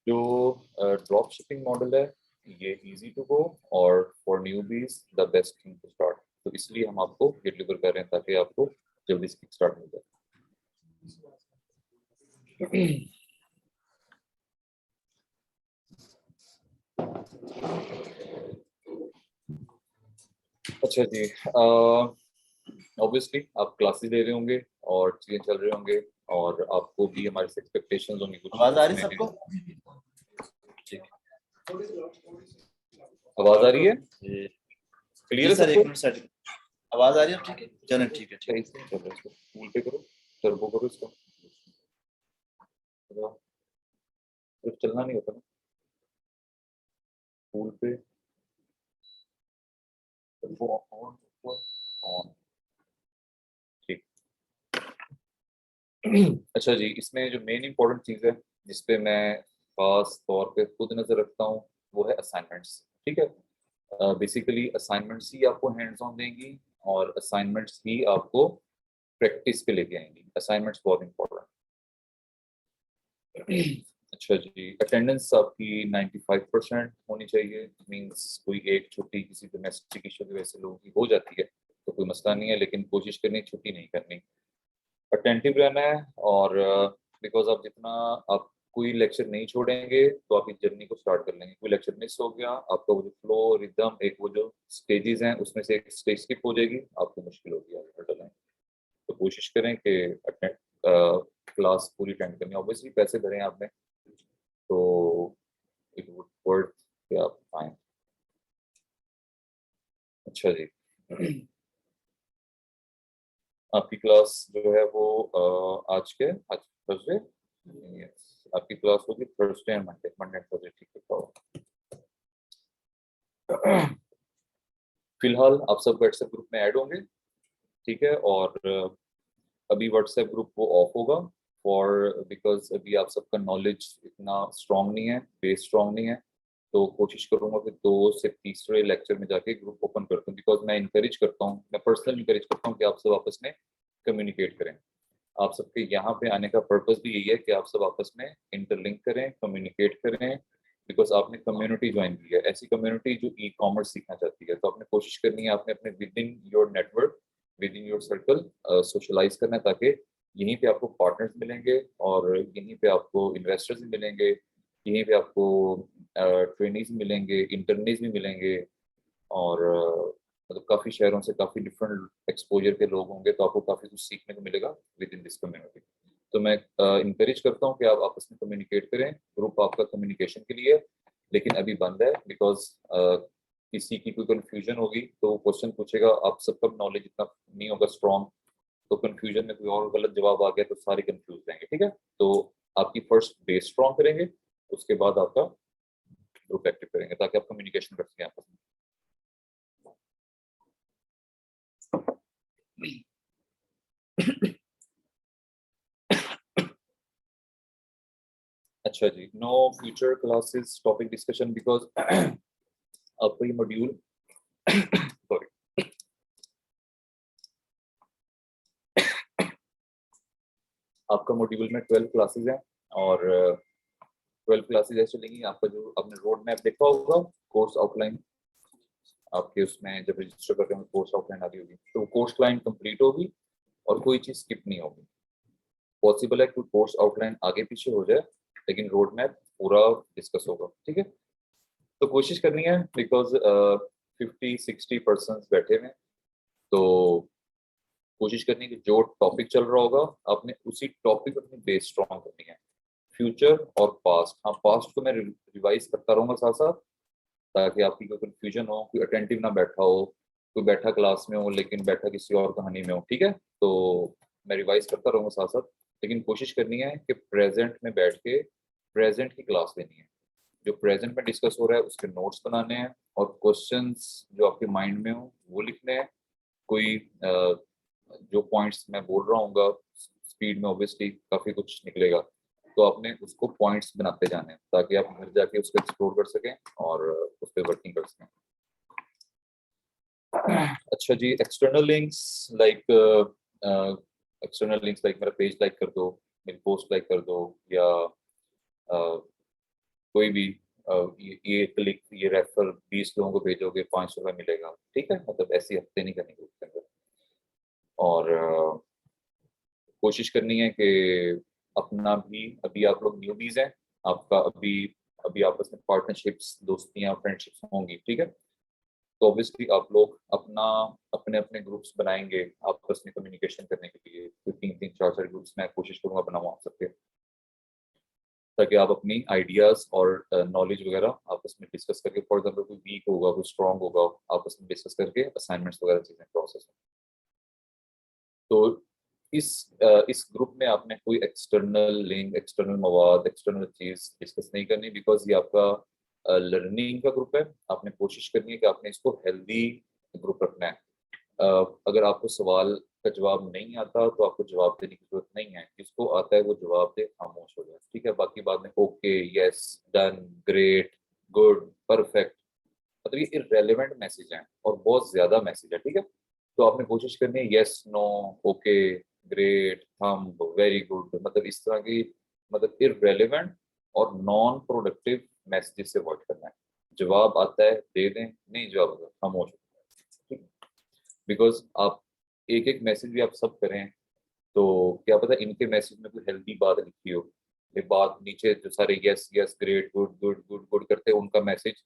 जो drop shipping model है ये इजी टू गो और for newbies the best thing to start, तो इसलिए हम आपको डिलीवर कर रहे हैं ताकि आपको जल्दी से स्टार्ट मिल जाए। अच्छा जी, ऑब्वियसली आप क्लासेस ले रहे होंगे और चीजें चल रहे होंगे और आपको भी हमारे से एक्सपेक्टेशंस होंगी कुछ। आवाज आ रही है सबको? ठीक, आवाज आ रही है क्लियर है सर? सबको? 1 मिनट सेट, आवाज आ रही है? ठीक है, चलो ठीक है, ठीक है। चल रहा है, इसको फुल पे करो, टर्बो करो इसको, सिर्फ चलना नहीं होता ना, फुल पे टर्बो ऑन ऑन। ठीक। अच्छा जी, इसमें जो मेन इंपॉर्टेंट चीज़ है जिसपे मैं खास तौर पे खुद नज़र रखता हूँ वो है असाइनमेंट्स। ठीक है, बेसिकली असाइनमेंट्स ही आपको हैंड्स ऑन देंगी और असाइनमेंट्स ही आपको प्रैक्टिस पे लेके आएंगी। असाइनमेंट्स बहुत इंपॉर्टेंट। अच्छा जी, अटेंडेंस आपकी 95% होनी चाहिए। मींस कोई एक छुट्टी किसी डोमेस्टिक इशू की वजह से लोगों की हो जाती है तो कोई मसला नहीं है, लेकिन कोशिश करनी छुट्टी नहीं करनी, अटेंटिव रहना है। और बिकॉज आप जितना आप कोई लेक्चर नहीं छोड़ेंगे तो आप इस जर्नी को स्टार्ट कर लेंगे। कोई लेक्चर मिस हो गया आपका वो जो फ्लो रिदम एक वो जो स्टेजेस हैं उसमें से एक स्टेज स्किप हो जाएगी, आपको मुश्किल होगी आगे हर्डल है। तो कोशिश करें कि अटेंड क्लास पूरी अटेंड करनी। ऑब्वियसली पैसे भरे आपने तो इट वुड वर्थ कि आप आए। अच्छा जी, आपकी क्लास जो है वो आज थर्सडे, यस आपकी क्लास होगी Thursday and Monday, Monday and Thursday, ठीक है। फिलहाल आप सब व्हाट्सएप ग्रुप में ऐड होंगे, ठीक है। और अभी व्हाट्सएप ग्रुप वो ऑफ होगा फॉर बिकॉज अभी आप सबका नॉलेज इतना स्ट्रांग नहीं है, बेस स्ट्रांग नहीं है, तो कोशिश करूंगा कि 2 से तीसरे लेक्चर में जाके ग्रुप ओपन करता हूँ। बिकॉज मैं इंकरेज करता हूँ, मैं पर्सनली इंकरेज करता हूँ कि आप सब आपस में कम्युनिकेट करें। आप सबके यहाँ पे आने का पर्पस भी यही है कि आप सब आपस में इंटरलिंक करें, कम्युनिकेट करें। बिकॉज आपने कम्युनिटी ज्वाइन की है, ऐसी कम्युनिटी जो ई कॉमर्स सीखना चाहती है, तो आपने कोशिश करनी है आपने अपने within your network, within your circle socialize करना है, ताकि यहीं पे आपको पार्टनर्स मिलेंगे और यहीं पे आपको इन्वेस्टर्स भी मिलेंगे, यहीं पे आपको ट्रेनीज मिलेंगे, इंटर्नीज भी मिलेंगे। और मतलब काफ़ी शहरों से काफ़ी डिफरेंट एक्सपोजर के लोग होंगे, तो आपको काफ़ी कुछ सीखने को मिलेगा विद इन दिस कम्युनिटी। तो मैं इंकरेज करता हूँ कि आप आपस में कम्युनिकेट करें। ग्रुप आपका कम्युनिकेशन के लिए है, लेकिन अभी बंद है बिकॉज किसी की कोई कन्फ्यूजन होगी तो क्वेश्चन पूछेगा, आप सबका नॉलेज इतना नहीं होगा स्ट्रॉन्ग, तो कन्फ्यूजन में कोई और गलत जवाब आ गया तो सारे कंफ्यूज रहेंगे। ठीक है, तो आपकी फर्स्ट बेस स्ट्रॉन्ग करेंगे, उसके बाद आपका ग्रुप एक्टिव करेंगे ताकि आप कम्युनिकेशन कर सकें आपस में। अच्छा जी, no future classes topic discussion because आपका ये मॉड्यूल सॉरी आपका मॉड्यूल में 12 क्लासेस हैं और 12 क्लासेस ऐसे चलेंगी। आपका जो आपने रोड मैप देखा होगा, कोर्स आउटलाइन आपके उसमें जब रजिस्टर करते हैं कोर्स आउटलाइन आ रही होगी, तो कोर्स लाइन कंप्लीट होगी और कोई चीज़ स्किप नहीं होगी। पॉसिबल है कि कोर्स आउटलाइन आगे पीछे हो जाए लेकिन रोड मैप पूरा डिस्कस होगा। ठीक है, तो कोशिश करनी है बिकॉज 50-60% बैठे हुए हैं, तो कोशिश करनी है कि जो टॉपिक चल रहा होगा आपने उसी टॉपिक अपनी बेस स्ट्रॉन्ग करनी है। फ्यूचर और पास्ट, हाँ पास्ट को मैं रिवाइज करता रहूंगा साथ साथ, ताकि आपकी कोई कंफ्यूजन हो, कोई अटेंटिव ना बैठा हो, कोई बैठा क्लास में हो लेकिन बैठा किसी और कहानी में हो। ठीक है, तो मैं रिवाइज करता रहूंगा साथ साथ, लेकिन कोशिश करनी है कि प्रेजेंट में बैठ के प्रेजेंट की क्लास लेनी है। जो प्रेजेंट में डिस्कस हो रहा है उसके नोट्स बनाने हैं और क्वेश्चंस जो आपके माइंड में हो वो लिखने हैं। कोई जो पॉइंट्स मैं बोल रहा हूँ स्पीड में ऑब्वियसली काफ़ी कुछ निकलेगा, तो आपने उसको पॉइंट्स बनाते जाने हैं ताकि आप घर जाके उसको एक्सप्लोर कर सकें और उस पर वर्किंग कर सकें। अच्छा जी, एक्सटर्नल लिंक्स लाइक मेरा पेज लाइक कर दो, मेरी पोस्ट लाइक कर दो, या कोई भी ये क्लिक ये रेफर 20 लोगों को भेजोगे 500 रुपये मिलेगा, ठीक है, मतलब ऐसी हफ्ते नहीं करनी ग्रुप के अंदर। और कोशिश करनी है कि अपना भी, अभी आप लोग न्यूबीज हैं, आपका अभी अभी आपस में पार्टनरशिप्स, दोस्तियां, फ्रेंडशिप्स होंगी, ठीक है। तो ऑब्वियसली आप लोग अपना अपने अपने ग्रुप्स बनाएंगे आपस में कम्युनिकेशन करने के लिए, तो 3-3 4-4 ग्रुप्स में कोशिश करूंगा बनाऊं आप सबके, ताकि आप अपनी आइडियाज और नॉलेज वगैरह आपस में डिस्कस करके, फॉर एग्जाम्पल कोई वीक होगा कोई स्ट्रांग होगा, आपस में डिस्कस करके असाइनमेंट्स वगैरह चीजें प्रोसेस। तो इस ग्रुप में आपने कोई एक्सटर्नल लिंक, एक्सटर्नल मवाद, एक्सटर्नल चीज डिस्कस नहीं करनी, बिकॉज ये आपका लर्निंग का ग्रुप है। आपने कोशिश करनी है कि आपने इसको हेल्दी ग्रुप रखना है। अगर आपको सवाल का जवाब नहीं आता तो आपको जवाब देने की जरूरत नहीं है, जिसको आता है वो जवाब दे, खामोश हो जाए, ठीक है। बाकी बाद में okay, yes, done, great, good, perfect, मतलब ये इररेलेवेंट मैसेज हैं और बहुत ज्यादा मैसेज है, ठीक है। तो आपने कोशिश करनी है yes, no, okay, great, thumb, very good, मतलब इस तरह की, मतलब इररेलेवेंट और नॉन प्रोडक्टिव मैसेजेस से अवॉइड करना है। जवाब आता है दे दें, नहीं जवाब आता खामोश, ठीक। बिकॉज आप एक एक मैसेज भी आप सब करें तो क्या पता इनके मैसेज में कोई हेल्दी बात लिखी हो, ये बात नीचे जो सारे yes yes, great, good good good good करते हैं उनका मैसेज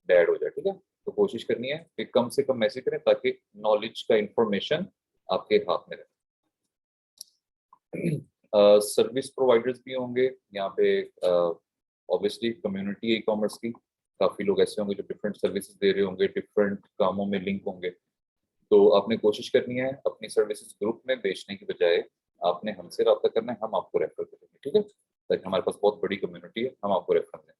बैड हो जाए, ठीक है। तो कोशिश करनी है कि कम से कम मैसेज करें ताकि नॉलेज का इंफॉर्मेशन आपके हाथ में रहे। सर्विस प्रोवाइडर्स भी होंगे यहाँ पे, ऑब्वियसली कम्युनिटी ई कॉमर्स की काफ़ी लोग ऐसे होंगे जो डिफरेंट सर्विसेज दे रहे होंगे, डिफरेंट कामों में लिंक होंगे। तो आपने कोशिश करनी है अपनी सर्विसेज ग्रुप में बेचने की बजाय आपने हमसे रब्ता करना है, हम आपको रेफर करेंगे, ठीक है, ताकि हमारे पास बहुत बड़ी कम्युनिटी है, हम आपको रेफर दें।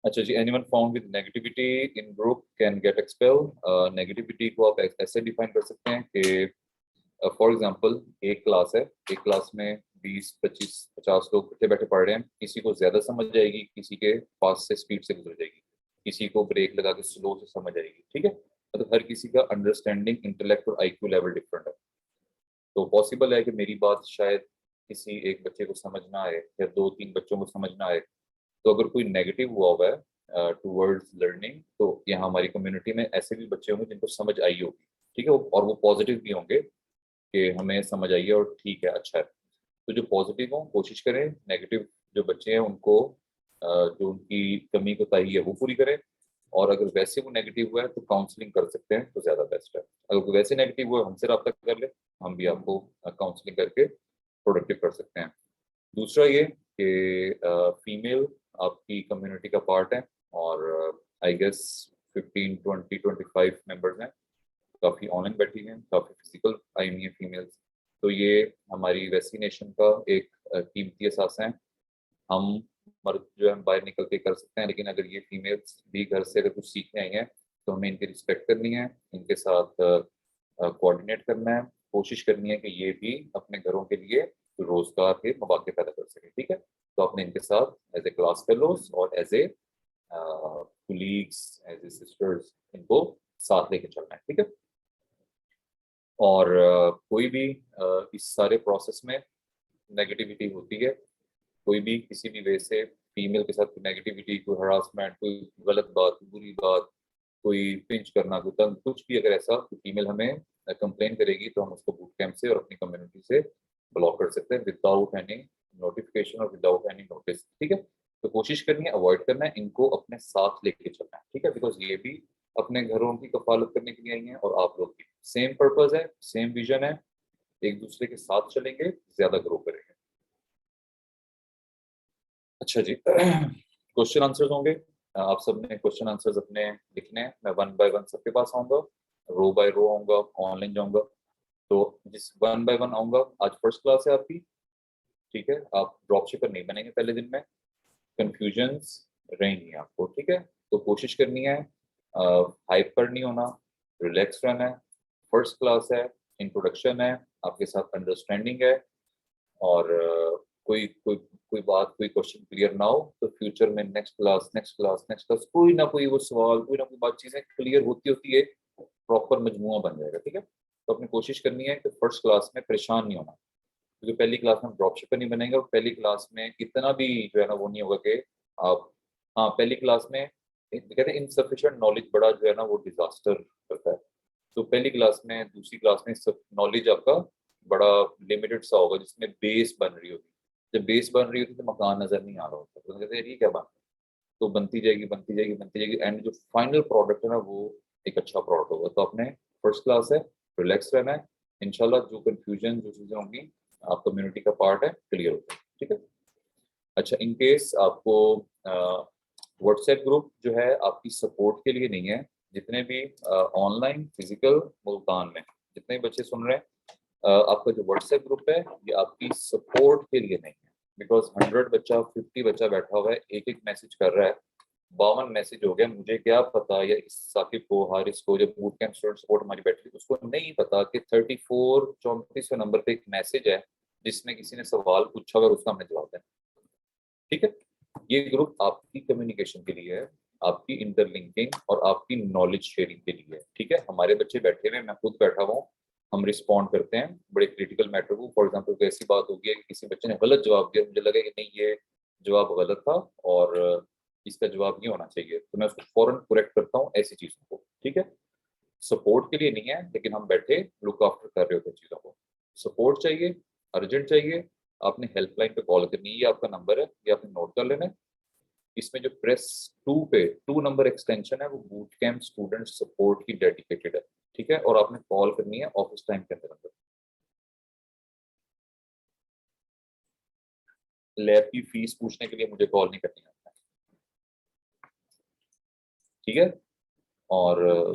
अच्छा जी, anyone found with negativity in group can get expel. Negativity को आप ऐसे डिफाइन कर सकते हैं कि फॉर एग्जांपल एक क्लास है, एक क्लास में 20 25 50 लोग इकट्ठे बैठे पढ़ रहे हैं, किसी को ज्यादा समझ आएगी, किसी के पास से स्पीड से गुजर जाएगी, किसी को ब्रेक लगा के स्लो से समझ आएगी, ठीक है। मतलब हर किसी का अंडरस्टैंडिंग, इंटेलेक्ट और आईक्यू लेवल डिफरेंट है। तो पॉसिबल है कि मेरी बात शायद किसी एक बच्चे को समझ ना आए या 2-3 बच्चों को समझ ना आए। तो अगर कोई नेगेटिव हुआ हुआ है टूवर्ड्स लर्निंग, तो यहाँ हमारी कम्युनिटी में ऐसे भी बच्चे होंगे जिनको समझ आई होगी, ठीक है, और वो पॉजिटिव भी होंगे कि हमें समझ आई है और ठीक है, अच्छा है। तो जो पॉजिटिव हो कोशिश करें, नेगेटिव जो बच्चे हैं उनको जो उनकी कमी कोताही है वो पूरी करें। और अगर वैसे वो नेगेटिव हुआ है तो काउंसलिंग कर सकते हैं तो ज़्यादा बेस्ट है। अगर कोई वैसे नेगेटिव हुआ है हमसे रब्ता कर ले, हम भी आपको काउंसलिंग करके प्रोडक्टिव कर सकते हैं। दूसरा ये कि फीमेल आपकी कम्युनिटी का पार्ट है और आई गेस 15 20 25 मेंबर्स हैं, काफ़ी ऑनलाइन बैठी हैं, काफ़ी फिजिकल आई हुई हैं फीमेल्स। तो ये हमारी वैक्सीनेशन का एक कीमती एहसास है। हम मर्द जो है हम बाहर निकल के कर सकते हैं, लेकिन अगर ये फीमेल्स भी घर से अगर कुछ सीखने आई हैं तो हमें इनकी रिस्पेक्ट करनी है, इनके साथ कोऑर्डिनेट करना है, कोशिश करनी है कि ये भी अपने घरों के लिए रोजगार के मौके पैदा कर सके, ठीक है। तो आपने इनके साथ एज ए क्लास फेलोज और as a colleagues, as a sisters, इनको साथ लेके चलना है, ठीक है। और कोई भी इस सारे प्रोसेस में नेगेटिविटी होती है, कोई भी किसी भी वे से फीमेल के साथ कोई नेगेटिविटी, कोई हरासमेंट, कोई गलत बात, बुरी बात, कोई पिंच करना, कोई तंग, कुछ भी अगर ऐसा तो फीमेल हमें कंप्लेन करेगी तो हम उसको बूट कैंप से और अपनी कम्युनिटी से ब्लॉक कर सकते हैं विदाउट एनी नोटिफिकेशन और विदाउट एनी नोटिस, ठीक है। तो कोशिश करनी है अवॉइड करना है, इनको अपने साथ लेके चलना है, ठीक है, बिकॉज ये भी अपने घरों की कफालत करने के लिए आई हैं और आप लोग भी सेम पर्पज है, सेम विजन है, एक दूसरे के साथ चलेंगे, ज्यादा ग्रो करेंगे। अच्छा जी, क्वेश्चन आंसर्स होंगे, आप सबने क्वेश्चन आंसर्स अपने लिखने हैं, मैं 1 बाय 1 सबके पास आऊंगा, रो बाय रो आऊंगा, ऑनलाइन जाऊंगा। तो जिस 1 बाय 1 आऊंगा, आज फर्स्ट क्लास है आपकी, ठीक है, आप ड्रॉप शिपर नहीं बनेंगे पहले दिन में, कंफ्यूजन्स रहेंगी आपको, ठीक है। तो कोशिश करनी है हाइप पर नहीं होना, रिलैक्स रहना है, फर्स्ट क्लास है, इंट्रोडक्शन है, आपके साथ अंडरस्टैंडिंग है। और कोई कोई कोई बात, कोई क्वेश्चन क्लियर ना हो तो फ्यूचर में next class next class next class कोई ना कोई वो सवाल, कोई ना कोई बात, चीजें क्लियर होती होती है, प्रॉपर मजमुआ बन जाएगा, ठीक है। तो अपनी कोशिश करनी है कि फर्स्ट क्लास में परेशान नहीं होना, क्योंकि पहली क्लास में ड्रॉप शिपर नहीं बनेंगे और पहली क्लास में इतना भी जो है ना वो नहीं होगा कि आप, हाँ पहली क्लास में कहते हैं इनसफिशिएंट नॉलेज बड़ा जो है ना वो डिजास्टर करता है। तो पहली क्लास में दूसरी क्लास में सब नॉलेज आपका बड़ा लिमिटेड सा होगा जिसमें बेस बन रही होगी। जब बेस बन रही होती है तो मकान नजर नहीं आ रहा होता, तो कहते हैं ये क्या बन, तो बनती जाएगी बनती जाएगी बनती जाएगी, एंड जो फाइनल प्रोडक्ट है ना वो एक अच्छा प्रोडक्ट होगा। तो आपने फर्स्ट क्लास है, रिलैक्स रहना है, इंशाल्लाह जो कंफ्यूजन जो चीजें होंगी आप कम्युनिटी का पार्ट है, क्लियर होता है, ठीक है। अच्छा, इन केस आपको व्हाट्सएप ग्रुप जो है आपकी सपोर्ट के लिए नहीं है, जितने भी ऑनलाइन फिजिकल मुल्तान में जितने बच्चे सुन रहे हैं, आपका जो व्हाट्सएप ग्रुप है ये आपकी सपोर्ट के लिए नहीं है। बिकॉज 100 बच्चा 50 बच्चा बैठा हुआ है, एक एक मैसेज कर रहा है, 52 मैसेज हो गया, मुझे क्या पता, या इस साकिब को हारिस को, जब बूट कैंप स्टूडेंट सपोर्ट हमारी बैठी थी उसको नहीं पता कि 34 नंबर पे एक मैसेज है जिसमें किसी ने सवाल पूछा और उसका हमने जवाब देना। ठीक है, ये ग्रुप आपकी कम्युनिकेशन के लिए है, आपकी इंटरलिंकिंग और आपकी नॉलेज शेयरिंग के लिए है। ठीक है, हमारे बच्चे बैठे हुए, मैं खुद बैठा हुआ हूँ, हम रिस्पॉन्ड करते हैं बड़े क्रिटिकल मैटर को। फॉर एग्जाम्पल कोई ऐसी बात होगी कि किसी बच्चे ने गलत जवाब दिया, मुझे लगा कि नहीं ये जवाब गलत था और इसका जवाब ये होना चाहिए, तो मैं उसको फौरन करेक्ट करता हूँ ऐसी चीजों को। ठीक है, सपोर्ट के लिए नहीं है, लेकिन हम बैठे लुक आफ्टर कर रहे होते हैं चीजों को। सपोर्ट चाहिए, अर्जेंट चाहिए, आपने हेल्पलाइन पे कॉल करनी है, ये आपका नंबर है, ये आपने नोट कर लेना है। इसमें जो प्रेस 2 पे 2 नंबर एक्सटेंशन है वो बूट कैंप स्टूडेंट सपोर्ट की डेडिकेटेड है। ठीक है, और आपने कॉल करनी है ऑफिस टाइम के अंदर अंदर। लैब की फीस पूछने के लिए मुझे कॉल नहीं करनी है, ठीक है। और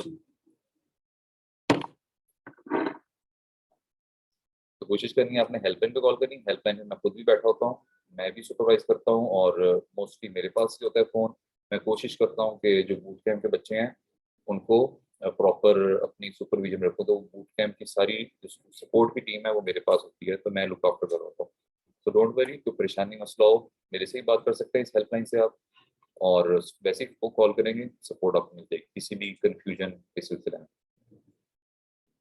तो कोशिश करनी है आपने हेल्पलाइन पे कॉल करनी है। हेल्पलाइन में मैं खुद भी बैठा होता हूँ, मैं भी सुपरवाइज करता हूँ और मोस्टली मेरे पास ही होता है फ़ोन। मैं कोशिश करता हूँ कि जो बूट कैंप के बच्चे हैं उनको प्रॉपर अपनी सुपरविजन रखूँ, तो बूट कैंप की सारी जो सपोर्ट की टीम है वो मेरे पास होती है, तो मैं लुक आफ्टर कर रहा हूँ। तो डोंट वरी, कोई परेशानी मसला हो मेरे से ही बात कर सकते हैं इस हेल्पलाइन से आप, और वैसे ही वो कॉल करेंगे, सपोर्ट आपको मिल जाएगी किसी भी कंफ्यूजन के सिलसिले में।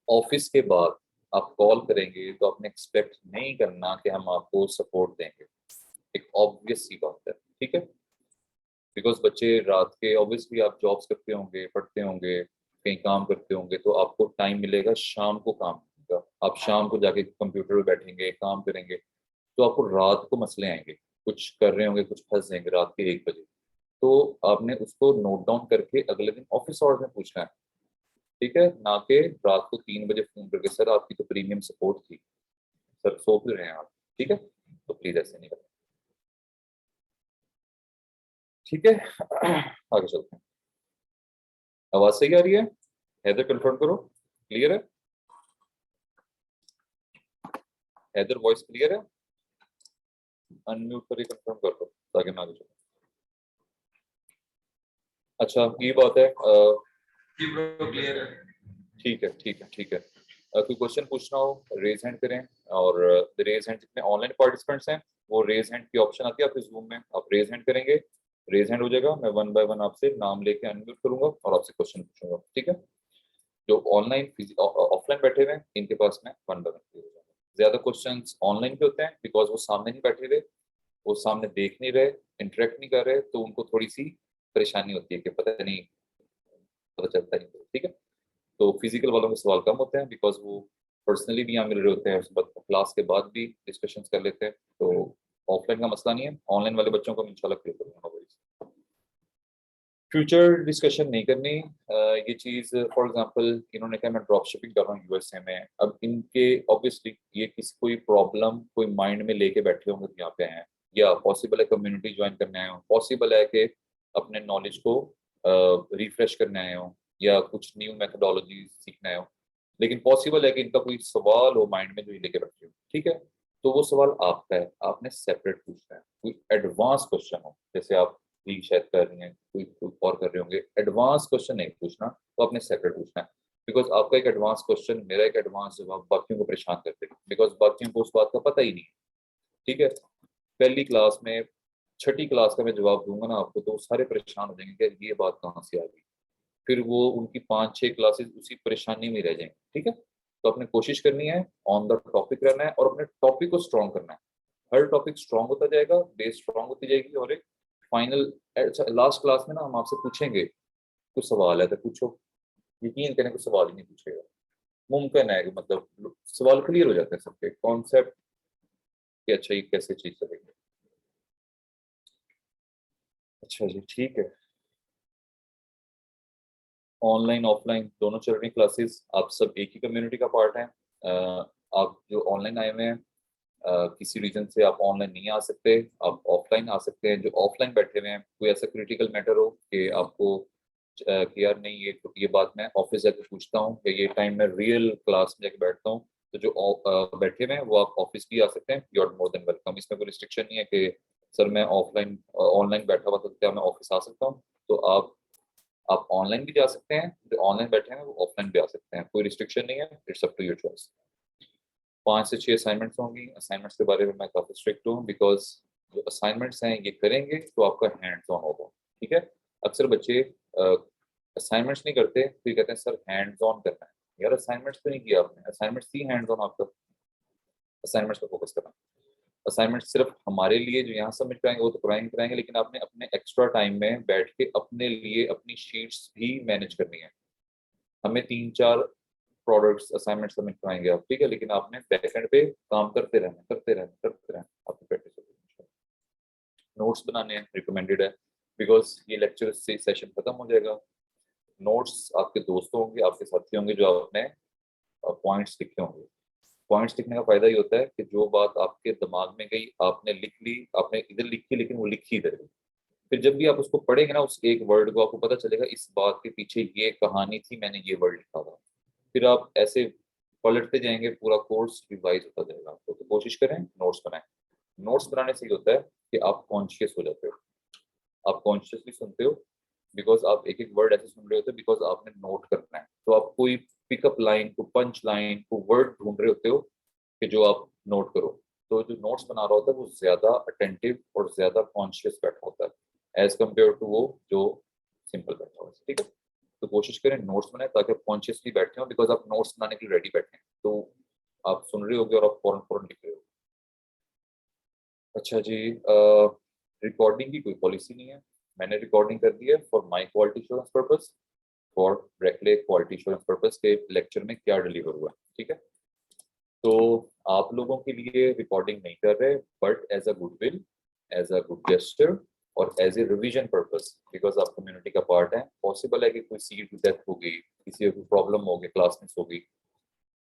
ऑफिस के बाद आप कॉल करेंगे तो आपने एक्सपेक्ट नहीं करना कि हम आपको सपोर्ट देंगे, एक ऑब्वियस सी बात है, ठीक है। बिकॉज बच्चे रात के, ऑब्वियसली आप जॉब्स करते होंगे, पढ़ते होंगे, कहीं काम करते होंगे, तो आपको टाइम मिलेगा शाम को काम करने का। आप शाम को जाके कंप्यूटर पे बैठेंगे, काम करेंगे, तो आपको रात को मसले आएंगे, कुछ कर रहे होंगे, कुछ फंस जाएंगे रात के 1 बजे। तो आपने उसको नोट डाउन करके अगले दिन ऑफिस आवर्स में पूछना है, ठीक है, ना कि रात को 3 बजे फोन करके सर आपकी तो प्रीमियम सपोर्ट थी, सर सो क्यों रहे हैं आप। ठीक है, तो प्लीज ऐसे नहीं करना, ठीक है। आगे चलते हैं। आवाज सही आ रही है? हैदर कंफर्म करो, क्लियर है? हैदर वॉइस क्लियर है? अनम्यूट करके कंफर्म कर दो ताकि मैं आगे चलूं। अच्छा, ये बात है, जी ब्रो क्लियर है। ठीक है ठीक है ठीक है। कोई क्वेश्चन पूछना हो रेज हैंड करें, और रेज हैंड जितने ऑनलाइन पार्टिसिपेंट्स हैं वो रेज हैंड की ऑप्शन आती है आपके जूम में, आप रेज हैंड करेंगे, रेज हैंड हो जाएगा, मैं वन बाय वन आपसे नाम लेके अनम्यूट करूंगा और आपसे क्वेश्चन पूछूंगा, ठीक है। जो ऑनलाइन ऑफलाइन बैठे हुए हैं इनके पास में वन बाय वन हो जाएगा। ज्यादा क्वेश्चंस ऑनलाइन के होते हैं बिकॉज वो सामने नहीं बैठे हुए, वो सामने देख नहीं रहे, इंटरेक्ट नहीं कर रहे, तो उनको थोड़ी सी परेशानी होती है कि पता नहीं, पता चलता नहीं, ठीक है। तो फिजिकल वालों के सवाल कम होते हैं बिकॉज वो पर्सनली भी यहाँ मिल रहे होते हैं, उसके बाद क्लास के बाद भी डिस्कशन कर लेते हैं, तो ऑफलाइन का मसला नहीं है। ऑनलाइन वाले बच्चों को मैं इंशाल्लाह क्लियर करूंगा। फ्यूचर डिस्कशन नहीं करनी, ये चीज़ फॉर एग्जांपल इन्होंने कहा मैं ड्रॉप शिपिंग कर रहा हूँ यूएसए में, अब इनके ऑब्वियसली ये किसी कोई प्रॉब्लम कोई माइंड में लेके बैठे होंगे तो यहाँ पे हैं, या पॉसिबल है कम्युनिटी ज्वाइन करने आए हो, पॉसिबल है कि अपने नॉलेज को रिफ्रेश करने आए हो या कुछ न्यू मेथोडोलॉजी सीखने आए हो, लेकिन पॉसिबल है कि इनका कोई सवाल हो माइंड में जो ये लेके बैठे हो, ठीक है। तो वो सवाल आपका है, आपने सेपरेट पूछना है। कोई एडवांस क्वेश्चन हो, जैसे आप भी शायद कर रही हैं, कोई और कर रहे होंगे, एडवांस क्वेश्चन नहीं पूछना, तो आपने सेपरेट पूछना है। बिकॉज आपका एक एडवांस क्वेश्चन, मेरा एक एडवांस जवाब बाकियों को परेशान करते हैं, बिकॉज बाकियों को उस बात का पता ही नहीं है, ठीक है। पहली क्लास में, छठी क्लास का मैं जवाब दूंगा ना आपको, तो वो सारे परेशान हो जाएंगे कि ये बात कहाँ से आ गई, फिर वो उनकी 5-6 क्लासेस उसी परेशानी में रह जाएंगे, ठीक है। तो अपने कोशिश करनी है ऑन द टॉपिक रहना है और अपने टॉपिक को स्ट्रॉन्ग करना है। हर टॉपिक स्ट्रॉन्ग होता जाएगा, बेस स्ट्रॉन्ग होती जाएगी और एक फाइनल लास्ट क्लास में ना हम आपसे पूछेंगे कुछ सवाल है तो पूछो, यकीन करें कुछ सवाल ही नहीं पूछेगा। मुमकिन है कि मतलब सवाल क्लियर हो जाते हैं सबके कॉन्सेप्ट कि अच्छा ये कैसे चीज चलेगी। अच्छा जी ठीक है, ऑनलाइन ऑफलाइन दोनों चल रही क्लासेस, आप सब एक ही कम्युनिटी का पार्ट हैं। आप जो ऑनलाइन आए हुए हैं किसी रीजन से आप ऑनलाइन नहीं आ सकते, आप ऑफलाइन आ सकते हैं। जो ऑफलाइन बैठे हुए हैं कोई ऐसा क्रिटिकल मैटर हो कि आपको कि यार नहीं ये बात मैं ऑफिस जाके पूछता हूँ या ये टाइम मैं रियल क्लास में जाके बैठता हूँ, तो जो बैठे हुए हैं वो आप ऑफिस भी आ सकते हैं, you are more than welcome. इसमें कोई रिस्ट्रिक्शन नहीं है कि सर मैं ऑफलाइन ऑनलाइन बैठा हुआ तो क्या मैं ऑफिस आ सकता हूँ। तो आप ऑनलाइन भी जा सकते हैं, जो ऑनलाइन बैठे हैं वो ऑफलाइन भी आ सकते हैं, कोई रिस्ट्रिक्शन नहीं है, it's up to your choice. 5 से 6 असाइनमेंट्स होंगी। असाइनमेंट्स के बारे में मैं काफ़ी स्ट्रिक्ट हूँ बिकॉज जो असाइनमेंट्स हैं ये करेंगे तो आपका हैंड्स ऑन होगा, ठीक है। अक्सर बच्चे असाइनमेंट्स नहीं करते तो ये कहते हैं सर हैंड्स ऑन करना है। यार असाइनमेंट्स तो नहीं किया आपने, असाइनमेंट्स थी हैंड्स ऑन आपका, असाइनमेंट्स पर फोकस करना। असाइनमेंट सिर्फ हमारे लिए जो यहाँ सबमिट कराएंगे वो तो कराएंगे, लेकिन आपने अपने एक्स्ट्रा टाइम में बैठ के अपने लिए अपनी शीट्स भी मैनेज करनी है। हमें 3-4 प्रोडक्ट्स असाइनमेंट सबमिट कराएंगे आप, ठीक है, लेकिन आपने बैकएंड पे काम करते रहना आपकी प्रैक्टिस होगी। नोट्स बनाने हैं रिकमेंडेड है बिकॉज ये लेक्चर से सेशन खत्म हो जाएगा। नोट्स आपके दोस्तों होंगे, आपके साथी होंगे जो आपने पॉइंट्स लिखे होंगे। पॉइंट्स लिखने का फायदा ये होता है कि जो बात आपके दिमाग में गई आपने लिख ली, आपने इधर लिखी लेकिन वो लिखी इधर गई। फिर जब भी आप उसको पढ़ेंगे ना उस एक वर्ड को, आपको पता चलेगा इस बात के पीछे ये कहानी थी, मैंने ये वर्ड लिखा था। फिर आप ऐसे पलटते जाएंगे, पूरा कोर्स रिवाइज होता जाएगा आपको। तो कोशिश करें नोट्स बनाएं। नोट्स बनाने से ये होता है कि आप कॉन्शियस हो जाते हो, आप कॉन्शियसली सुनते हो बिकॉज आप एक एक वर्ड ऐसे सुन रहे होते हो बिकॉज आपने नोट करना है। तो आप कोई पिकअप लाइन को, पंच लाइन को, वर्ड ढूंढ रहे होते हो कि जो आप नोट करो। तो जो नोट्स बना रहा होता है वो ज्यादा अटेंटिव और ज्यादा कॉन्शियस बैठा होता है एज कम्पेयर टू वो जो सिंपल बैठा होता है, ठीक है। तो कोशिश करें नोट्स बनाए ताकि आप कॉन्शियसली बैठे हो बिकॉज आप नोट्स बनाने के लिए रेडी बैठे हैं, तो आप सुन रहे होगे और आप फौरन फौरन लिख रहे हो। अच्छा जी, रिकॉर्डिंग की कोई पॉलिसी नहीं है। मैंने रिकॉर्डिंग कर दी है for my quality assurance purpose, for directly quality assurance purpose के लेक्चर में क्या डिलीवर हुआ है, ठीक है। तो आप लोगों के लिए रिकॉर्डिंग नहीं कर रहे, but as a goodwill, as a good gesture और as a revision purpose, because आप कम्युनिटी का पार्ट है। पॉसिबल है कि कोई सीट की डेथ हो गई, किसी को प्रॉब्लम हो गई, क्लास मिस हो गई,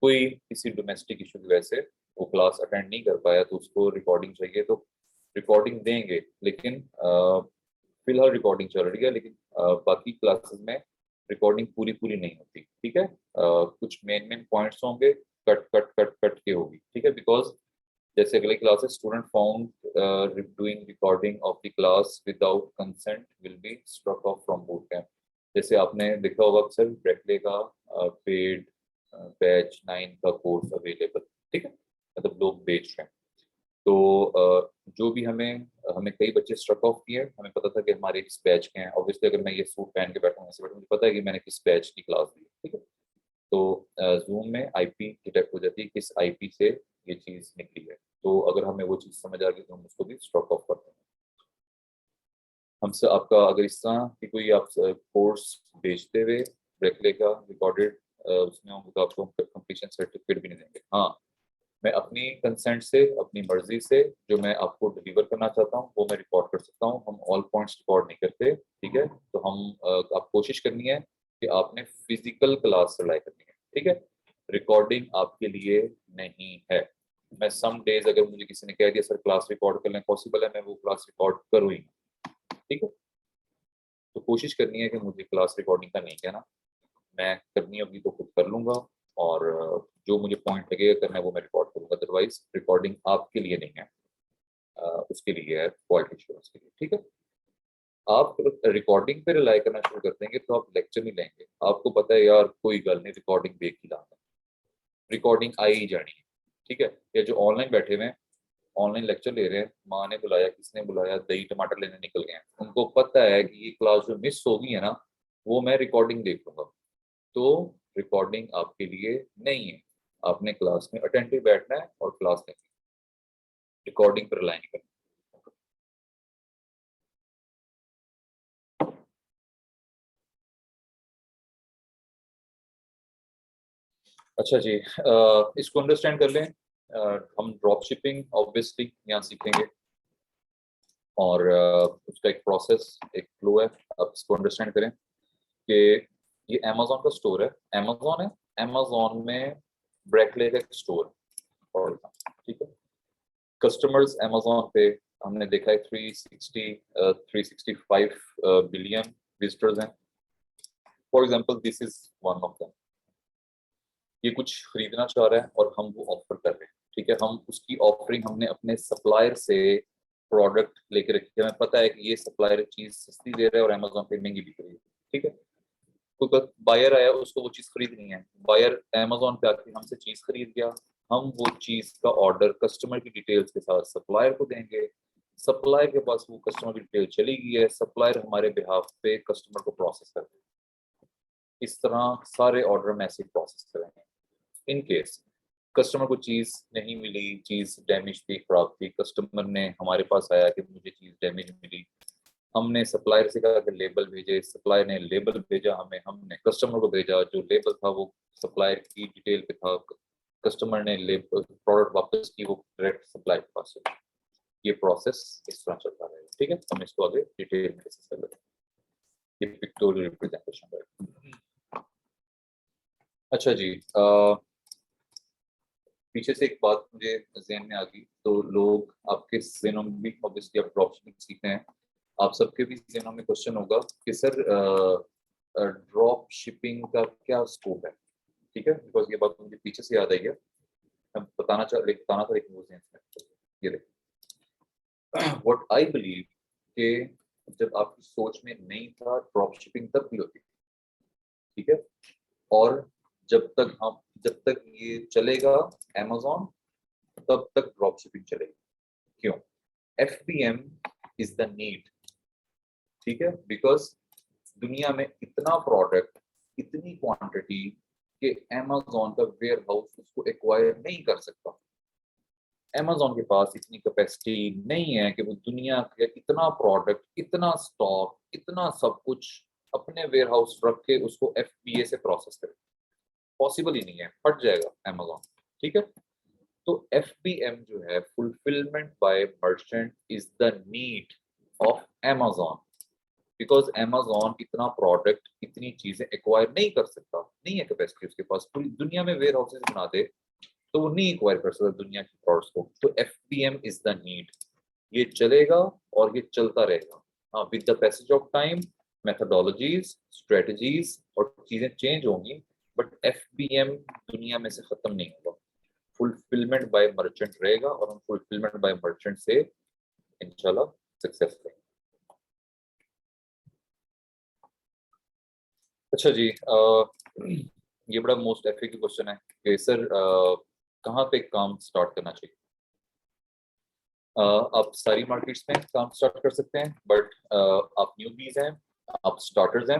कोई किसी डोमेस्टिक इशू की वजह से वो क्लास अटेंड नहीं कर पाया, तो उसको रिकॉर्डिंग चाहिए तो रिकॉर्डिंग देंगे। लेकिन फिलहाल रिकॉर्डिंग चल रही है, लेकिन बाकी क्लासेस में रिकॉर्डिंग पूरी पूरी नहीं होती, ठीक है। कुछ मेन मेन पॉइंट्स होंगे, कट कट कट कट के होगी, ठीक है। बिकॉज जैसे अगली classes student found doing recording of the class without consent will be struck off from boot camp. जैसे आपने देखा होगा अक्सर ब्रेकले का पेड बैच 9 का कोर्स अवेलेबल, ठीक है, मतलब लोग बेच रहे हैं। तो जो भी हमें हमें कई बच्चे स्ट्रक ऑफ किए, हमें पता था कि हमारे किस बैच के हैं। ऑब्वियसली अगर मैं ये सूट पहन के बैठूँ ऐसे बैठूँ, मुझे पता है कि मैंने किस बैच की क्लास दी, ठीक है। तो जूम में आईपी डिटेक्ट हो जाती है, किस आईपी से ये चीज़ निकली है। तो अगर हमें वो चीज़ समझ आ गई तो हम उसको भी स्ट्रक ऑफ करते हैं। हमसे आपका अगर इस तरह की कोई आप कोर्स बेचते हुए ब्रेकले का रिकॉर्डेड उसमें होंगे तो आपको कंप्लीशन सर्टिफिकेट भी नहीं देंगे। हाँ, मैं अपनी कंसेंट से, अपनी मर्जी से जो मैं आपको डिलीवर करना चाहता हूँ वो मैं रिकॉर्ड कर सकता हूँ। हम ऑल पॉइंट्स रिकॉर्ड नहीं करते, ठीक है। तो हम आप कोशिश करनी है कि आपने फिजिकल क्लास रिलाई करनी है, ठीक है। रिकॉर्डिंग आपके लिए नहीं है। मैं सम डेज अगर मुझे किसी ने कह दिया सर क्लास रिकॉर्ड कर लें, पॉसिबल है मैं वो क्लास रिकॉर्ड करूँ ही, ठीक है। तो कोशिश करनी है कि मुझे क्लास रिकॉर्डिंग का नहीं कहना, मैं करनी होगी तो खुद कर लूंगा और जो मुझे पॉइंट लगेगा करना है वो मैं रिकॉर्ड करूंगा। अदरवाइज रिकॉर्डिंग आपके लिए नहीं है, उसके लिए है, क्वालिटी एश्योरेंस के लिए, ठीक है। आप रिकॉर्डिंग पे रिलाई करना शुरू कर देंगे तो आप लेक्चर नहीं लेंगे। आपको पता है यार कोई गल नहीं, रिकॉर्डिंग देख ही लाना, रिकॉर्डिंग आई ही जानी है, ठीक है। ये जो ऑनलाइन बैठे हुए हैं, ऑनलाइन लेक्चर ले रहे हैं, माँ ने बुलाया, किसने बुलाया, दही टमाटर लेने निकल गए हैं, उनको पता है कि ये क्लास जो मिस हो गई है ना वो मैं रिकॉर्डिंग देख लूंगा। तो रिकॉर्डिंग आपके लिए नहीं है। आपने क्लास में अटेंटिव बैठना है और क्लास में रिकॉर्डिंग पर रिलाई नहीं करना। अच्छा जी, इसको अंडरस्टैंड कर लें। हम ड्रॉप शिपिंग ऑब्वियसली यहाँ सीखेंगे और उसका एक प्रोसेस, एक फ्लो है। आप इसको अंडरस्टैंड करें कि ये अमेज़न का स्टोर है, अमेज़न है, अमेज़न में ब्रैकले का एक स्टोर है, और ठीक है। कस्टमर्स अमेज़न पे हमने देखा है 365 बिलियन विजिटर्स हैं। For example this is one of them. ये कुछ खरीदना चाह रहा है और हम वो ऑफर कर रहे हैं, ठीक है। हम उसकी ऑफरिंग हमने अपने सप्लायर से प्रोडक्ट लेके रखी है। हमें पता है कि ये सप्लायर चीज सस्ती दे रहा है और अमेज़न पे महंगी बिक रही है, ठीक है। कोई बायर आया, उसको वो चीज खरीदनी है, बायर अमेज़न पे आके हमसे चीज खरीद गया, हम वो चीज का ऑर्डर कस्टमर की डिटेल्स के साथ सप्लायर को देंगे, सप्लायर के पास वो कस्टमर की डिटेल चली गई है, सप्लायर हमारे बिहाफ पे कस्टमर को प्रोसेस कर देगा। इस तरह सारे ऑर्डर में ऐसे प्रोसेस करेंगे। इन केस कस्टमर को चीज नहीं मिली, चीज डैमेज थी, खराब थी, कस्टमर ने हमारे पास आया कि मुझे चीज डैमेज मिली, हमने सप्लायर से कहा कि लेबल भेजे, सप्लायर ने लेबल भेजा हमें, हमने कस्टमर को भेजा, जो लेबल था वो सप्लायर की डिटेल पे था, कस्टमर ने लेबल प्रोडक्ट वापस की, वो डायरेक्ट सप्लायर के पास है। ये प्रोसेस इस तरह चलता रहेगा, ठीक है। हम इसको आगे डिटेल में डिस्कस कर लेते हैं। ये पिक्टोरियल रिप्रेजेंटेशन है। अच्छा जी, पीछे से एक बात मुझे ज़हन में आ गई, तो लोग आपके ज़हनों में भी ऑब्वियसली आप ड्रॉप शिपिंग सीखते हैं, आप सबके भी ज़हनों में क्वेश्चन होगा कि सर ड्रॉप शिपिंग का क्या स्कोप है, ठीक है। बिकॉज ये बात मुझे पीछे से याद आई है, मैं बताना था लेकिन वो ज़हन से ये देखिए, व्हाट आई बिलीव कि जब आपकी सोच में नहीं था, ड्रॉप शिपिंग तब भी होती थी, ठीक है। और जब तक ये चलेगा अमेज़न, तब तक ड्रॉप शिपिंग चलेगी। क्यों? FBM इज द नीड, ठीक है। बिकॉज दुनिया में इतना प्रोडक्ट, इतनी क्वांटिटी कि अमेज़न का वेयर हाउस उसको एक्वायर नहीं कर सकता। अमेज़न के पास इतनी कैपेसिटी नहीं है कि वो दुनिया के इतना प्रोडक्ट, इतना स्टॉक, इतना सब कुछ अपने वेयर हाउस रख के उसको FBA से प्रोसेस करे। पॉसिबल ही नहीं है, फट जाएगा अमेज़न, ठीक है। तो FBM जो है, fulfilment bye merchant, is the need of Amazon, because Amazon इतना प्रोडक्ट, इतनी चीजें एक्वायर नहीं कर सकता, नहीं है कैपेसिटी उसके पास। पूरी दुनिया में वेयर हाउसेस बना दे तो वो नहीं एक्वायर कर सकता दुनिया की प्रोडक्ट्स को। तो FBM इज द नीड, ये चलेगा और ये चलता रहेगा। हाँ, with the passage of time methodologies, strategies और चीजें चेंज होंगी, बट FBM दुनिया में से खत्म नहीं होगा। फुलफिलमेंट बाय मर्चेंट रहेगा और हम फुलफिलमेंट बाय मर्चेंट से इंशाल्लाह सक्सेस करेंगे। अच्छा जी, ये बड़ा मोस्ट एफिक क्वेश्चन है कि सर कहाँ पे काम स्टार्ट करना चाहिए। आप सारी मार्केट्स में काम स्टार्ट कर सकते हैं, बट आप न्यूबीज हैं, आप स्टार्टर्स हैं,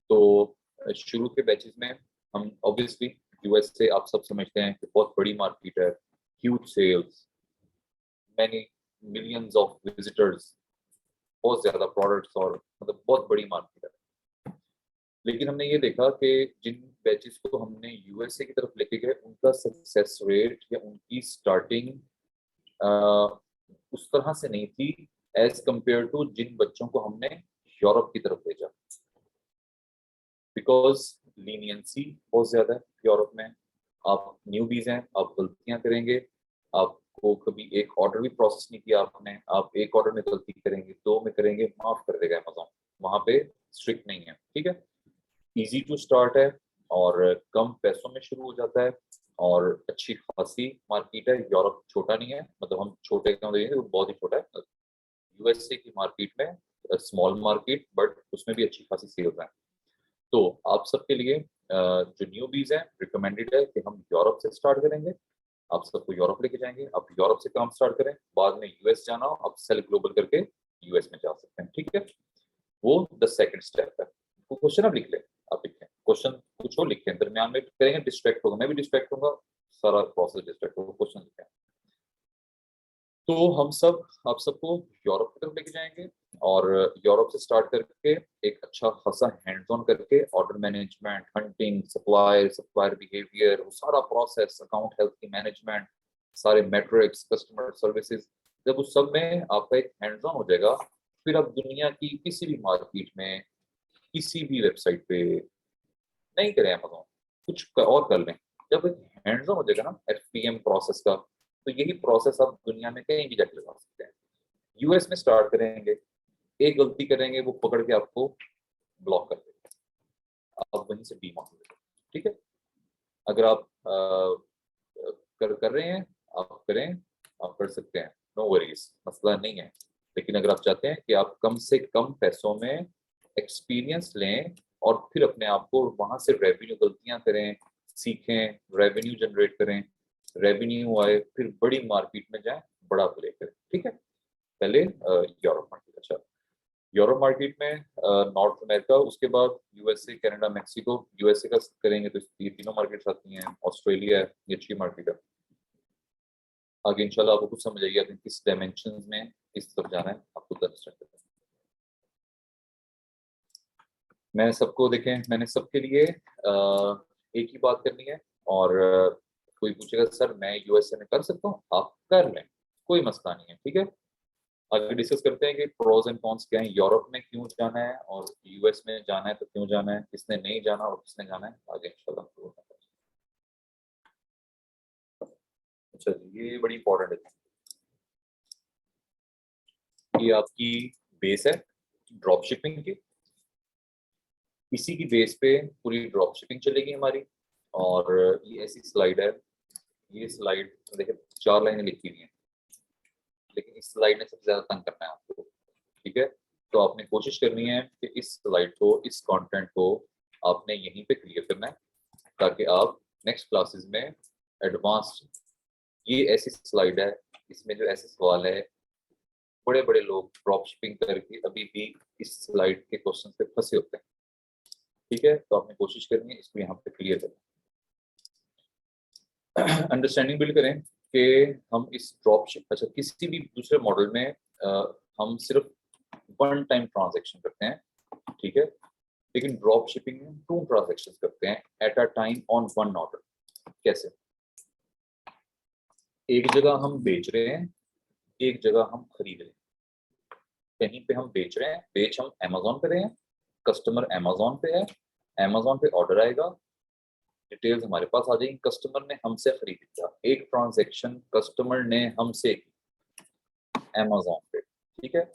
तो शुरू के बैचेस में हम ऑब्वियसली US से आप सब समझते हैं कि बहुत बड़ी मार्केट है, huge sales, many millions of visitors, बहुत ज्यादा प्रोडक्ट्स, और मतलब बहुत बड़ी मार्केट है। लेकिन हमने ये देखा कि जिन बैचेस को हमने USA की तरफ लेके गए, उनका सक्सेस रेट या उनकी स्टार्टिंग उस तरह से नहीं थी एज कंपेयर टू जिन बच्चों को हमने यूरोप की तरफ भेजा, बिकॉज लीनियंसी बहुत ज्यादा है यूरोप में। आप न्यूबीज हैं, आप गलतियां करेंगे, आपको कभी एक ऑर्डर भी प्रोसेस नहीं किया आपने, आप एक ऑर्डर में गलती करेंगे, दो में करेंगे, माफ कर देगा अमेज़न, वहां पे स्ट्रिक्ट नहीं है, ठीक है। इजी टू स्टार्ट है और कम पैसों में शुरू हो जाता है और अच्छी खासी मार्केट है। यूरोप छोटा नहीं है, मतलब हम छोटे क्यों देंगे, वो बहुत ही छोटा है। USA की मार्केट में स्मॉल मार्केट, बट उसमें भी अच्छी खासी सेल्स है। तो आप सबके लिए जो न्यूबीज हैं, रिकमेंडेड है कि हम यूरोप से स्टार्ट करेंगे। आप सबको यूरोप लेके जाएंगे, आप यूरोप से काम स्टार्ट करें, बाद में US जाना हो, आप सेल ग्लोबल करके US में जा सकते हैं, ठीक है। वो द सेकंड स्टेप है। वो क्वेश्चन आप लिख लें, आप लिखें क्वेश्चन, कुछ हो लिखें, दरमियान में करेंगे डिस्ट्रैक्ट होगा, मैं भी डिस्ट्रैक्ट होगा, सारा प्रोसेस डिस्ट्रैक्ट हो, क्वेश्चन लिखे हैं। तो हम सब आप सबको यूरोप की तरफ लेके जाएंगे और यूरोप से स्टार्ट करके एक अच्छा खासा हैंड्स ऑन करके order management, hunting, supplier behaviour, वो सारा प्रोसेस, अकाउंट हेल्थ की मैनेजमेंट, सारे मैट्रिक्स, कस्टमर सर्विसेज, जब उस सब में आपका एक हैंड्स ऑन हो जाएगा, फिर आप दुनिया की किसी भी मार्केट में, किसी भी वेबसाइट पे नहीं करें अमेज़न, और कर लें। जब हैंड्स ऑन हो जाएगा ना एफपीएम प्रोसेस का, तो यही प्रोसेस आप दुनिया में कहीं भी जाके लगा सकते हैं। यूएस में स्टार्ट करेंगे, एक गलती करेंगे वो पकड़ के आपको ब्लॉक कर देगा, आप वहीं से डीमोटिवेट, ठीक है। अगर आप कर रहे हैं, आप करें, आप कर सकते हैं, नो वरीज, मसला नहीं है। लेकिन अगर आप चाहते हैं कि आप कम से कम पैसों में एक्सपीरियंस लें और फिर अपने आप को वहां से रेवेन्यू, गलतियां करें, सीखें, रेवेन्यू जनरेट करें, रेवेन्यू आए, फिर बड़ी मार्केट में जाएं, बड़ा प्ले करें, ठीक है। पहले यूरोप मार्केट, अच्छा यूरोप मार्केट में नॉर्थ अमेरिका, उसके बाद यूएसए, कनाडा, मैक्सिको। यूएसए का करेंगे तो ये तीनों मार्केट्स आती हैं, ऑस्ट्रेलिया है, ये अच्छी मार्केट है। आगे इंशाल्लाह आपको कुछ समझ आएगी किस डायमेंशन में किस तरफ जाना है, आपको अंडरस्टैंड करना है। मैं सबको देखें, मैंने सबके लिए एक ही बात करनी है, और कोई पूछेगा सर मैं यूएसए में कर सकता हूँ, आप कर लें, कोई मसला नहीं है, ठीक है। आगे डिस्कस करते हैं कि प्रोज एंड कॉन्स क्या है, यूरोप में क्यों जाना है और यूएस में जाना है तो क्यों जाना है, किसने नहीं जाना और किसने जाना है, आगे इंशाल्लाह। अच्छा जी, ये बड़ी इंपॉर्टेंट है, ये आपकी बेस है ड्रॉप शिपिंग की, इसी की बेस पे पूरी ड्रॉप शिपिंग चलेगी हमारी। और ये ऐसी स्लाइड है, ये स्लाइड देखिए 4 लाइनें लिखी हुई हैं, लेकिन इस स्लाइड ने सबसे ज्यादा तंग करना है आपको, ठीक है। तो आपने कोशिश करनी है कि इस स्लाइड को, इस कंटेंट को आपने यहीं पे क्लियर करना है, ताकि आप नेक्स्ट क्लासेस में एडवांस्ड, ये ऐसी स्लाइड है, इसमें जो ऐसे सवाल है, बड़े बड़े लोग ड्रॉप शिपिंग करके अभी भी इस स्लाइड के क्वेश्चन पे फंसे होते हैं, ठीक है। तो आपने कोशिश करनी है इसको यहाँ पे क्लियर करना, अंडरस्टैंडिंग बिल्ड करें कि हम इस ड्रॉप शिप, अच्छा किसी भी दूसरे मॉडल में हम सिर्फ 1 टाइम ट्रांजैक्शन करते हैं, ठीक है। लेकिन ड्रॉप शिपिंग में 2 ट्रांजैक्शन करते हैं at a time on 1 order. कैसे? एक जगह हम बेच रहे हैं, एक जगह हम खरीद रहे हैं। कहीं पे हम बेच रहे हैं, बेच हम अमेजोन पे रहे हैं, कस्टमर अमेजोन पे है, अमेजोन पे ऑर्डर आएगा, डिटेल्स हमारे पास आ जाएंगी, कस्टमर ने हमसे खरीदा, एक ट्रांजैक्शन कस्टमर ने हमसे अमेजोन पे, ठीक है।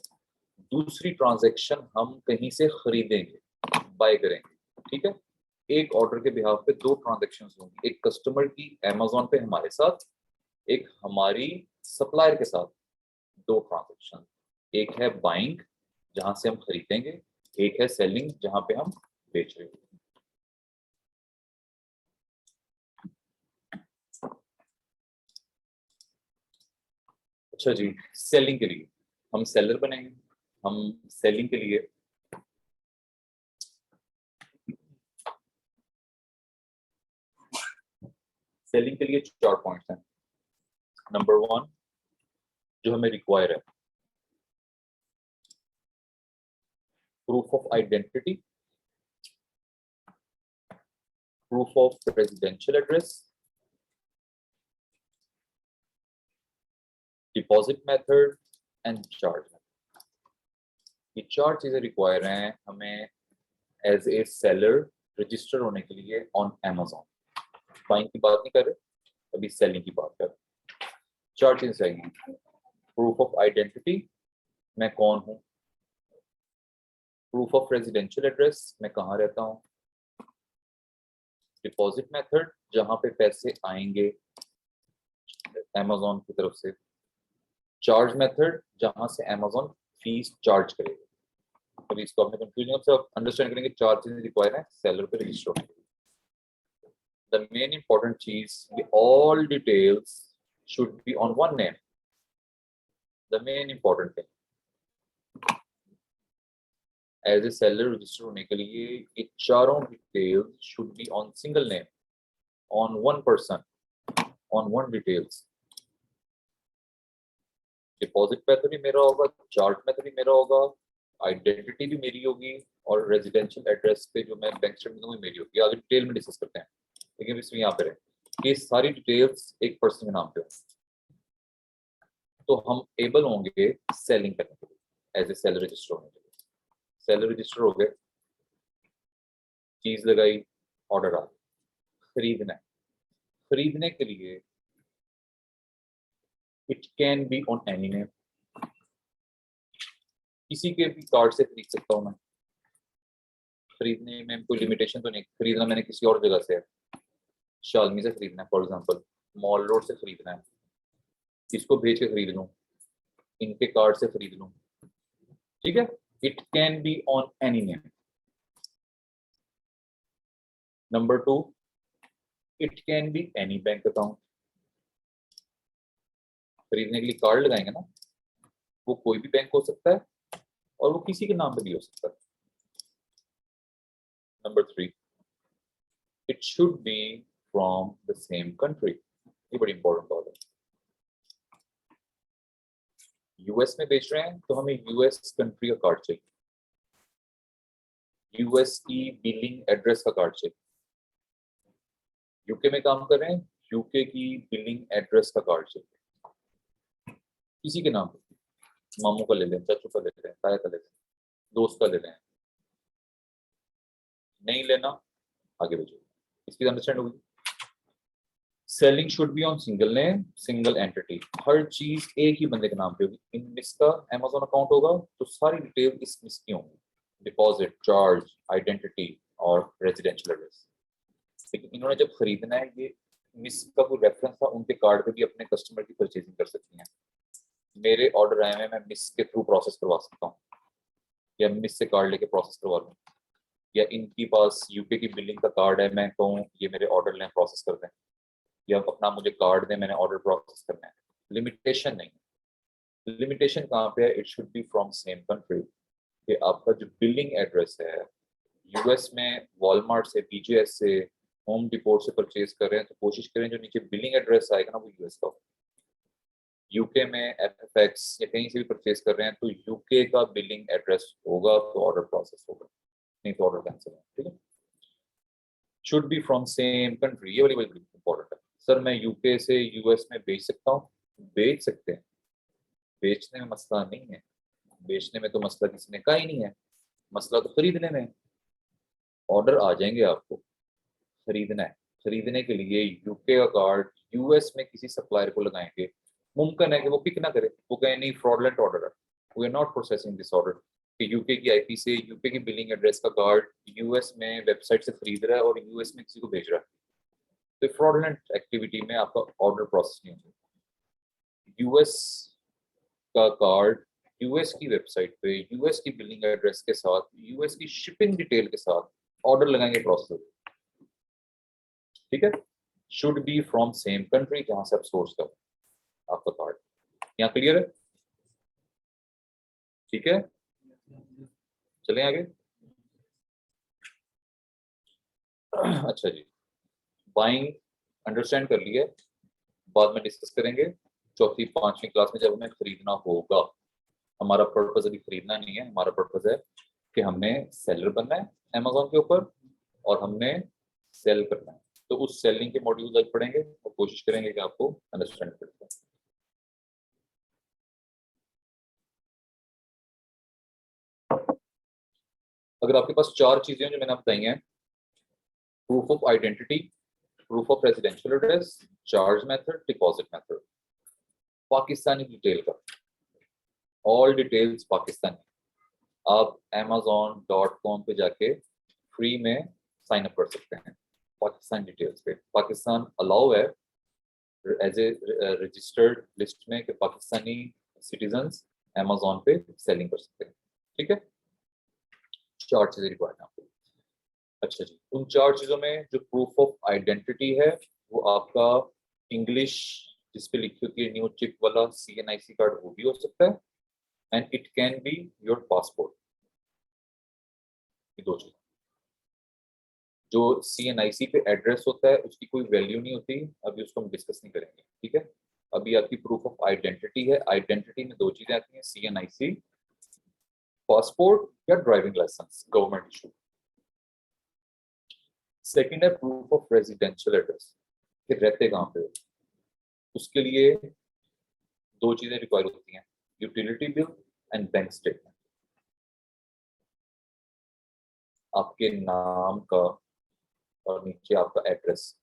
दूसरी ट्रांजैक्शन हम कहीं से खरीदेंगे, बाय करेंगे, ठीक है। एक ऑर्डर के बिहाफ पे 2 ट्रांजैक्शंस होंगी, एक कस्टमर की अमेजोन पे हमारे साथ, एक हमारी सप्लायर के साथ, 2 ट्रांजैक्शन। एक है बाइंग जहां से हम खरीदेंगे, एक है सेलिंग जहां पे हम बेच रहे हैं। अच्छा जी, सेलिंग के लिए हम सेलर बनेंगे, हम सेलिंग के लिए सेलिंग के लिए 4 पॉइंट्स हैं। नंबर 1 जो हमें रिक्वायर है, proof of identity, proof of residential address, deposit method and charge. ये 4 चीजें रिक्वायर हैं हमें एज ए सेलर रजिस्टर होने के लिए ऑन अमेजोन। बाइंग की बात नहीं कर रहे, अभी सेलिंग की बात कर रहे। 4 चीजें चाहिए, प्रूफ ऑफ आइडेंटिटी, मैं कौन हूँ, प्रूफ ऑफ रेजिडेंशियल एड्रेस, मैं कहाँ रहता हूँ, डिपॉजिट मेथड जहां पे पैसे आएंगे अमेजोन की तरफ से, चार्ज मेथड जहां से अमेजोन फीस चार्ज करेगा। अभी इसको आपने कंफ्यूजन से अंडरस्टैंड करेंगे, 4 चीजें रिक्वायर है सेलर पे रजिस्टर होने के लिए। The main important cheese, all details should be on one name. The main important thing. As a seller register होने के लिए ये चारों details should be on single name, on one person. on one details. Deposit method भी मेरा होगा, chart method भी मेरा होगा, आइडेंटिटी भी मेरी होगी, और रेजिडेंशियल एड्रेस पे जो मैं बैंक स्टेटमेंट दूंगी मेरी होगी। आगे डिटेल में डिस्कस करते हैं, लेकिन इसमें यहाँ पे रहे ये सारी डिटेल्स एक पर्सन के नाम पे होंगी। तो हम एबल होंगे सेलिंग करने के लिए, एज ए सेलर रजिस्टर होने के लिए। सेलर रजिस्टर हो गए, चीज लगाई, ऑर्डर आ गया, खरीदना है। खरीदने के लिए it can be on any name, किसी के भी कार्ड से खरीद सकता हूँ मैं। खरीदने में कोई लिमिटेशन तो नहीं, खरीदना मैंने किसी और जगह से है, शालमी से खरीदना है फॉर एग्जांपल, मॉल रोड से खरीदना है, इसको भेज के खरीद लूँ, इनके कार्ड से खरीद लूँ, ठीक है। It can be on any name. Number 2, it can be any bank account. खरीदने के लिए कार्ड लगाएंगे ना, वो कोई भी बैंक हो सकता है और वो किसी के नाम पे भी हो सकता है। Number 3, it should B from the same country. ये बड़ी इंपॉर्टेंट बात है। यूएस में बेच रहे हैं तो हमें यूएस कंट्री का कार्ड चाहिए, यूएस की बिलिंग एड्रेस का कार्ड चाहिए। यूके में काम कर रहे हैं, यूके की बिलिंग एड्रेस का कार्ड चाहिए, किसी के नाम पे, मामू का ले लें, चाचू का ले लें, ताया का ले लें, दोस्त का ले लें, नहीं लेना आगे भेजो। इसकी अंडरस्टैंड होगी। Selling should be on single name, single entity. हर चीज एक ही बंदे के नाम पे होगी। इन मिस का अमेज़न अकाउंट होगा तो सारी डिटेल इस मिस की होंगी, डिपॉजिट, चार्ज, आइडेंटिटी और रेजिडेंशियल एड्रेस। लेकिन इन्होंने जब खरीदना है, ये मिस का कोई रेफरेंस था, उनके कार्ड पे भी अपने कस्टमर की परचेजिंग कर सकती हैं। मेरे ऑर्डर आए हैं, मैं मिस के थ्रू प्रोसेस करवा सकता हूँ, या मिस से कार्ड लेके प्रोसेस करवा लूँ, या इनके पास यूके की बिलिंग का कार्ड है, मैं कहूँ ये मेरे ऑर्डर लें, प्रोसेस कर दें, या अपना मुझे कार्ड दें, मैंने ऑर्डर प्रोसेस करना है। लिमिटेशन नहीं, लिमिटेशन कहाँ पे है? It should B from same country. कि आपका जो बिलिंग एड्रेस है, यूएस में वॉलमार्ट से, बीजीएस से, होम डिपोट से परचेज कर रहे हैं तो कोशिश करें जो नीचे बिलिंग एड्रेस आएगा ना वो यूएस का हो। यूके में एफएक्स या कहीं से भी परचेज कर रहे हैं तो यूके का बिलिंग एड्रेस होगा तो ऑर्डर प्रोसेस होगा, नहीं तो ऑर्डर कैंसिल है, ठीक है। Should be from same country, ये वाली बड़ी इंपॉर्टेंट है। सर मैं यूके से यूएस में बेच सकता हूँ, बेच सकते हैं, बेचने में मसला नहीं है, बेचने में तो मसला किसी ने कहा ही नहीं है, मसला तो खरीदने में है। ऑर्डर आ जाएंगे आपको, खरीदना है, खरीदने के लिए यूके का कार्ड यूएस में किसी सप्लायर को लगाएंगे, मुमकिन है कि वो पिक ना करे, वो कहे नहीं फ्रॉडलेंट ऑर्डर है, we are not processing this order. कि यूके की आईपी से यूके की बिलिंग एड्रेस का कार्ड यूएस में वेबसाइट से खरीद रहा है और यूएस में किसी को भेज रहा है, तो फ्रॉडलेंट एक्टिविटी में आपका ऑर्डर प्रोसेस नहीं होगा। यूएस का कार्ड यूएस की वेबसाइट पे यूएस की बिलिंग एड्रेस के साथ यूएस की शिपिंग डिटेल के साथ ऑर्डर लगाएंगे, प्रोसेस, ठीक है। Should be from same country जहां से आप सोर्स कर आपका कार्ड। यहाँ क्लियर है? ठीक है, चलें आगे। अच्छा जी, बाइंग अंडरस्टैंड कर लिया, बाद में डिस्कस करेंगे चौथी पांचवी क्लास में जब हमें खरीदना होगा। हमारा पर्पस अभी खरीदना नहीं है, हमारा पर्पस है कि हमने सेलर बनना है अमेज़न के ऊपर और हमने सेल करना है। तो उस सेलिंग के मॉड्यूल्स आज पढ़ेंगे और कोशिश करेंगे कि आपको अंडरस्टैंड कर पाए। अगर आपके पास चार चीजें जो मैंने बताई हैं, proof of identity, proof of residential address, charge method, deposit method, Pakistani detail का, ऑल डिटेल्स पाकिस्तानी, आप amazon.com पे जाके फ्री में साइन अप कर सकते हैं पाकिस्तान डिटेल्स पे। पाकिस्तान अलाउ है एज ए रजिस्टर्ड लिस्ट में कि पाकिस्तानी सिटीजन्स amazon पे सेलिंग कर सकते हैं, ठीक है। चार चीजें रिक्वायर्ड है आपको। अच्छा जी, उन चार चीजों में जो प्रूफ ऑफ आइडेंटिटी है वो आपका इंग्लिश जिस पे लिखी होती है न्यू चिप वाला CNIC कार्ड, वो भी हो सकता है, and it can be your passport. ये दो चीज। जो CNIC पे एड्रेस होता है उसकी कोई वैल्यू नहीं होती, अभी उसको हम डिस्कस नहीं करेंगे, ठीक है। अभी आपकी प्रूफ ऑफ आइडेंटिटी है, आइडेंटिटी में दो चीजें आती हैं, CNIC पासपोर्ट या driving licence government issue. Second है प्रूफ ऑफ रेजिडेंशियल एड्रेस, कि रहते कहाँ पे हो। उसके लिए दो चीजें रिक्वायर होती हैं, utility bill and bank statement. आपके नाम का और नीचे आपका address.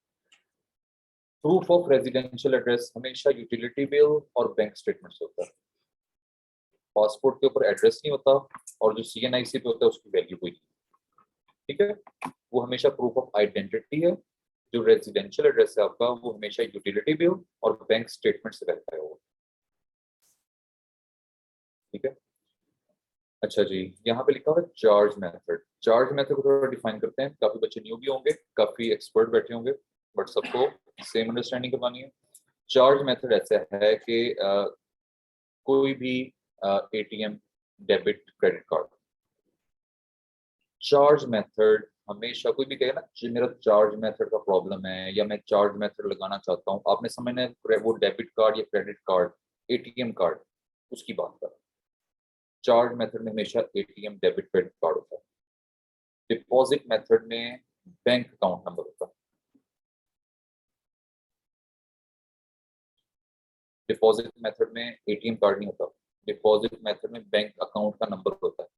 Proof of residential address हमेशा यूटिलिटी बिल और बैंक स्टेटमेंट से होता है। पासपोर्ट के ऊपर एड्रेस नहीं होता, और जो CNIC पे होता है उसकी वैल्यू कोई नहीं, ठीक है। वो हमेशा प्रूफ ऑफ आइडेंटिटी है। जो रेजिडेंशियल एड्रेस है आपका वो हमेशा यूटिलिटी बिल और बैंक स्टेटमेंट से वेरीफाई होगा, ठीक है। अच्छा जी, यहाँ पे लिखा हुआ है चार्ज मेथड। चार्ज मेथड को थोड़ा डिफाइन करते हैं, काफी बच्चे न्यू भी होंगे, काफी एक्सपर्ट बैठे होंगे, बट सबको सेम अंडरस्टैंडिंग करवानी है। चार्ज मेथड ऐसा है कि कोई भी ATM, debit, credit card, charge method हमेशा, कोई भी कहेगा ना जी मेरा चार्ज मेथड का प्रॉब्लम है या मैं चार्ज मेथड लगाना चाहता हूँ, आपने समझना है वो डेबिट कार्ड या क्रेडिट कार्ड, ATM कार्ड, उसकी बात कर। चार्ज मेथड में हमेशा ATM, डेबिट, क्रेडिट कार्ड होता है। डिपॉजिट मेथड में बैंक अकाउंट नंबर होता है। डिपॉजिट मेथड में ATM कार्ड नहीं होता, डिपॉजिट मेथड में बैंक अकाउंट का नंबर होता है।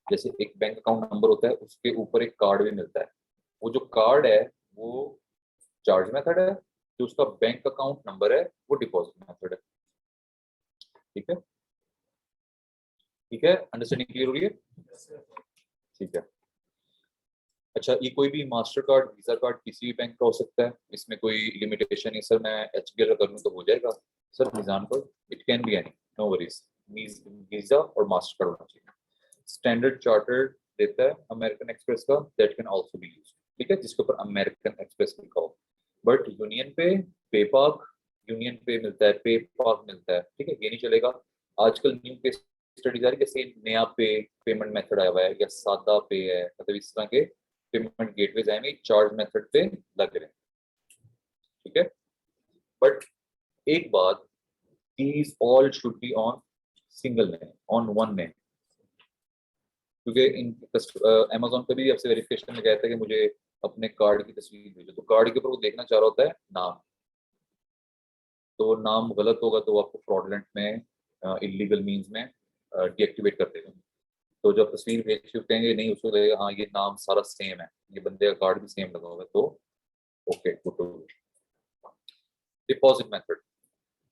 जैसे एक बैंक अकाउंट नंबर होता है, उसके ऊपर एक कार्ड भी मिलता है, वो जो कार्ड है वो चार्ज मेथड है, जो उसका बैंक अकाउंट नंबर है वो डिपॉजिट मेथड है, ठीक है। ठीक है, अंडरस्टैंडिंग क्लियर हो रही है, ठीक है। अच्छा, ये कोई भी मास्टर कार्ड, वीजा कार्ड किसी भी बैंक का हो सकता है, इसमें कोई लिमिटेशन नहीं। सर मैं HBL कर लूँ तो हो जाएगा? सर मिजान पर it can be any, no worries, visa और मास्टर कार्ड होना चाहिए। स्टैंडर्ड चार्टर्ड देता है अमेरिकन एक्सप्रेस का, that can also be used, ठीक है, जिसके ऊपर अमेरिकन एक्सप्रेस लिखा हो। बट यूनियन पे, पेपाक, यूनियन पे मिलता है, पेपाक मिलता है, ठीक है, ये नहीं चलेगा। आजकल न्यू पे स्टडीज आ रही है, जैसे नया पे पेमेंट मेथड आया हुआ है, या सादा पे है, मतलब इस तरह के पेमेंट गेटवेज आएंगे, चार्ज मेथड पे लग रहे हैं, ठीक है। बट एक बात, these all should be on single में, ऑन वन में, क्योंकि इन अमेजोन पे भी आपसे वेरिफिकेशन में कहता है कि मुझे अपने कार्ड की तस्वीर भेजो, तो कार्ड के ऊपर वो देखना चाह रहा होता है नाम, तो नाम गलत होगा तो आपको फ्रॉडलेंट में, इलीगल मीन्स में डीएक्टिवेट कर देगा। तो जब तस्वीर भेज के कहेंगे नहीं, उसको लगेगा हाँ ये नाम सारा सेम है, ये बंदे का कार्ड भी सेम लगा होगा, तो ओके गुड। डिपॉजिट मेथड,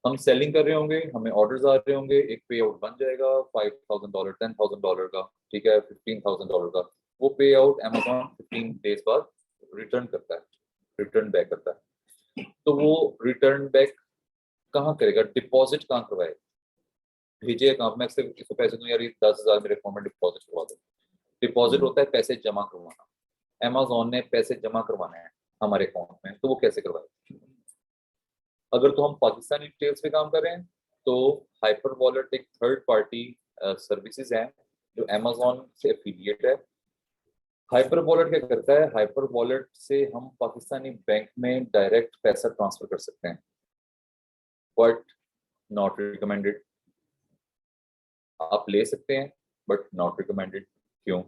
हम सेलिंग कर रहे होंगे, हमें ऑर्डर्स आ रहे होंगे, एक पे आउट बन जाएगा $5,000, $10,000 का, ठीक है, $15,000 का। वो पे आउट अमेजोन 15 डेज बाद रिटर्न करता है, रिटर्न बैक करता है। तो वो रिटर्न बैक कहाँ करेगा, डिपॉजिट कहाँ करवाएगा, भेजिए कहाँ? मैं सिर्फ इसको पैसे दूं यार, ये 10,000 मेरे अकाउंट में डिपॉजिट करवा दो। डिपॉजिट होता है पैसे जमा करवाना, अमेजोन ने पैसे जमा करवाने हैं हमारे अकाउंट में, तो वो कैसे करवाए? अगर तो हम पाकिस्तानी डिटेल्स पे काम कर रहे हैं तो हाइपर वॉलेट एक थर्ड पार्टी सर्विसेज है जो अमेजोन से एफिलिएट है। हाइपर वॉलेट क्या करता है, हाइपर वॉलेट से हम पाकिस्तानी बैंक में डायरेक्ट पैसा ट्रांसफर कर सकते हैं, बट नॉट रिकमेंडेड। आप ले सकते हैं बट नॉट रिकमेंडेड। क्यों?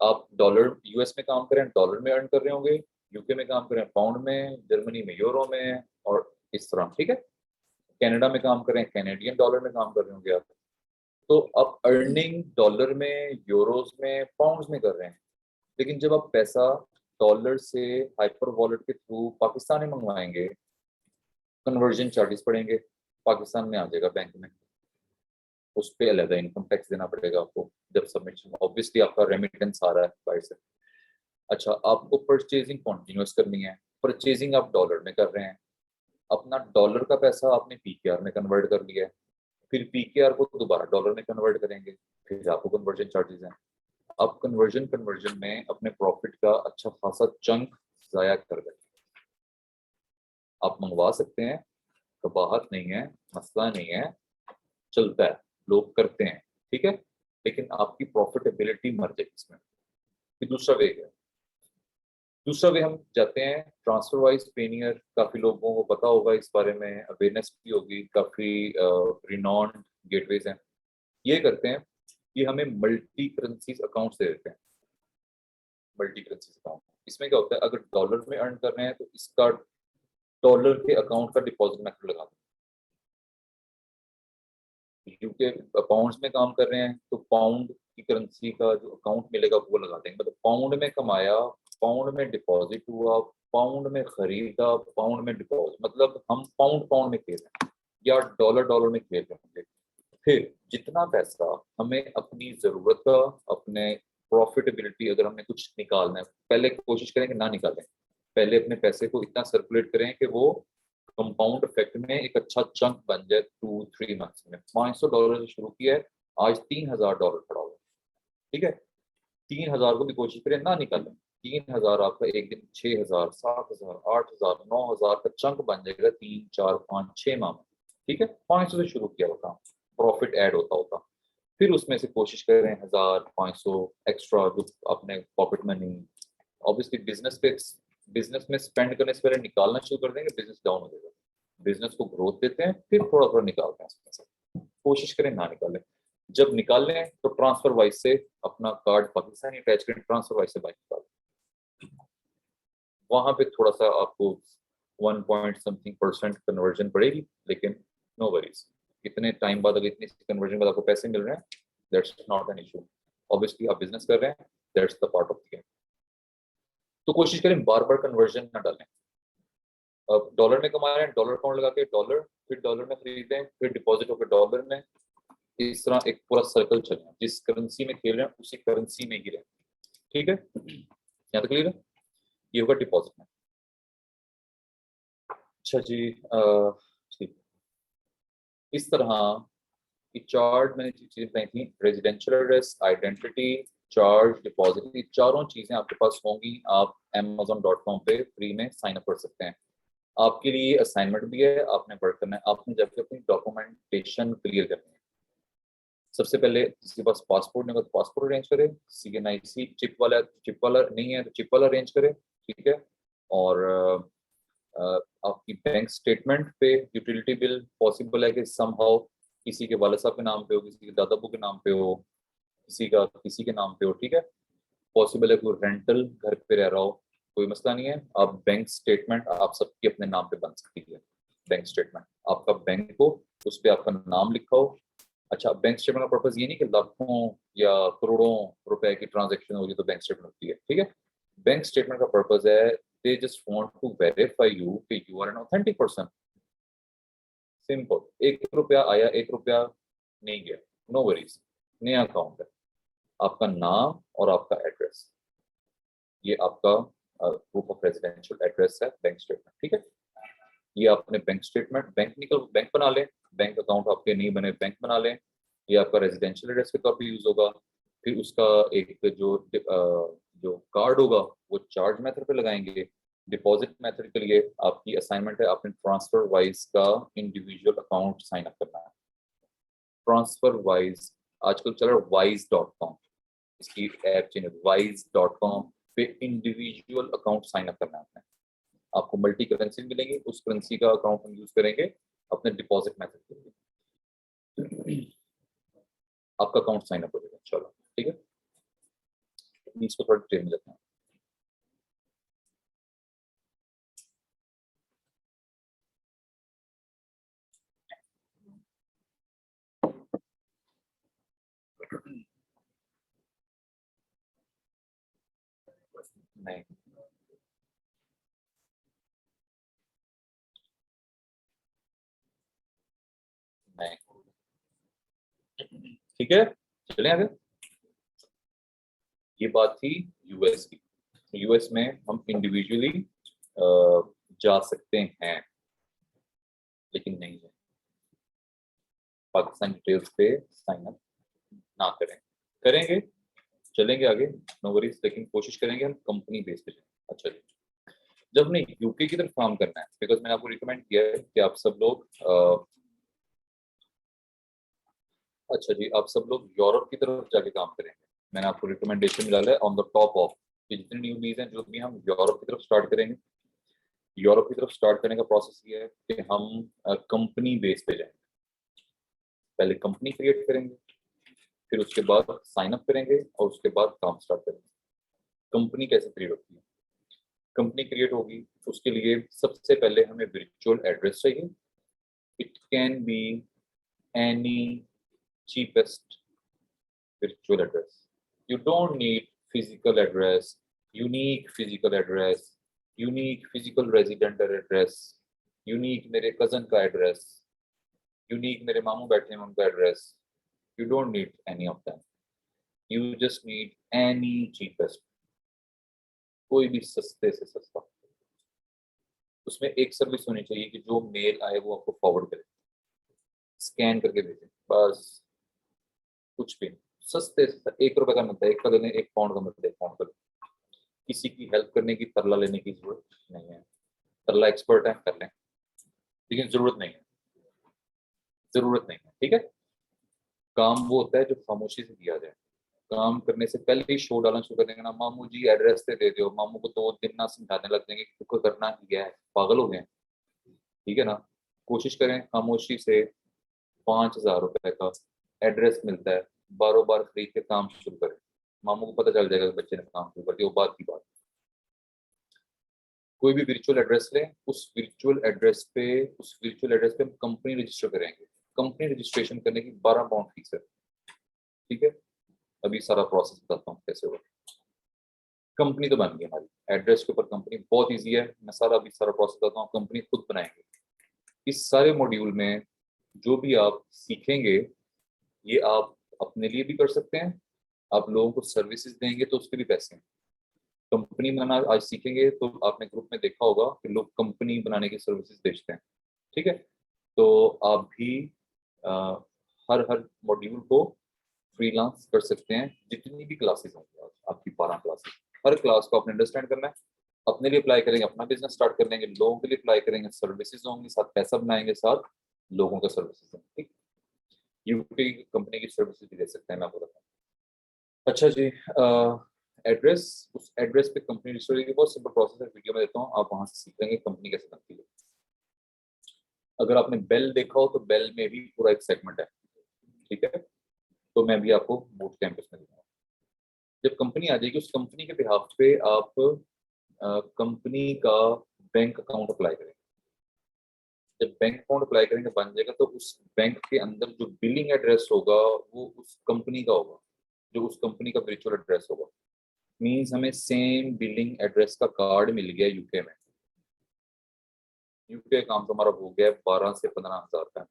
आप डॉलर US में काम करें, डॉलर में अर्न कर रहे होंगे, UK में काम करें पाउंड में, जर्मनी में यूरो में, और इस तरह, ठीक है। कनाडा में काम करें, कैनेडियन डॉलर में काम कर रहे होंगे आप, तो आप अर्निंग डॉलर में, यूरोस में, पाउंड्स में कर रहे हैं। लेकिन जब आप पैसा डॉलर से हाइपर वॉलेट के थ्रू पाकिस्तान में मंगवाएंगे, कन्वर्जन चार्जेस पड़ेंगे, पाकिस्तान में आ जाएगा बैंक में, उस पर अलग इनकम टैक्स देना पड़ेगा आपको जब सबमिशन, ऑब्वियसली आपका रेमिटेंस आ रहा है बाहर से। अच्छा, आपको परचेजिंग कॉन्टिन्यूस करनी है, परचेजिंग आप डॉलर में कर रहे हैं, अपना डॉलर का पैसा आपने PKR में कन्वर्ट कर लिया है, फिर PKR को दोबारा डॉलर में कन्वर्ट करेंगे, फिर आपको कन्वर्जन चार्जेस हैं। आप कन्वर्जन में अपने प्रॉफिट का अच्छा खासा चंक जाया कर दें। आप मंगवा सकते हैं, कबाहत नहीं है, मसला नहीं है, चलता है, लोग करते हैं, ठीक है, लेकिन आपकी प्रॉफिटेबिलिटी मर जाएगी इसमें। फिर दूसरा वे है, दूसरा वे हम जाते हैं ट्रांसफर वाइज पेनियर, काफी लोगों को पता होगा इस बारे में, अवेयरनेस भी होगी, काफी रिनॉन्ड गेटवेज हैं। ये करते हैं कि हमें मल्टी करेंसीज अकाउंट दे देते हैं। मल्टी करेंसीज अकाउंट, इसमें क्या होता है, अगर डॉलर में अर्न कर रहे हैं तो इसका डॉलर के अकाउंट का डिपॉजिट मेथड लगा दें। यूके पाउंड्स में काम कर रहे हैं तो पाउंड की करेंसी का जो अकाउंट मिलेगा वो लगा देंगे। मतलब पाउंड में कमाया, पाउंड में डिपॉजिट हुआ, पाउंड में खरीदा, पाउंड में डिपॉजिट, मतलब हम पाउंड पाउंड में खेल रहे हैं या डॉलर डॉलर में खेल रहे होंगे। फिर जितना पैसा हमें अपनी जरूरत का, अपने प्रॉफिटेबिलिटी, अगर हमने कुछ निकालना है, पहले कोशिश करें कि ना निकालें। पहले अपने पैसे को इतना सर्कुलेट करें कि वो कंपाउंड इफेक्ट में एक अच्छा चंक बन जाए 2-3 मंथ्स में। $500 से शुरू किया है, आज $3000 खड़ा हुआ। ठीक है, 3000 को भी कोशिश करें ना निकालें। 3000 आपका एक दिन 6000, 7000, 8000, 9000 का चंक बन जाएगा 3, 4, 5, 6 माह में। ठीक है, 500 से शुरू किया हुआ काम, प्रॉफिट ऐड होता होता। फिर उसमें से कोशिश करें 1000, 500 एक्स्ट्रा जो अपने पॉकेट मनी, ऑब्वियसली बिजनेस में स्पेंड करने से पहले निकालना शुरू कर देंगे, बिजनेस डाउन हो जाएगा। बिजनेस को ग्रोथ देते हैं, फिर थोड़ा थोड़ा निकालते हैं उसमें से। कोशिश करें ना निकालें। जब निकाल लें तो ट्रांसफर वाइज से अपना कार्ड पाकिस्तानी अटैच करें, ट्रांसफर वाइज से बाइक निकालें। वहां पे थोड़ा सा आपको 1 पॉइंट समथिंग % कन्वर्जन पड़ेगी, लेकिन नो वरीज। इतने टाइम बाद, अगर इतनी कन्वर्जन बाद आपको पैसे मिल रहे हैं, that's not an issue. Obviously आप बिजनेस कर रहे हैं, that's the part of the game. तो कोशिश करें बार बार कन्वर्जन ना डालें। अब डॉलर में कमा रहे हैं, डॉलर अकाउंट लगा के डॉलर, फिर डॉलर में खरीदें, फिर डिपॉजिट होकर डॉलर में। इस तरह एक पूरा सर्कल चले, जिस करेंसी में खेल रहे हैं उसी करेंसी में ही रहे। ठीक है, यहाँ तक क्लियर है? ये होगा डिपॉजिट में। अच्छा जी, ठीक। इस तरह की चार्ट मैंने चीजें बताई थी, residential address, identity, charge, deposit, ये चारों चीजें आपके पास होंगी। आप amazon.com पे फ्री में साइन अप कर सकते हैं। आपके लिए असाइनमेंट भी है, आपने वर्क करना है, आपने जाके अपनी डॉक्यूमेंटेशन क्लियर करनी है। सबसे पहले किसी के पास पासपोर्ट नहीं होगा तो पासपोर्ट अरेंज करें, CNIC चिप वाला नहीं है तो चिप वाला अरेंज करें। ठीक है, और आपकी बैंक स्टेटमेंट पे यूटिलिटी बिल पॉसिबल है कि समहाउ किसी के वाले साहब के नाम पे हो, किसी के दादाबू के नाम पे हो, किसी के नाम पे हो। ठीक है, पॉसिबल है कोई रेंटल घर पे रह रहा हो, कोई मसला नहीं है। आप बैंक स्टेटमेंट आप सबकी अपने नाम पे बन सकती है। बैंक स्टेटमेंट आपका बैंक हो, उस पर आपका नाम लिखा हो। अच्छा, बैंक स्टेटमेंट का पर्पज ये नहीं कि लाखों या करोड़ों रुपए की ट्रांजैक्शन होगी तो बैंक स्टेटमेंट होती है। ठीक है, बैंक स्टेटमेंट का पर्पज है, they just want to verify you कि you are an authentic person. Simple, 1 रुपया आया, 1 रुपया नहीं गया, नो वरीज, नया अकाउंट है। आपका नाम और आपका एड्रेस, ये आपका प्रूफ ऑफ रेजिडेंशियल एड्रेस है, बैंक स्टेटमेंट। ठीक है, ये आपने बैंक स्टेटमेंट, बैंक बना लें, बैंक अकाउंट आपके नहीं बने बैंक बना लें, ये आपका रेजिडेंशियल एड्रेस के तौर पर यूज होगा। फिर उसका एक जो कार्ड होगा वो चार्ज मेथड पे लगाएंगे। डिपॉजिट मेथड के लिए आपकी असाइनमेंट है, आपने ट्रांसफर वाइज का इंडिविजुअल अकाउंट साइन अप करना है। ट्रांसफर वाइज आजकल चल रहा है wise.com, इसकी ऐप चेंज, wise.com पे इंडिविजुअल अकाउंट साइन अप करना है। आपको मल्टी करेंसी मिलेंगी, उस करेंसी का अकाउंट हम यूज करेंगे अपने डिपॉजिट मेथड के लिए। आपका अकाउंट साइन अप हो जाएगा। चलो ठीक है, इसको थोड़ा डिटेल में लेते हैं। नहीं, नहीं, ठीक है, चलें आगे। ये बात थी यूएस की। यूएस में हम इंडिविजुअली जा सकते हैं, लेकिन नहीं है, पाकिस्तान डिटेल्स पे साइन अप ना करें। करेंगे, चलेंगे आगे, नो वरीज, लेकिन कोशिश करेंगे हम कंपनी बेस पे जाएं। अच्छा जी, जब हमने यूके की तरफ काम करना है, बिकॉज मैंने आपको रिकमेंड किया है कि आप सब लोग अच्छा जी, आप सब लोग यूरोप की तरफ जाके काम करेंगे। मैंने आपको रिकमेंडेशन डाला है ऑन द टॉप ऑफ ये जितनी न्यूबीज हैं जो भी हम यूरोप की तरफ स्टार्ट करेंगे, यूरोप की तरफ स्टार्ट करने का प्रोसेस ये है कि हम कंपनी बेस पे जाएंगे। पहले कंपनी क्रिएट करेंगे, फिर उसके बाद साइन अप करेंगे और उसके बाद काम स्टार्ट करेंगे। कंपनी कैसे क्रिएट होती है? कंपनी क्रिएट होगी उसके लिए सबसे पहले हमें वर्चुअल एड्रेस चाहिए। It can be any cheapest virtual address. You don't need physical address, unique physical address, unique physical resident address, unique मेरे cousin का address, unique मेरे मामू बैठे हैं उनका address. You don't need any of them. You just need any cheapest. कोई भी सस्ते से सस्ता। उसमें एक सर्विस होनी चाहिए कि जो मेल आए वो आपको फॉरवर्ड करे, स्कैन करके भेजे, बस कुछ भी नहीं। सस्ते से ₹1 का मिलता है, 1 का लेने 1 पाउंड का मिलता है, 1 पाउंड का। किसी की हेल्प करने की, तरला लेने की जरूरत नहीं है। तरला एक्सपर्ट है, कर लें, लेकिन जरूरत नहीं है, जरूरत नहीं है। ठीक है, काम वो होता है जो खामोशी से किया जाए। काम करने से पहले ही शो डालना शुरू कर देंगे ना, मामू जी एड्रेस दे दो, मामू को 2 दिन ना समझाने लग जाएंगे कि तुमको करना ही है, पागल हो गए। ठीक है ना, कोशिश करें खामोशी से। ₹5000 का एड्रेस मिलता है, बारों बार खरीद के काम शुरू करें। मामू को पता चल जाएगा कि बच्चे ने काम शुरू कर दिया, वो बात की बात। कोई भी वर्चुअल एड्रेस लें, उस वर्चुअल एड्रेस पे हम कंपनी रजिस्टर करेंगे। कंपनी रजिस्ट्रेशन करने की 12 पाउंड फीस है। ठीक है, अभी सारा प्रोसेस बताता हूँ कैसे होगा। कंपनी तो बन गई हमारी, एड्रेस के ऊपर कंपनी, बहुत इजी है। मैं सारा प्रोसेस बताता हूँ, कंपनी खुद बनाएंगे। इस सारे मॉड्यूल में जो भी आप सीखेंगे ये आप अपने लिए भी कर सकते हैं, आप लोगों को सर्विसेज देंगे तो उसके भी पैसे हैं। कंपनी बनाना आज सीखेंगे तो आपने ग्रुप में देखा होगा कि लोग कंपनी बनाने की सर्विसेज बेचते हैं। ठीक है, तो आप भी हर हर मॉड्यूल को फ्रीलांस कर सकते हैं। जितनी भी क्लासेस होंगी आपकी 12 क्लासेस, हर क्लास को आपने अंडरस्टैंड करना है। अपने लिए अप्लाई करेंगे, अपना बिजनेस स्टार्ट कर लेंगे, लोगों के लिए अप्लाई करेंगे, सर्विसेज होंगी, साथ पैसा बनाएंगे, साथ लोगों का सर्विसेज होंगे। ठीक, यूके की कंपनी की सर्विसेज भी दे सकते हैं, मैं आपको बताऊँ। अच्छा जी, एड्रेस, उस एड्रेस पे कंपनी रजिस्टर की बहुत सिंपल प्रोसेस है, वीडियो में देता हूँ, आप वहां से सीख लेंगे कंपनी कैसे बनती है। अगर आपने बेल देखा हो तो बेल में भी पूरा एक सेगमेंट है। ठीक है, तो मैं भी आपको बूट कैंप में दूंगा। जब कंपनी आ जाएगी, उस कंपनी के बिहाफ पे आप कंपनी का बैंक अकाउंट अप्लाई करेंगे। जब बैंक अकाउंट अप्लाई करेंगे बन जाएगा, तो उस बैंक के अंदर जो बिलिंग एड्रेस होगा वो उस कंपनी का होगा, जो उस कंपनी का वर्चुअल एड्रेस होगा। मींस हमें सेम बिलिंग एड्रेस का कार्ड मिल गया यूके में। यूके काम तो हमारा हो गया 12 से 15 हज़ार का।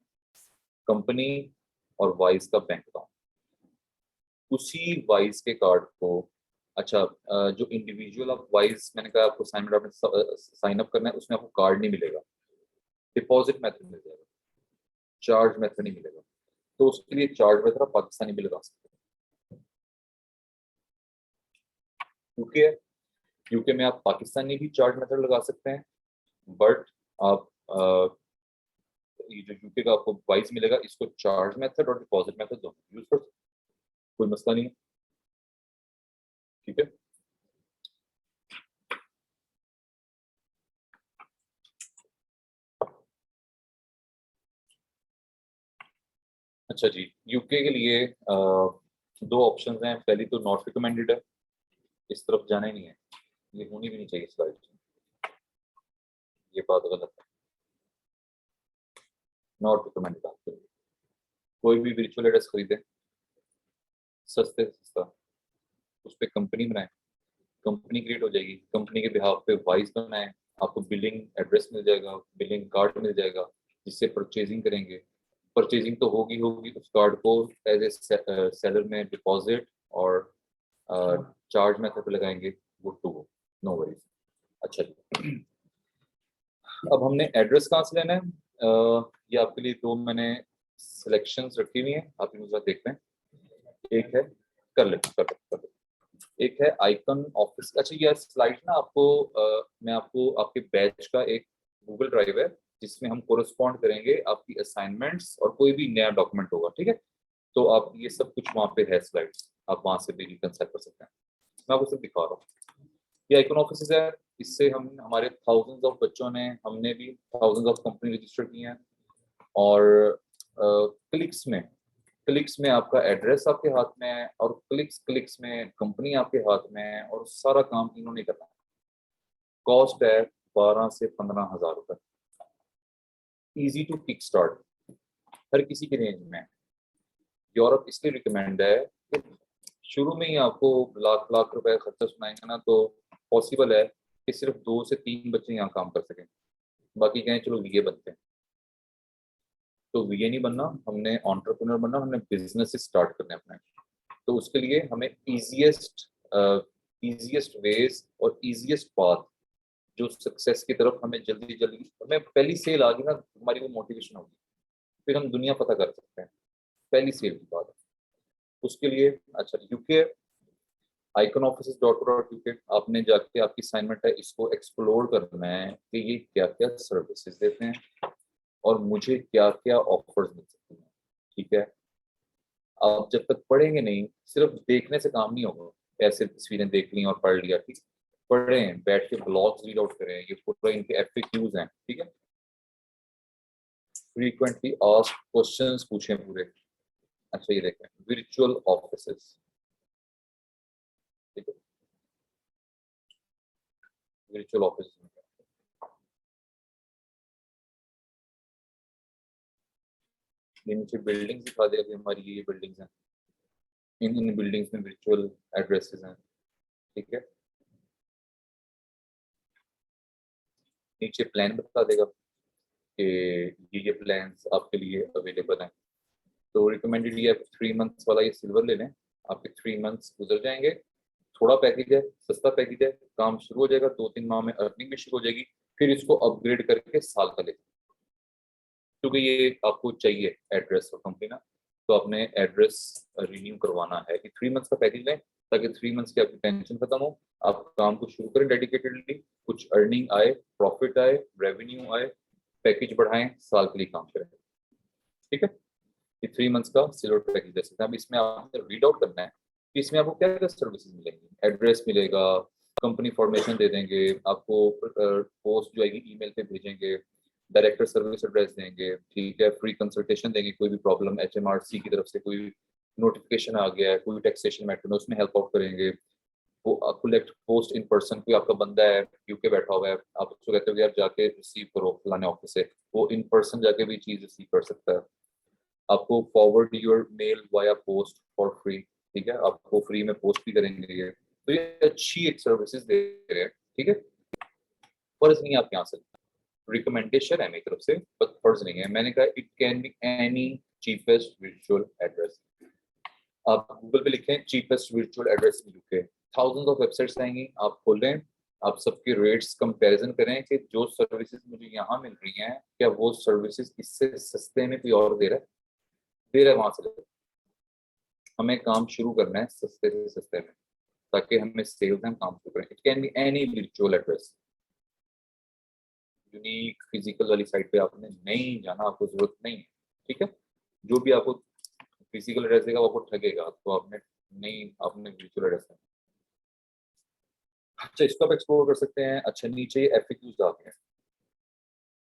कंपनी और वाइस का बैंक अकाउंट, उसी वाइस के कार्ड को, अच्छा जो इंडिविजुअल ऑफ वाइस, मैंने कहा आपको असाइनमेंट आपने साइन अप करना है, उसमें आपको कार्ड नहीं मिलेगा, डिपॉजिट मेथड मिल जाएगा, चार्ज मेथड नहीं मिलेगा। तो उसके लिए चार्ज मेथड आप पाकिस्तानी बिल लगा सकते हैं। यूके है, यूके में आप पाकिस्तानी भी चार्ज मेथड लगा सकते हैं, बट आप ये जो यूके का आपको वाइस मिलेगा, इसको चार्ज मेथड और डिपॉजिट मेथड दोनों यूज कर सकते हैं, कोई मसला नहीं है। ठीक है, अच्छा जी, यूके के लिए 2 ऑप्शन हैं। पहली तो नॉट रिकमेंडेड है, इस तरफ जाना ही नहीं है, ये होनी भी नहीं चाहिए स्लाइड, ये बात गलत है। नॉट रिकमेंडेड आपके लिए। कोई भी वर्चुअल एड्रेस खरीदें सस्ते से सस्ता, उस पर कंपनी बनाएं, कंपनी क्रिएट हो जाएगी, कंपनी के बिहाफ पे वाइस बनाएं, आपको बिलिंग एड्रेस मिल जाएगा, बिलिंग कार्ड मिल जाएगा, जिससे परचेजिंग करेंगे। परचेजिंग तो होगी होगी, उस कार्ड को एज ए सेलर में डिपॉजिट और चार्ज मेथड पे लगाएंगे, good to go, no worries. अच्छा जी, अब हमने एड्रेस कहाँ से लेना है, ये आपके लिए 2 मैंने सिलेक्शंस रखी हुई हैं, आप इनके साथ देखते हैं। एक है, कर ले कर ले कर ले। एक है आइकन ऑफिस। अच्छा, ये स्लाइड ना आपको मैं आपको आपके बैच का एक गूगल ड्राइव है जिसमें हम कोरेस्पॉन्ड करेंगे आपकी असाइनमेंट्स और कोई भी नया डॉक्यूमेंट होगा। ठीक है, तो आप ये सब कुछ वहाँ पे है स्लाइड्स, आप वहाँ से भी रिकंसाइल कर सकते हैं। मैं आपको सिर्फ दिखा रहा हूँ। ये आइकन ऑफिस है, इससे हम हमारे थाउजेंड्स ऑफ बच्चों ने, हमने भी थाउजेंड्स ऑफ कंपनी रजिस्टर की हैं, और क्लिक्स में आपका एड्रेस आपके हाथ में है, और क्लिक्स में कंपनी आपके हाथ में है, और सारा काम इन्होंने करना है। कॉस्ट है 12 से 15 हज़ार रुपए। इजी टू किक स्टार्ट, हर किसी के रेंज में। यूरोप इसलिए रिकमेंड है कि शुरू में ही आपको लाख लाख रुपए खर्चा सुनाएंगे ना, तो पॉसिबल है कि सिर्फ 2 से 3 बच्चे यहाँ काम कर सकें, बाकी कहें चलो वीए बनते हैं। तो वीए नहीं बनना, हमने एंटरप्रेन्योर बनना, हमने बिजनेस स्टार्ट करने अपने। तो उसके लिए हमें इजीएस्ट वेज और इजीएस्ट पाथ जो सक्सेस की तरफ हमें जल्दी जल्दी, हमें पहली सेल आ गई ना, हमारी वो मोटिवेशन होगी, फिर हम दुनिया पता कर सकते हैं। पहली सेल की बात है उसके लिए। अच्छा, यूके iconoffices.co.uk आपने जाके, आपकी असाइनमेंट है, इसको एक्सप्लोर करना है कि ये क्या क्या सर्विसेज देते हैं और मुझे क्या क्या ऑफर्स मिल सकती हैं। ठीक है, आप जब तक पढ़ेंगे नहीं, सिर्फ देखने से काम नहीं होगा, ऐसे तस्वीरें देख ली और पढ़ लिया, ठीक, पढ़ें, बैठ के ब्लॉग्स रीड आउट करें, ये पूरा इनके एफएक्यूज हैं, ठीक है। फ्रीक्वेंटली आस्क्ड क्वेश्चंस पूछें पूरे। अच्छा, ये देखें वर्चुअल ऑफिसेस, ठीक है, वर्चुअल ऑफिस। ये नीचे बिल्डिंग दिखा दिया कि हमारी ये बिल्डिंग्स हैं, इन बिल्डिंग्स में वर्चुअल एड्रेसेस हैं, ठीक है। नीचे प्लान बता देगा कि ये प्लान्स आपके लिए अवेलेबल हैं। तो रिकमेंडेड ये 3 मंथ्स वाला ये सिल्वर ले लें, आपके 3 मंथ्स गुजर जाएंगे। थोड़ा पैकेज है, सस्ता पैकेज है, काम शुरू हो जाएगा, 2-3 माह में अर्निंग भी शुरू हो जाएगी, फिर इसको अपग्रेड करके साल का ले, क्योंकि ये आपको चाहिए एड्रेस और कंपनी ना, तो आपने एड्रेस रिन्यू करवाना है। कि 3 मंथ्स का पैकेज लें ताकि 3 मंथ्स की आपकी टेंशन खत्म हो, आप काम को शुरू करें डेडिकेटेडली, कुछ अर्निंग आए, प्रॉफिट आए, रेवेन्यू आए, पैकेज बढ़ाएं, साल के लिए काम करें, ठीक है। ये 3 मंथ्स का सिल्वर पैकेज दे सकते हैं। अब इसमें आपने रीड आउट करना है कि इसमें आपको क्या क्या सर्विसेज मिलेंगी। एड्रेस मिलेगा, कंपनी फॉर्मेशन दे देंगे आपको, पोस्ट जो आएगी ईमेल पे भेजेंगे, डायरेक्टर सर्विस एड्रेस देंगे, ठीक है, फ्री कंसल्टेशन देंगे, कोई भी प्रॉब्लम एचएमआरसी की तरफ से कोई नोटिफिकेशन आ गया है, कोई टैक्सेशन मैटर में, उसमें हेल्प आउट करेंगे। वो कलेक्ट पोस्ट इन पर्सन, कोई आपका बंदा है यूके बैठा हुआ है, आप उसको कहते हो यार जाके रिसीव करो फलाने ऑफिस से, वो इन पर्सन जाके भी चीज रिसीव कर सकता है। आपको forward your mail via post for free, ठीक है, आपको फ्री में पोस्ट भी करेंगे ये। तो ये अच्छी एक सर्विसेज दे रहे हैं, ठीक है। फर्ज नहीं है आप यहाँ से, रिकमेंडेशन है मेरी तरफ से, बट फर्ज नहीं है। मैंने कहा it can be any cheapest virtual address. आप गूगल पे लिखें cheapest virtual address in UK, thousand of websites आएंगी, आप खोलें, आप सबके रेट्स कंपैरिजन करें कि जो सर्विसेज मुझे यहाँ मिल रही हैं, क्या वो सर्विसेज इससे सस्ते में कोई और दे रहा है, वहां से हमें काम शुरू करना है सस्ते से सस्ते में, ताकि हमें सेल्स में काम शुरू करें। It can be any virtual address, unique physical वाली साइट पे आपने नहीं जाना, आपको जरूरत नहीं है, ठीक है। जो भी आपको फिजिकल एड्रेस देगा वो आपको ठगेगा, तो आपने नहीं, आपने वर्चुअल एड्रेस है। अच्छा, इसको आप एक्सप्लोर कर सकते हैं। अच्छा, नीचे ये एफएक्यूज आ गए हैं,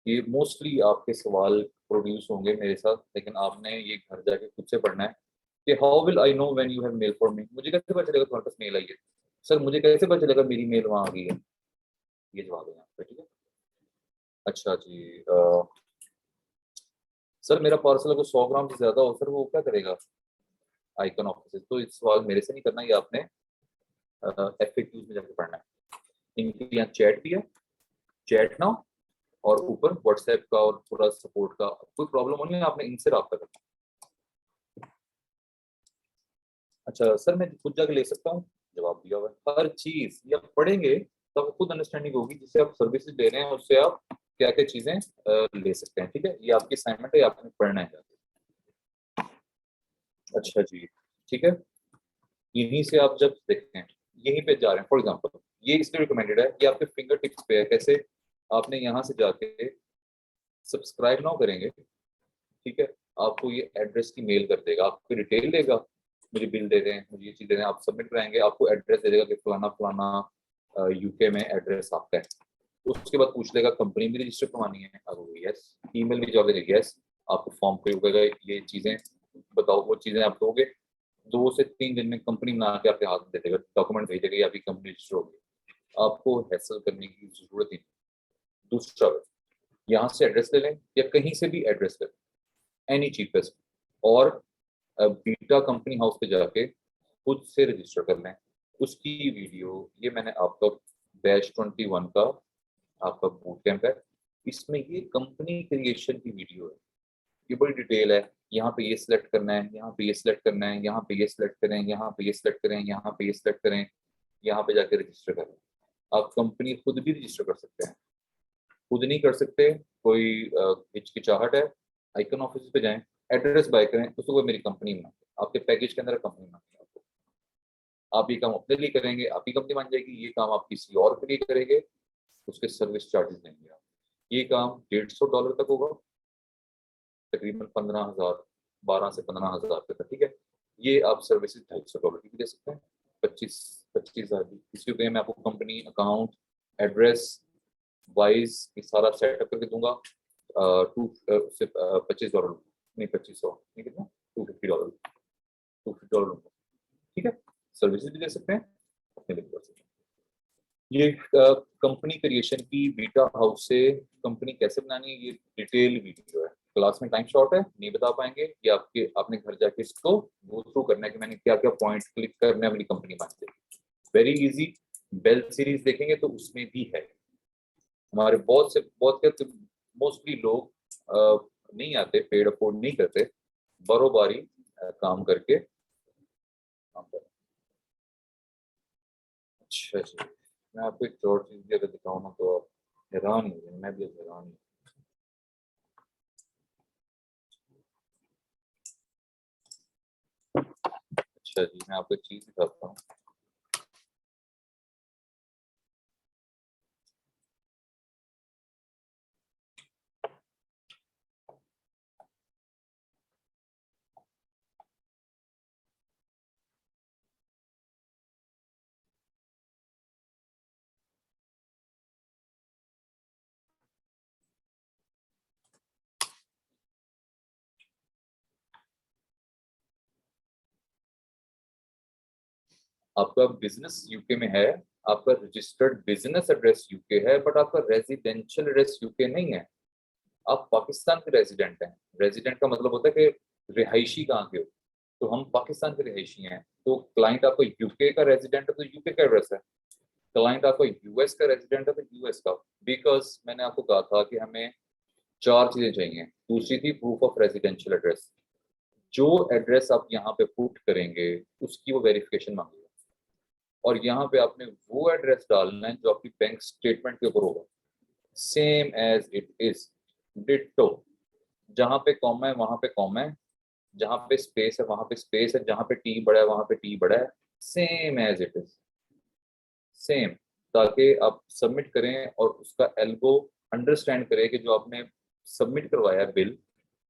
ये मोस्टली आपके सवाल प्रोड्यूस होंगे मेरे साथ, लेकिन आपने ये घर जाके खुद से पढ़ना है कि how will I know when you have mail for me, मुझे कैसे पता चलेगा तुम्हारे पास मेल आई है, सर मुझे कैसे पता चलेगा मेरी मेल वहां आ गई है, ये जवाब है यहाँ पे, ठीक है। अच्छा जी, सर मेरा पार्सल अगर 100 ग्राम से ज्यादा हो सर, वो क्या करेगा आइकन ऑफिस, तो इस सवाल मेरे से नहीं करना, ये आपने एफएक्यूज में जाके पढ़ना है। इनके यहाँ चैट भी है, चैट ना, और ऊपर व्हाट्सएप का और पूरा सपोर्ट का, कोई प्रॉब्लम होनी है आपने इनसे रब्ता करना। अच्छा सर, मैं खुद जाके ले सकता हूँ, जवाब दिया हुआ है। हर चीज ये आप पढ़ेंगे तो आपको खुद अंडरस्टैंडिंग होगी, जिससे आप सर्विसेज ले रहे हैं उससे आप क्या क्या चीजें ले सकते हैं, ठीक है। ये आपकी असाइनमेंट है, आपने पढ़ना है जाके। अच्छा जी, ठीक है। यहीं से आप जब देखते हैं, यहीं पे जा रहे हैं, फॉर एग्जांपल ये इसलिए रिकमेंडेड है, ये आपके फिंगर टिप्स पे है। कैसे, आपने यहाँ से जाके सब्सक्राइब ना करेंगे, ठीक है, आपको ये एड्रेस की मेल कर देगा, आपको डिटेल देगा, मुझे बिल दे दें, मुझे ये चीज़ दे दें, आप सबमिट कराएंगे, आपको एड्रेस दे देगा कि फलाना फलाना यूके में एड्रेस आपका है। तो उसके बाद पूछ लेगा कंपनी भी रजिस्टर करवानी है, अगर यस, ईमेल भी जवाब देगा यस, आपको फॉर्म पे होगा ये चीजें बताओ, वो चीजें आप दोगे, 2 से 3 दिन में कंपनी बना के आपके हाथ में दे देगा, डॉक्यूमेंट भेज देगा, या आपकी कंपनी रजिस्टर होगी, आपको हैसल करने की जरूरत ही नहीं। दूसरा, यहाँ से एड्रेस ले लें या कहीं से भी एड्रेस ले लें, एनी चीपेस्ट, और बीटा कंपनी हाउस पे जाके खुद से रजिस्टर कर लें। उसकी वीडियो, ये मैंने आपका बैच 21 का आपका बूट कैंप है, इसमें ये कंपनी क्रिएशन की वीडियो है, ये बड़ी डिटेल है, यहाँ पे ये सिलेक्ट करना है, यहाँ पे ये सिलेक्ट करना है, यहाँ पे ये सिलेक्ट करें, यहाँ पे ये सिलेक्ट करें, यहाँ पे ये सिलेक्ट करें, यहाँ पे जाके रजिस्टर करें। आप कंपनी खुद भी रजिस्टर कर सकते हैं, खुद नहीं कर सकते, कोई हिचकिचाहट है, आइकन ऑफिस पे जाएं, एड्रेस बाय करें, उसको मेरी कंपनी बना आपके पैकेज के अंदर कंपनी बना आपको, आप ये काम अपने लिए करेंगे, आपकी कंपनी बन जाएगी, ये काम आप किसी और के लिए करेंगे, उसके सर्विस चार्जेस देंगे आप। ये काम $150 तक होगा, तकरीबन 15,000, 12 से 15,000 तक, ठीक है। ये आप सर्विसेज $250 की भी दे सकते हैं, 25,000 की। इसके लिए मैं आपको कंपनी अकाउंट एड्रेस वाइज ये सारा सेटअप करके दूंगा, $25 नहीं, 2500 नहीं, कितना, $250, $250, ठीक है। सर्विसेज भी दे सकते हैं, अपने लिए कर सकते हैं। ये कंपनी क्रिएशन की बीटा हाउस से कंपनी कैसे बनानी है, ये डिटेल वीडियो है, क्लास में टाइम शॉर्ट है, नहीं बता पाएंगे, कि आपने घर जाके इसको गो थ्रू करना है कि मैंने क्या क्या पॉइंट क्लिक करने हैं, मेरी कंपनी बन जाएगी, वेरी इजी। बेल सीरीज देखेंगे तो उसमें भी है, हमारे बहुत मोस्टली लोग नहीं आते, पेड अफोर्ड नहीं करते, बरोबारी काम करके अच्छा जी, मैं आपको एक और चीज भी अगर दिखाऊँ ना तो आप हैरान ही होंगे, मैं भी हैरान ही। अच्छा जी, मैं आपको एक चीज दिखाता हूँ, आपका बिजनेस यूके में है, आपका रजिस्टर्ड बिजनेस एड्रेस यूके है, बट आपका रेजिडेंशियल एड्रेस यूके नहीं है, आप पाकिस्तान के रेजिडेंट हैं। रेजिडेंट का मतलब होता है कि रिहायशी कहाँ के हो, तो हम पाकिस्तान के रिहायशी हैं, तो क्लाइंट आपको यूके का रेजिडेंट है तो यूके का एड्रेस है, क्लाइंट आपको यूएस का रेजिडेंट है तो यूएस का। बिकॉज मैंने आपको कहा था कि हमें 4 चीजें चाहिए, दूसरी थी प्रूफ ऑफ रेजिडेंशियल एड्रेस, जो एड्रेस आप यहाँ पे पुट करेंगे उसकी वो वेरिफिकेशन मांगेगा, और यहाँ पे आपने वो एड्रेस डालना है जो आपकी बैंक स्टेटमेंट के ऊपर होगा, same as it is, ditto, जहाँ पे कॉमा है वहां पे कॉमा है, जहाँ पे स्पेस है वहां पे स्पेस है, जहाँ पे टी बड़ा है वहां पे टी बड़ा है, same as it is, same, ताकि आप सबमिट करें और उसका एल्गो अंडरस्टैंड करे कि जो आपने सबमिट करवाया है बिल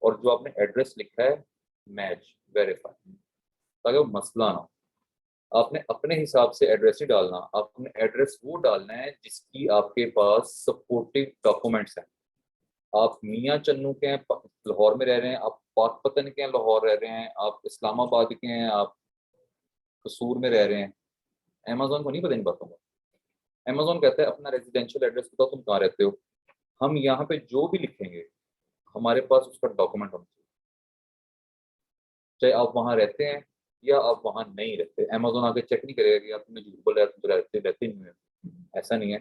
और जो आपने एड्रेस लिखा है मैच, वेरीफाई, ताकि वो मसला ना हो। आपने अपने हिसाब से एड्रेस नहीं डालना, आपने एड्रेस वो डालना है जिसकी आपके पास सपोर्टिव डॉक्यूमेंट्स हैं। आप मियाँ चन्नू के हैं, लाहौर में रह रहे हैं, आप पाकपतन के हैं, लाहौर रह रहे हैं, आप इस्लामाबाद के हैं, आप कसूर में रह रहे हैं, अमेजोन को नहीं पता इन बातों का। अमेजोन कहता है अपना रेजिडेंशियल एड्रेस बताओ तुम कहाँ रहते हो, हम यहाँ पे जो भी लिखेंगे हमारे पास उसका डॉक्यूमेंट होना चाहिए, चाहे आप वहाँ रहते हैं या आप वहाँ नहीं रहते। अमेजोन आके चेक नहीं करेगा कि आप तुम्हें झूठ बोल रहे हो, तुम तो रहते नहीं है, ऐसा नहीं है।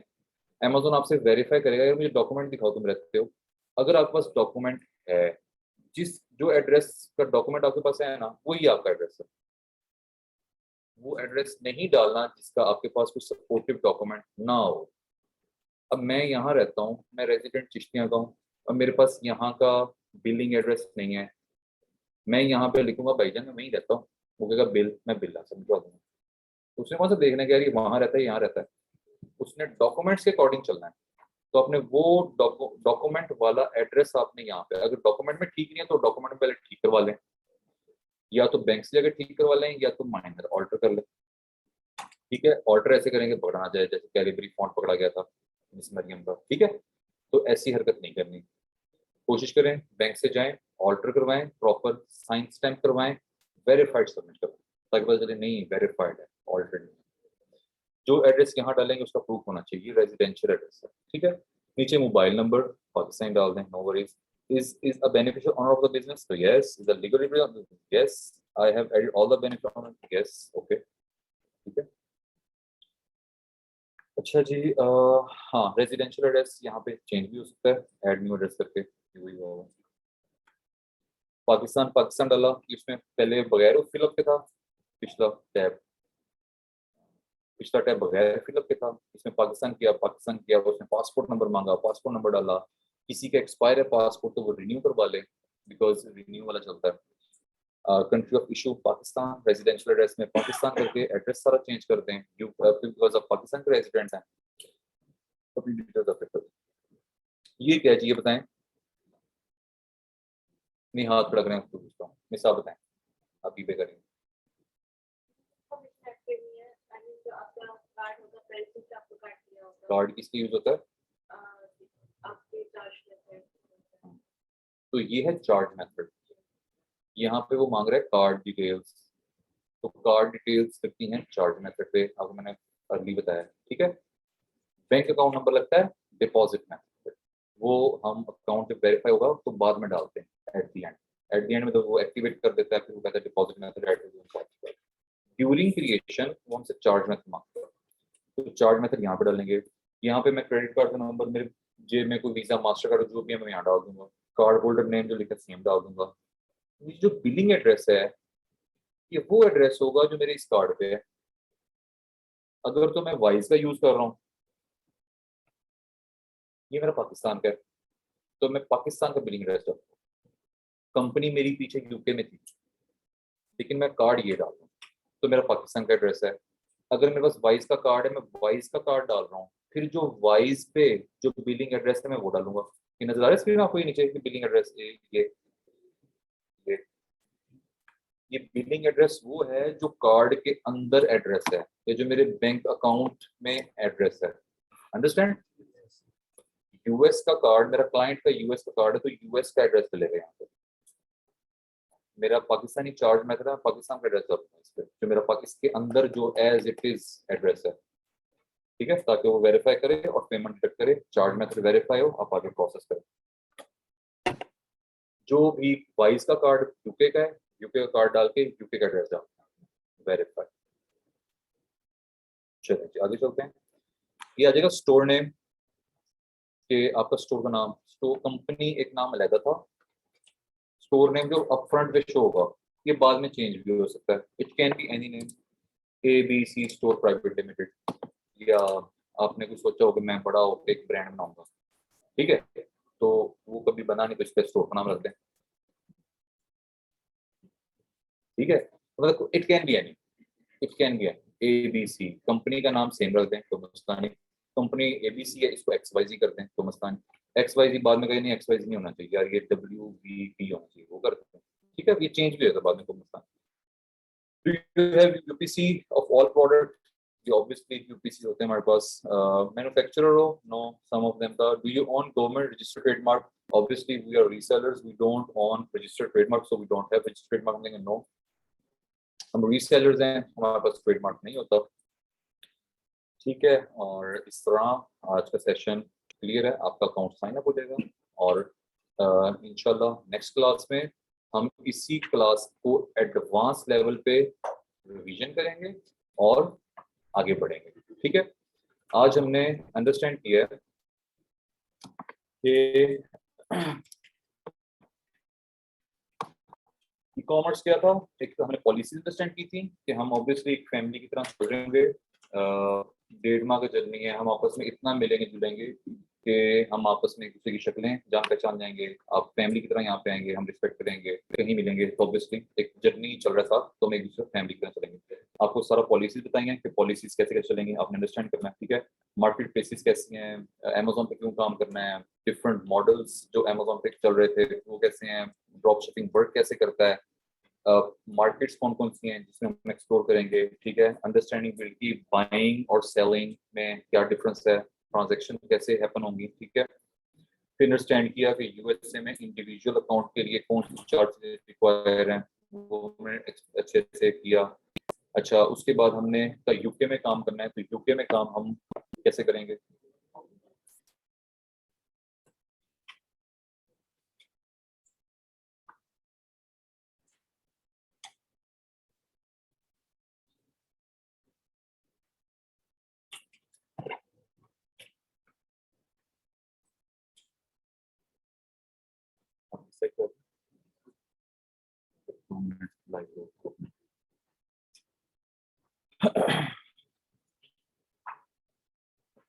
अमेजोन आपसे वेरीफाई करेगा यार मुझे डॉक्यूमेंट दिखाओ तुम रहते हो, अगर आपके पास डॉक्यूमेंट है, जिस जो एड्रेस का डॉक्यूमेंट आपके पास है ना वही आपका एड्रेस है, वो एड्रेस नहीं डालना जिसका आपके पास कोई सपोर्टिव डॉक्यूमेंट ना हो। अब मैं यहाँ रहता हूँ, मैं रेजिडेंट चिश्तियाँ का हूँ, और मेरे पास यहाँ का बिलिंग एड्रेस नहीं है, मैं यहाँ पे लिखूंगा भाईजान मैं वहीं रहता हूँ, वो कहेगा बिल, मैं बिल समझवा दूंगा, उसने कौन सा देखना है कि यार ये वहाँ रहता है यहाँ रहता है, उसने डॉक्यूमेंट्स के अकॉर्डिंग चलना है। तो आपने वो डॉक्यूमेंट वाला एड्रेस आपने यहाँ पे, अगर डॉक्यूमेंट में ठीक नहीं है तो डॉक्यूमेंट में पहले ठीक करवा लें, या तो बैंक से जाकर ठीक करवा लें या तो माइनर ऑल्टर कर लें, ठीक ठीक है, ऑल्टर ऐसे करेंगे पकड़ा ना जाए, जैसे कैलिबरी फॉन्ट पकड़ा गया था मिस मरियम का, ठीक है। तो ऐसी हरकत नहीं करनी, कोशिश करें बैंक से जाएं, ऑल्टर करवाएं, प्रॉपर साइन स्टैम्प करवाएं, वेरीफाइड सबमिट करवाएं, ताकि पता चले नहीं वेरीफाइड है, ऑल्टर नहीं है। जो एड्रेस यहाँ डालेंगे उसका प्रूफ होना चाहिए, रेजिडेंशियल एड्रेस है, ठीक है। नीचे मोबाइल नंबर पाकिस्तान डाल दें, no worries. is a beneficial owner of the business? So yes. Is the legal representative? Yes. I have added all the benefit owner. Yes. Okay. ठीक है। अच्छा जी, हाँ, रेजिडेंशियल एड्रेस यहाँ पे चेंज भी हो सकता है, ऐड न्यू एड्रेस करके वही होगा। पाकिस्तान पाकिस्तान डाला, इसमें पहले बगैर फिलअप के था, पिछला टैब बगैर फिलअप के था, इसमें पाकिस्तान किया, उसने पासपोर्ट नंबर मांगा, पासपोर्ट नंबर डाला। किसी का एक्सपायर है पासपोर्ट तो वो रिन्यू करवा ले, बिकॉज रिन्यू वाला चलता है। Country of issue Pakistan, residential address में पाकिस्तान करके एड्रेस सारा चेंज कर दें, बिकॉज ऑफ पाकिस्तान के रेजिडेंट्स हैं, अपनी डिटेल्स अपडेट कर दें। ये क्या चाहिए बताएं, नहीं हाथ खड़ा करें, उसको पूछता हूँ, मिसाल बताएं, आप पे करेंगे। कार्ड किसके यूज होता है? तो ये है चार्ज मेथड। यहाँ पे वो मांग रहा है कार्ड डिटेल्स, तो कार्ड डिटेल्स लगती हैं चार्ज मेथड पे, आपको मैंने अर्ली बताया, ठीक है। बैंक अकाउंट नंबर लगता है डिपॉजिट मेथड पे, वो हम अकाउंट जब वेरीफाई होगा तो बाद में डालते हैं एट द एंड में तो वो एक्टिवेट कर देता है, फिर वो कहता है डिपॉजिट मेथड। ड्यूरिंग क्रिएशन वो हमसे चार्ज मेथड मांगता है, तो चार्ज मेथड यहाँ पे डालेंगे। यहाँ पे मैं क्रेडिट कार्ड का नंबर, मेरे जेब में कोई वीजा मास्टर कार्ड जो भी है मैं यहाँ डाल दूंगा, कार्ड होल्डर नेम जो लिखा है सेम डाल दूंगा। ये जो बिलिंग एड्रेस है ये वो एड्रेस होगा जो मेरे इस कार्ड पे है। अगर तो मैं वाइज का यूज कर रहा हूँ, ये मेरा पाकिस्तान का है, तो मैं पाकिस्तान का बिलिंग एड्रेस डालूंगा। कंपनी मेरी पीछे यूके में थी, लेकिन मैं कार्ड ये डाल रहा हूँ, तो मेरा पाकिस्तान का एड्रेस है। अगर मेरे पास वाइज का कार्ड है, मैं वाइज का कार्ड डाल रहा हूँ, फिर जो वाइज पे जो बिलिंग एड्रेस है मैं वो डालूंगा। ये नजर आ रहा है स्क्रीन आपको, ये नीचे बिलिंग एड्रेस, ये ये बिलिंग एड्रेस वो है जो कार्ड के अंदर एड्रेस है, ये जो मेरे बैंक अकाउंट में एड्रेस है। अंडरस्टैंड? यूएस का कार्ड, मेरा क्लाइंट का यूएस का कार्ड है, तो यूएस का एड्रेस मिलेगा यहाँ पे। मेरा पाकिस्तानी चार्ज मेथड है, पाकिस्तान का एड्रेस डालूंगा इस पे, जो मेरा पाकिस्तान के अंदर जो एज इट इज एड्रेस है, ठीक है, ताकि वो वेरीफाई करे और पेमेंट डिटेक्ट करे, चार्ज मेथड वेरीफाई हो, आप आगे प्रोसेस करें। जो भी वाइज का कार्ड यूके का है, यूके का कार्ड डाल के यूके का एड्रेस डालना, वेरीफाई। चलिए आगे चलते हैं। ये आ जाएगा स्टोर नेम, कि आपका स्टोर का नाम, स्टोर कंपनी एक नाम अलग था, स्टोर नेम जो अपफ्रंट पे शो होगा, ये बाद में चेंज भी हो सकता है। It can be any name, ABC store private limited, या आपने कुछ सोचा हो कि मैं बड़ा होकर एक ब्रांड बनाऊंगा, ठीक है, तो वो कभी बना नहीं, तो इस पर स्टोर का नाम रखते हैं, ठीक है। मतलब it can be any, ABC, company का नाम सेम रख दें तो मस्तानी, कंपनी ABC है, इसको XYZ कर दें तो मस्तानी, XYZ बाद में कहीं नहीं, XYZ नहीं होना चाहिए यार, ये WVP होना चाहिए, वो कर दें, ठीक है। ये चेंज भी होता है बाद में तो मस्तानी। Do you have UPC of all product? ये obviously UPC होते हैं हमारे पास। Manufacturer हो? No, some of them are. Do you own government registered trademark? Obviously we are resellers, we don't own registered trademark, so we don't have registered trademark, लेकिन no, हम resellers हैं, हमारे पास trademark नहीं होता, ठीक है। और इस तरह आज का सेशन क्लियर है, आपका अकाउंट साइन अप हो जाएगा, और इंशाल्लाह नेक्स्ट क्लास में हम इसी क्लास को एडवांस लेवल पे रिवीजन करेंगे और आगे बढ़ेंगे, ठीक है। आज हमने अंडरस्टैंड किया कि ई कॉमर्स क्या था, एक तो हमने पॉलिसी अंडरस्टैंड की थी कि हम ऑब्वियसली एक फैमिली की तरह चल रहे होंगे, 1.5 माह का जर्नी है, हम आपस में इतना मिलेंगे जुलेंगे कि हम आपस में एक दूसरे की शक्लें जान पहचान जाएंगे, आप फैमिली की तरह यहाँ पे आएंगे, हम रिस्पेक्ट करेंगे, कहीं मिलेंगे तो ऑब्वियसली एक जर्नी चल रहा था, तो हम एक दूसरे फैमिली की तरह चलेंगे। आपको सारा पॉलिसीज बताएंगे कि पॉलिसीज कैसे कैसे चलेंगी, आपने अंडरस्टैंड करना है, ठीक है। मार्केट प्लेसेस कैसी हैं, अमेजोन पे क्यों काम करना है, डिफरेंट मॉडल्स जो अमेजोन पे चल रहे थे वो कैसे हैं, ड्रॉप शिपिंग वर्क कैसे करता है, मार्केट्स कौन कौन सी हैं जिसमें हम एक्सप्लोर करेंगे, ठीक है। अंडरस्टैंडिंग बिल्ड की बाइंग और सेलिंग में क्या डिफरेंस है, ट्रांजैक्शन कैसे हैपन होंगी, ठीक है। फिर अंडरस्टैंड किया कि यूएसए में इंडिविजुअल अकाउंट के लिए कौन सी चार्जेस रिक्वायर हैं, वो हमने अच्छे से किया। अच्छा, उसके बाद हमने यूके में काम करना है, तो यूके में काम हम कैसे करेंगे।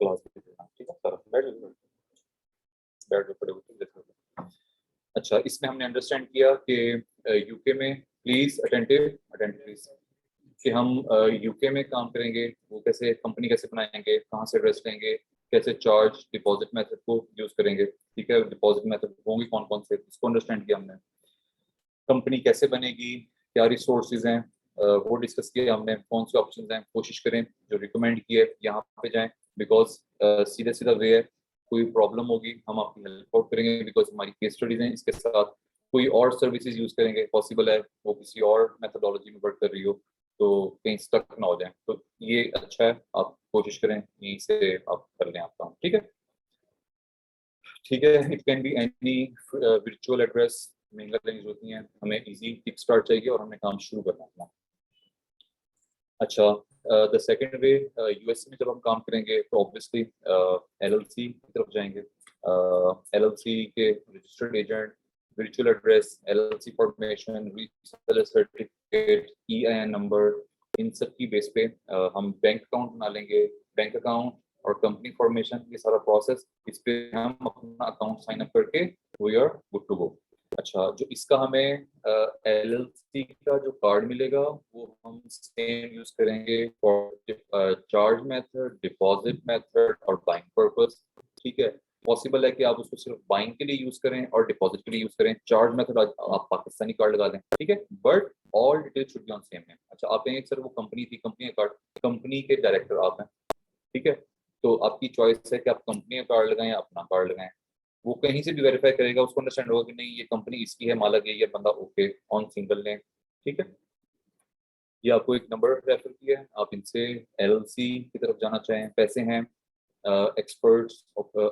क्लास ठीक है सर, बैठ पड़े होते। अच्छा, इसमें हमने अंडरस्टैंड किया कि यूके में प्लीज अटेंटिव प्लीज कि हम यूके में काम करेंगे, वो कैसे कंपनी कैसे बनाएंगे, कहाँ से एड्रेस लेंगे, कैसे चार्ज डिपॉजिट मेथड को यूज करेंगे, ठीक है। डिपॉजिट मेथड होंगे कौन कौन से, इसको अंडरस्टैंड किया हमने। कंपनी कैसे बनेगी, क्या रिसोर्सेज हैं, वो डिस्कस किया हमने। कौन से ऑप्शन हैं, कोशिश करें जो रिकमेंड किए यहाँ पे जाएं, बिकॉज सीधा सीधा वे है। कोई प्रॉब्लम होगी हम आपकी हेल्प आउट करेंगे, बिकॉज हमारी केस स्टडीज हैं। इसके साथ कोई और सर्विसेज यूज करेंगे, पॉसिबल है वो किसी और मेथोडोलॉजी में वर्क कर रही हो, तो कहीं स्टक ना हो जाए। तो ये अच्छा है, आप कोशिश करें यहीं से आप कर लें आपका, ठीक है। ठीक है, it can be any virtual address, महंगा लेने की जरूरत नहीं है, हमें इजी किक स्टार्ट चाहिए और हमें काम शुरू करना है। अच्छा, द सेकेंड वे, यूएसए में जब हम काम करेंगे तो ऑब्वियसली एलएलसी की तरफ जाएंगे। एलएलसी के registered agent, virtual address, LLC formation, reseller certificate, EIN number, इन सब की बेस पे हम बैंक अकाउंट बना लेंगे। बैंक अकाउंट और कंपनी फॉर्मेशन, ये सारा प्रोसेस, इस पे हम अपना अकाउंट साइन अप करके we are good to go. अच्छा, जो इसका हमें एलएलसी का जो कार्ड मिलेगा वो हम सेम यूज करेंगे for charge method, deposit method और बाइंग पर्पस, ठीक है। पॉसिबल है कि आप उसको सिर्फ बाइंग के लिए यूज करें और डिपॉजिट के लिए यूज करें। चार्ज मेथड आप पाकिस्तानी कार्ड लगा दें, ठीक है, but all detail should be on same है। अच्छा, आप कहेंगे सर वो कंपनी थी, कंपनी का कार्ड, कंपनी के डायरेक्टर आप हैं, ठीक है, तो आपकी चॉइस है कि आप कंपनी का कार्ड लगाएं या अपना कार्ड लगाएं। वो कहीं से भी वेरीफाई करेगा, उसको अंडरस्टैंड होगा कि नहीं ये कंपनी इसकी है, मालक है ये बंदा, ओके ऑन सिंगल नेम, ठीक है। ये आपको एक नंबर रेफर किया है, आप इनसे एलएलसी की तरफ जाना चाहें, पैसे हैं, एक्सपर्ट्स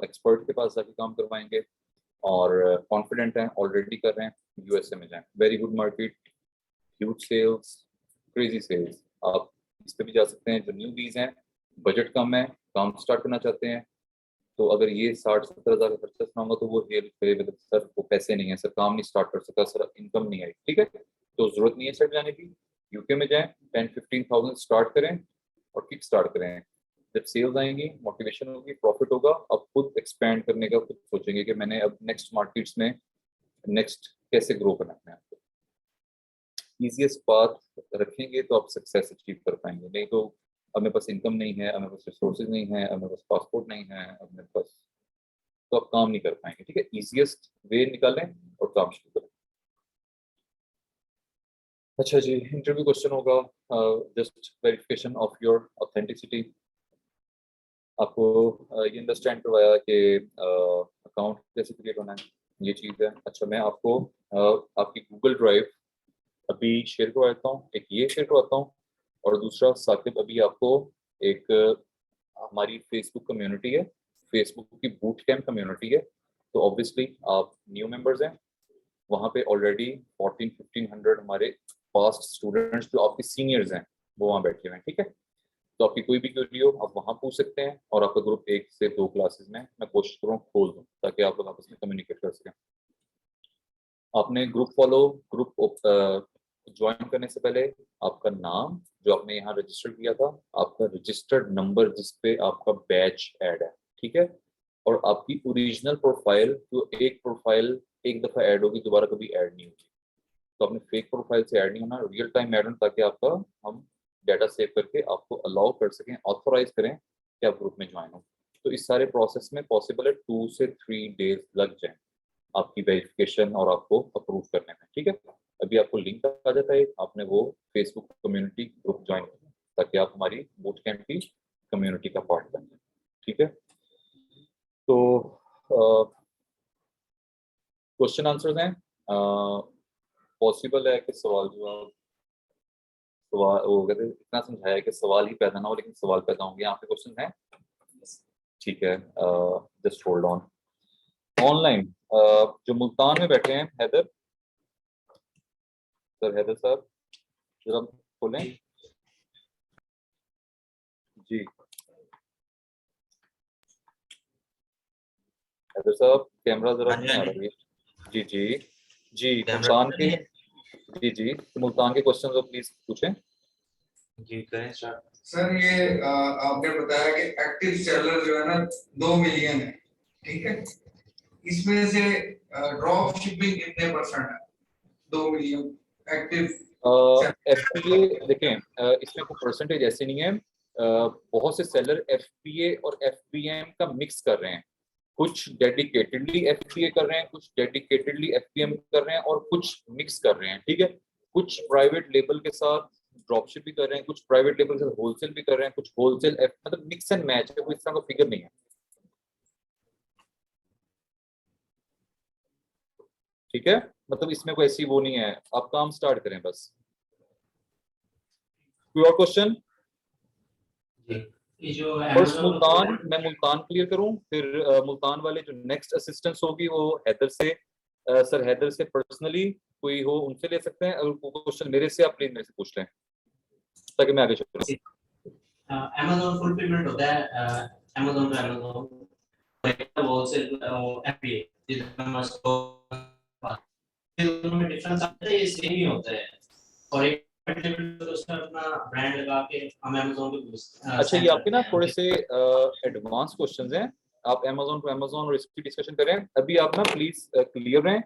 एक्सपर्ट के पास जाके काम करवाएंगे और कॉन्फिडेंट हैं, ऑलरेडी कर रहे हैं, यूएसए में जाएं, very good market, huge sales, crazy sales. आप इस पे भी जा सकते हैं। जो न्यू बीज हैं, बजट कम है, काम स्टार्ट करना चाहते हैं, तो अगर ये 60-70 हज़ार का खर्चा सुनाऊंगा तो वो रियल करे सर वो पैसे नहीं है सर, काम नहीं स्टार्ट कर सका सर, इनकम नहीं आई, ठीक है, तो जरूरत नहीं है सेट जाने की। यूके में जाएं, 10-15 थाउजेंड स्टार्ट करें और किक स्टार्ट करें। जब सेल्स आएंगी, मोटिवेशन होगी, प्रॉफिट होगा, अब खुद एक्सपैंड करने का खुद सोचेंगे कि मैंने अब नेक्स्ट मार्केट्स में नेक्स्ट कैसे ग्रो करना है अपने आप को। ईजीएस्ट पाथ रखेंगे तो आप सक्सेस अचीव कर पाएंगे, नहीं तो अब मेरे पास इनकम नहीं है, अब मेरे पास रिसोर्सेज नहीं है, अब मेरे पास पासपोर्ट नहीं है, अब मेरे पास, तो आप काम नहीं कर पाएंगे, ठीक है। इजीएस्ट वे निकालें और काम शुरू करें। अच्छा जी, इंटरव्यू क्वेश्चन होगा, just verification of your authenticity. आपको ये अंडरस्टैंड करवाया कि अकाउंट कैसे क्रिएट होना है, ये चीज़ है। अच्छा, मैं आपको आपकी गूगल ड्राइव अभी शेयर करवाता हूँ, एक ये शेयर करवाता हूँ, और दूसरा साकिब अभी आपको एक हमारी फेसबुक कम्युनिटी है, फेसबुक की बूट कैंप कम्युनिटी है, तो ऑब्वियसली आप न्यू मेंबर्स हैं, वहाँ पे ऑलरेडी 1400-1500 हमारे पास्ट स्टूडेंट्स जो आपके सीनियर्स हैं वो वहाँ बैठे हुए हैं, ठीक है। तो आपकी कोई भी क्वेरी हो आप वहाँ पूछ सकते हैं, और आपका ग्रुप 1 से 2 क्लासेस में मैं कोशिश करूँ खोल दूँ ताकि आप लोग आपस में कम्युनिकेट कर सकें। आपने ग्रुप फॉलो, ग्रुप ज्वाइन करने से पहले आपका नाम जो आपने यहाँ रजिस्टर किया था, आपका रजिस्टर्ड नंबर जिसपे आपका बैच ऐड है, ठीक है, और आपकी ओरिजिनल प्रोफाइल, जो एक प्रोफाइल एक दफा ऐड होगी दोबारा कभी ऐड नहीं होगी, तो आपने फेक प्रोफाइल से ऐड नहीं होना, रियल टाइम ऐड होना, ताकि आपका हम डाटा सेव करके आपको अलाउ कर सकें, ऑथोराइज करें कि आप ग्रुप में ज्वाइन हो। तो इस सारे प्रोसेस में पॉसिबल है 2 से 3 डेज लग जाए आपकी वेरिफिकेशन और आपको अप्रूव करने में, ठीक है। अभी आपको लिंक आ जाता है, आपने वो फेसबुक कम्युनिटी ग्रुप ज्वाइन करना ताकि आप हमारी बूट कैंप की कम्युनिटी का पार्ट बन जाए। ठीक है, तो क्वेश्चन आंसर्स हैं, पॉसिबल है कि सवाल जवाब सवाल वो कहते हैं, इतना समझाया कि सवाल ही पैदा ना हो, लेकिन सवाल पैदा होंगे। यहाँ पे क्वेश्चन है, ठीक है, जस्ट होल्ड ऑन। ऑनलाइन जो मुल्तान में बैठे हैं, हैदर सर, हैदर साहब जरा खोलें जी। हैदर साहब कैमरा जरा हाँ जी, नहीं आ हाँ रहा है। जी जी जी, कैमरा मुल्तान तो के, नहीं है। जी तो मुल्तान के क्वेश्चन तो प्लीज पूछें। जी करें स्टार्ट। सर ये आपने बताया कि एक्टिव सेलर जो है ना 2 मिलियन है, ठीक है, इसमें से ड्रॉप शिपिंग कितने परसेंट है? 2 मिलियन एक्टिव एफपीए देखें, इसमें कोई परसेंटेज ऐसे नहीं है। बहुत से सेलर एफपीए और एफपीएम का मिक्स कर रहे हैं, कुछ डेडिकेटेडली एफपीए कर रहे हैं, कुछ डेडिकेटेडली एफपीएम कर रहे हैं, और कुछ मिक्स कर रहे हैं। ठीक है, कुछ प्राइवेट लेबल के साथ ड्रॉपशिप भी कर रहे हैं, कुछ प्राइवेट लेबल के साथ होलसेल भी कर रहे हैं, कुछ होलसेल मतलब मिक्स एंड मैच है, कोई इस तरह का फिगर नहीं है। ठीक है, मतलब इसमें कोई ऐसी वो नहीं है, आप काम स्टार्ट करें बस। कोई और क्वेश्चन? ये जो फर्स्ट Amazon मुल्तान, मैं मुल्तान क्लियर करूं, फिर मुल्तान वाले जो नेक्स्ट असिस्टेंस होगी वो हैदर से, सर हैदर से पर्सनली कोई हो उनसे ले सकते हैं, अगर कोई क्वेश्चन मेरे से आप प्लीज मेरे से पूछ लें ताकि मैं आगे चलूं। Amazon फुलफिलमेंट होता है Amazon पे Amazon होलसेल एफपीए जितना दोनों में डिफरेंस आता है, ये सेम ही होता है। और एक तो उसमें अपना ब्रांड लगा के हम Amazon पे अच्छा, ये आपके ना थोड़े से एडवांस क्वेश्चंस हैं, आप Amazon टू Amazon और इसकी डिस्कशन करें। अभी आप ना प्लीज क्लियर रहें,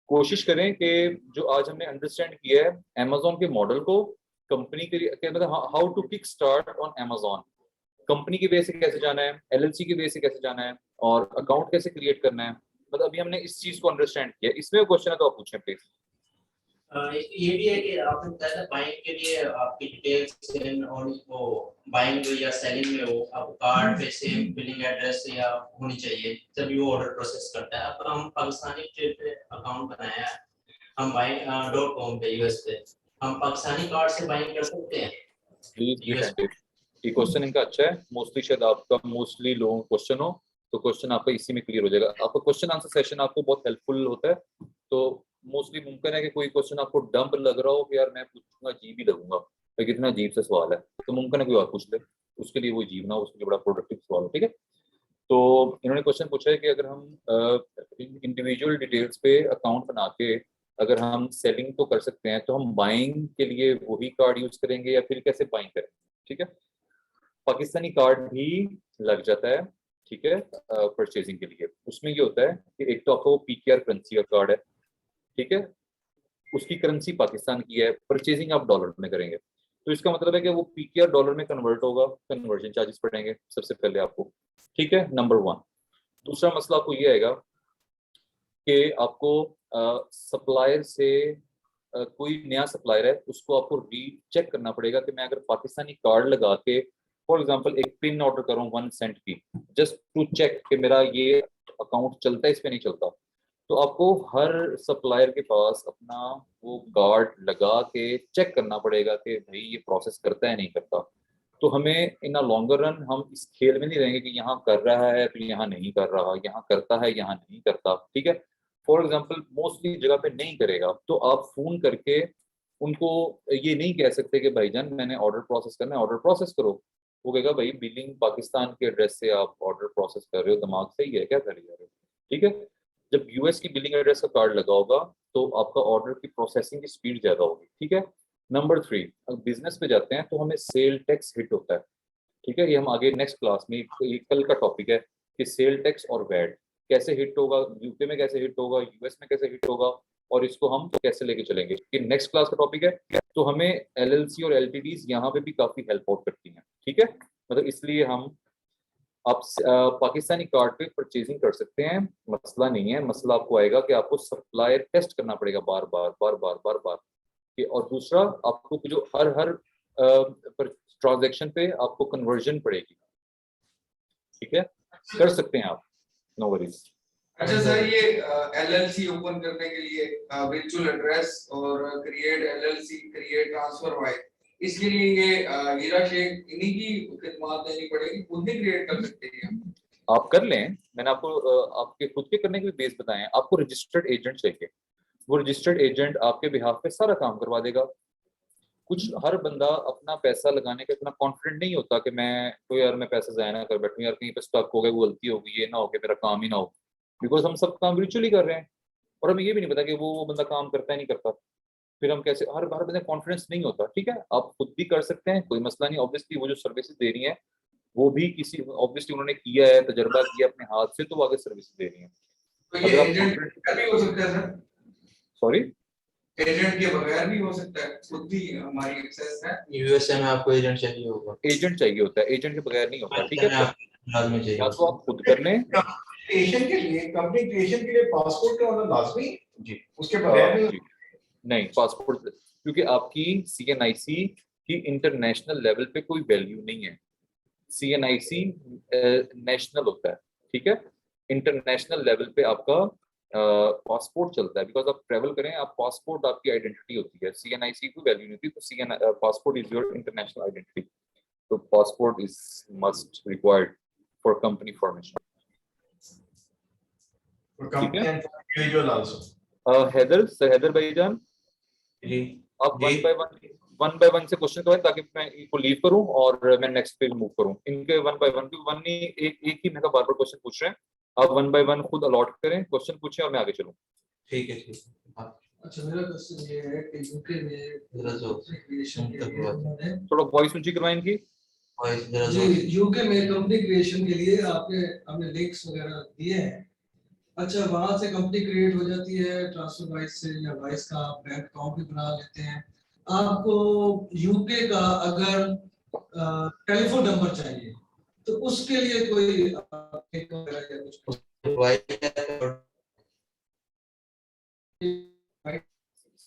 कोशिश करें कि जो आज हमने अंडरस्टैंड किया है Amazon के मॉडल को, कंपनी के मतलब how to kick start on Amazon, company की बेस से कैसे जाना है, एलएलसी की बेस से कैसे जाना है, और अकाउंट कैसे क्रिएट करना है, मतलब अभी हमने इस चीज को अंडरस्टैंड किया। इसमें क्वेश्चन है तो आप पूछें प्लीज। ये भी है कि आपने बताया था बाइंग के लिए आपकी डिटेल्स इन और वो बाइंग या सेलिंग में हो, आप कार्ड पे से बिलिंग एड्रेस या होनी चाहिए जब ये ऑर्डर प्रोसेस करता है। अब हम पाकिस्तानी ट्रेड पे अकाउंट बनाया है, हम बाइंग .com पे यूएस पे हम पाकिस्तानी कार्ड से बाइंग कर सकते हैं प्लीज बी यूएस। अटेंटिव, ये क्वेश्चन इनका अच्छा है, मोस्टली शायद आपका मोस्टली लोगों का क्वेश्चन हो, तो क्वेश्चन आपका इसी में क्लियर हो जाएगा। आपका क्वेश्चन आंसर सेशन आपको बहुत हेल्पफुल होता है, तो मोस्टली मुमकिन है कि कोई क्वेश्चन आपको डंप लग रहा हो कि यार मैं पूछूंगा अजीब ही लगूंगा, तो कितना अजीब सा सवाल है, तो मुमकिन है कोई और पूछ ले, उसके लिए वो अजीब ना हो, उसके लिए बड़ा प्रोडक्टिव सवाल हो। ठीक है, तो इन्होंने क्वेश्चन पूछा है कि अगर हम इंडिविजुअल डिटेल्स पे अकाउंट बना के अगर हम सेलिंग तो कर सकते हैं, तो हम बाइंग के लिए वही कार्ड यूज करेंगे या फिर कैसे बाइंग करेंगे। ठीक है, पाकिस्तानी कार्ड भी लग जाता है, ठीक है, परचेजिंग के लिए। उसमें ये होता है कि एक तो आपका वो पीकेआर करेंसी का कार्ड है, ठीक है, उसकी करेंसी पाकिस्तान की है, परचेजिंग आप डॉलर में करेंगे, तो इसका मतलब है कि वो पीकेआर डॉलर में कन्वर्ट होगा, कन्वर्जन चार्जेस पड़ेंगे सबसे पहले आपको। ठीक है, नंबर वन। दूसरा मसला आपको ये आएगा कि आपको सप्लायर से कोई नया सप्लायर है उसको आपको रीचेक करना पड़ेगा कि मैं अगर पाकिस्तानी कार्ड लगा के फॉर एग्जांपल एक पिन ऑर्डर करूं 1 सेंट की, जस्ट टू चेक कि मेरा ये अकाउंट चलता है, इस पे नहीं चलता, तो आपको हर सप्लायर के पास अपना वो कार्ड लगा के चेक करना पड़ेगा कि भाई ये प्रोसेस करता है नहीं करता। तो हमें इन अ लॉन्गर रन हम इस खेल में नहीं रहेंगे कि यहाँ कर रहा है तो यहाँ नहीं कर रहा, यहाँ करता है यहाँ नहीं करता। ठीक है, फॉर एग्जाम्पल मोस्टली जगह पे नहीं करेगा, तो आप फोन करके उनको ये नहीं कह सकते कि भाईजान मैंने ऑर्डर प्रोसेस करना है, ऑर्डर प्रोसेस करो। वो कहेगा भाई बिलिंग पाकिस्तान के एड्रेस से आप ऑर्डर प्रोसेस कर रहे हो, दिमाग सही है क्या कर रहे हो। ठीक है, जब यूएस की बिलिंग एड्रेस का कार्ड लगा होगा तो आपका ऑर्डर की प्रोसेसिंग की स्पीड ज्यादा होगी। ठीक है, नंबर 3, अब बिजनेस पे जाते हैं तो हमें सेल टैक्स हिट होता है। ठीक है, ये हम आगे नेक्स्ट क्लास में, ये कल का टॉपिक है कि सेल टैक्स और वैट कैसे हिट होगा, यूके में कैसे हिट होगा, यूएस में कैसे हिट होगा, और इसको हम कैसे लेके चलेंगे, ये नेक्स्ट क्लास का टॉपिक है। तो हमें एलएलसी और एलटीडीज यहाँ पे भी काफी हेल्प आउट करती हैं। ठीक है, मतलब इसलिए हम आप पाकिस्तानी कार्ड पे परचेजिंग कर सकते हैं, मसला नहीं है। मसला आपको आएगा कि आपको सप्लायर टेस्ट करना पड़ेगा बार बार बार बार बार बार कि, और दूसरा आपको जो हर ट्रांजैक्शन पे आपको कन्वर्जन पड़ेगी, ठीक है। कर सकते हैं आप, नो वरीज। अच्छा सर, ये एलएलसी ओपन करने के लिए वर्चुअल एड्रेस और क्रिएट एलएलसी, क्रिएट ट्रांसफर वाई, इसके लिए ये हीरा शेख इन्हीं की खिदमत देनी पड़ेगी, खुद ही क्रिएट कर सकते हैं हम? आप कर लें, मैंने आपको आपके खुद के करने के भी बेस बताए हैं। आपको रजिस्टर्ड एजेंट चाहिए, वो रजिस्टर्ड एजेंट आपके बिहाफ पे सारा काम करवा देगा। कुछ हर बंदा अपना पैसा लगाने का इतना कॉन्फिडेंट नहीं होता कि मैं तो यार मैं पैसा जाया ना कर बैठूं, यार कहीं पे स्टक हो गया, वो गलती हो गई, ये ना हो कि मेरा काम ही ना हो, बिकॉज हम सब काम वर्चुअली कर रहे हैं और हमें ये भी नहीं पता कि वो बंदा काम करता है नहीं करता। फिर हम कैसे, हर हर बंदे कॉन्फिडेंस नहीं होता। ठीक है, आप खुद भी कर सकते हैं, कोई मसला नहीं। ऑब्वियसली वो जो सर्विसेज दे रही हैं वो भी किसी, ऑब्वियसली उन्होंने किया है, तजर्बा किया अपने हाथ से, तो वो आगे सर्विस दे रही है। तो ये एजेंट भी हो सकता है सर? सॉरी, एजेंट के बगैर भी हो सकता है, खुद भी हमारी एक्सेस है? यूएसए में आपको एजेंट चाहिए होगा, एजेंट चाहिए होता है, एजेंट के बगैर नहीं होता। ठीक है, बाद में चाहिए या तो आप खुद कर लें। क्रिएशन के लिए, कंपनी क्रिएशन के लिए पासपोर्ट का होना लाजमी जी, उसके बगैर नहीं। नहीं, पासपोर्ट, क्योंकि आपकी CNIC की इंटरनेशनल लेवल पे कोई वैल्यू नहीं है। CNIC नेशनल होता है, ठीक है। इंटरनेशनल लेवल पे आपका पासपोर्ट चलता है, बिकॉज आप ट्रेवल करें, आप पासपोर्ट आपकी आइडेंटिटी होती है। CNIC की वैल्यू नहीं होती, तो passport is your international identity. तो passport is must required for company formation. For company and for individual also. Haider भाईजान, जी आप जी। वन बाय वन से क्वेश्चन करें ताकि मैं इनको लीव करूं और मैं नेक्स्ट पे मूव करूं। इनके वन बाय वन, वन ही एक ही मेरा बार बार क्वेश्चन पूछ रहे हैं, आप वन बाय वन खुद अलॉट करें, क्वेश्चन पूछें और मैं आगे चलूं। ठीक है, ठीक है। अच्छा, मेरा क्वेश्चन ये है कि यूके में जरा जो क्रिएशन के लिए उन्होंने, थोड़ा वॉइस ऊंची करवाएं इनकी। वॉइस जरा जी, जो यूके में कंपनी क्रिएशन के लिए आपने हमें लिंक्स वगैरह दिए हैं। अच्छा, वहां से कंपनी क्रिएट हो जाती है ट्रांसफर वाइस से, या वाइस का आप बैंक अकाउंट भी बना लेते हैं। आपको यूके का अगर टेलीफोन नंबर चाहिए तो उसके लिए कोई link वगैरह या कुछ?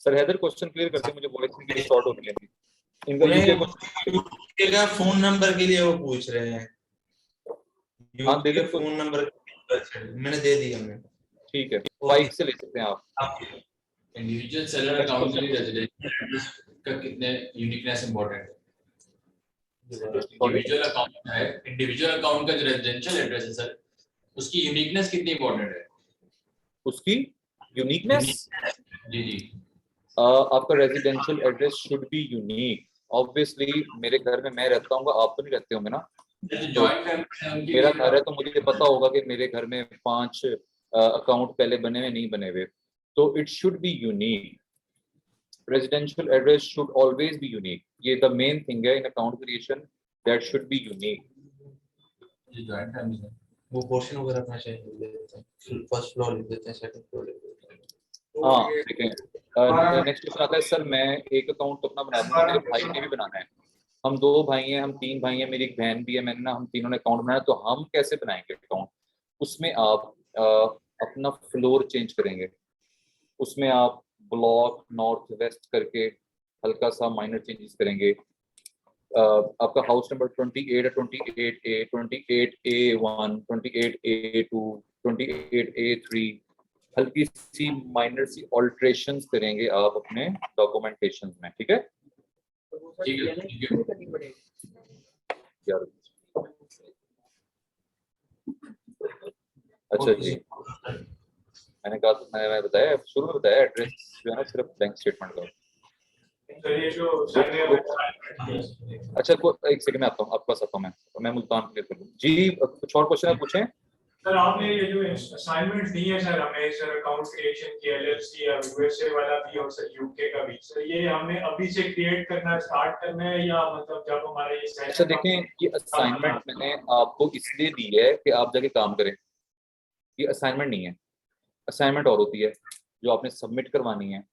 सर हैदर क्वेश्चन क्लियर करते हैं, मुझे वॉइस इनकी शॉर्ट हो रही है। इनका यूके का फोन नंबर के लिए वो पूछ रहे हैं। हाँ, दे दे फोन नंबर मैंने दे दिया मैं। ठीक है, बाइक से ले सकते हैं आप। इंडिविजुअल सेलर अकाउंट के लिए रेजिडेंशियल एड्रेस का कितने यूनिकनेस इंपॉर्टेंट है? इंडिविजुअल अकाउंट का जो रेजिडेंशियल एड्रेस है सर, उसकी यूनिकनेस कितनी इंपॉर्टेंट है? उसकी यूनिकनेस, जी जी। आपका residential address should be unique. Obviously मेरे घर में मैं रहता हूँ, आप तो नहीं रहते होंगे ना। जॉइंट फैमिली मेरा घर है तो मुझे पता होगा कि मेरे घर में 5 अकाउंट पहले बने हुए नहीं बने हुए, तो it should be unique. Residential address should always be unique, ये द मेन थिंग है in account creation, that should be unique. Joint family है, वो पोर्शन वगैरह अपना चाहिए, फर्स्ट फ्लोर लिख देते हैं, सेकंड फ्लोर लिख देते हैं। हाँ देखें, नेक्स्ट क्वेश्चन आता है सर, मैं एक अकाउंट अपना बना दूंगा, मेरे भाई ने भी बनाना है। हम 2 भाई हैं, हम 3 भाई हैं, मेरी एक बहन भी है, मैंने ना हम तीनों ने अकाउंट बनाया, तो हम कैसे बनाएंगे अकाउंट? उसमें आप अपना फ्लोर चेंज करेंगे, उसमें आप ब्लॉक नॉर्थ वेस्ट करके हल्का सा माइनर चेंजेस करेंगे। आपका हाउस नंबर 28 है, 28A, 28A1, 28A2, 28A3, हल्की सी माइनर सी ऑल्ट्रेशंस करेंगे आप अपने डॉक्यूमेंटेशन में, ठीक है। ठीक है, ठीक है। यार अच्छा जी, मैंने कहा, मैंने बताया शुरू में, बताया एड्रेस जो है ना सिर्फ बैंक स्टेटमेंट का। अच्छा एक सेकंड में आता हूँ, आपके पास आता हूँ मैं मुल्तान क्लियर कर लूँ जी। कुछ और क्वेश्चन आप पूछें सर। आपने ये जो असाइनमेंट दी है सर हमें, सर अकाउंट क्रिएशन की, एलएलसी या यूएसए वाला भी और सर यूके का भी, सर ये हमें अभी से क्रिएट करना स्टार्ट करना है या मतलब जब हमारा ये सेशन? अच्छा देखें, ये असाइनमेंट मैंने आपको इसलिए दी है कि आप जाके काम करें, ये असाइनमेंट नहीं है। असाइनमेंट और होती है जो आपने सबमिट करवानी है।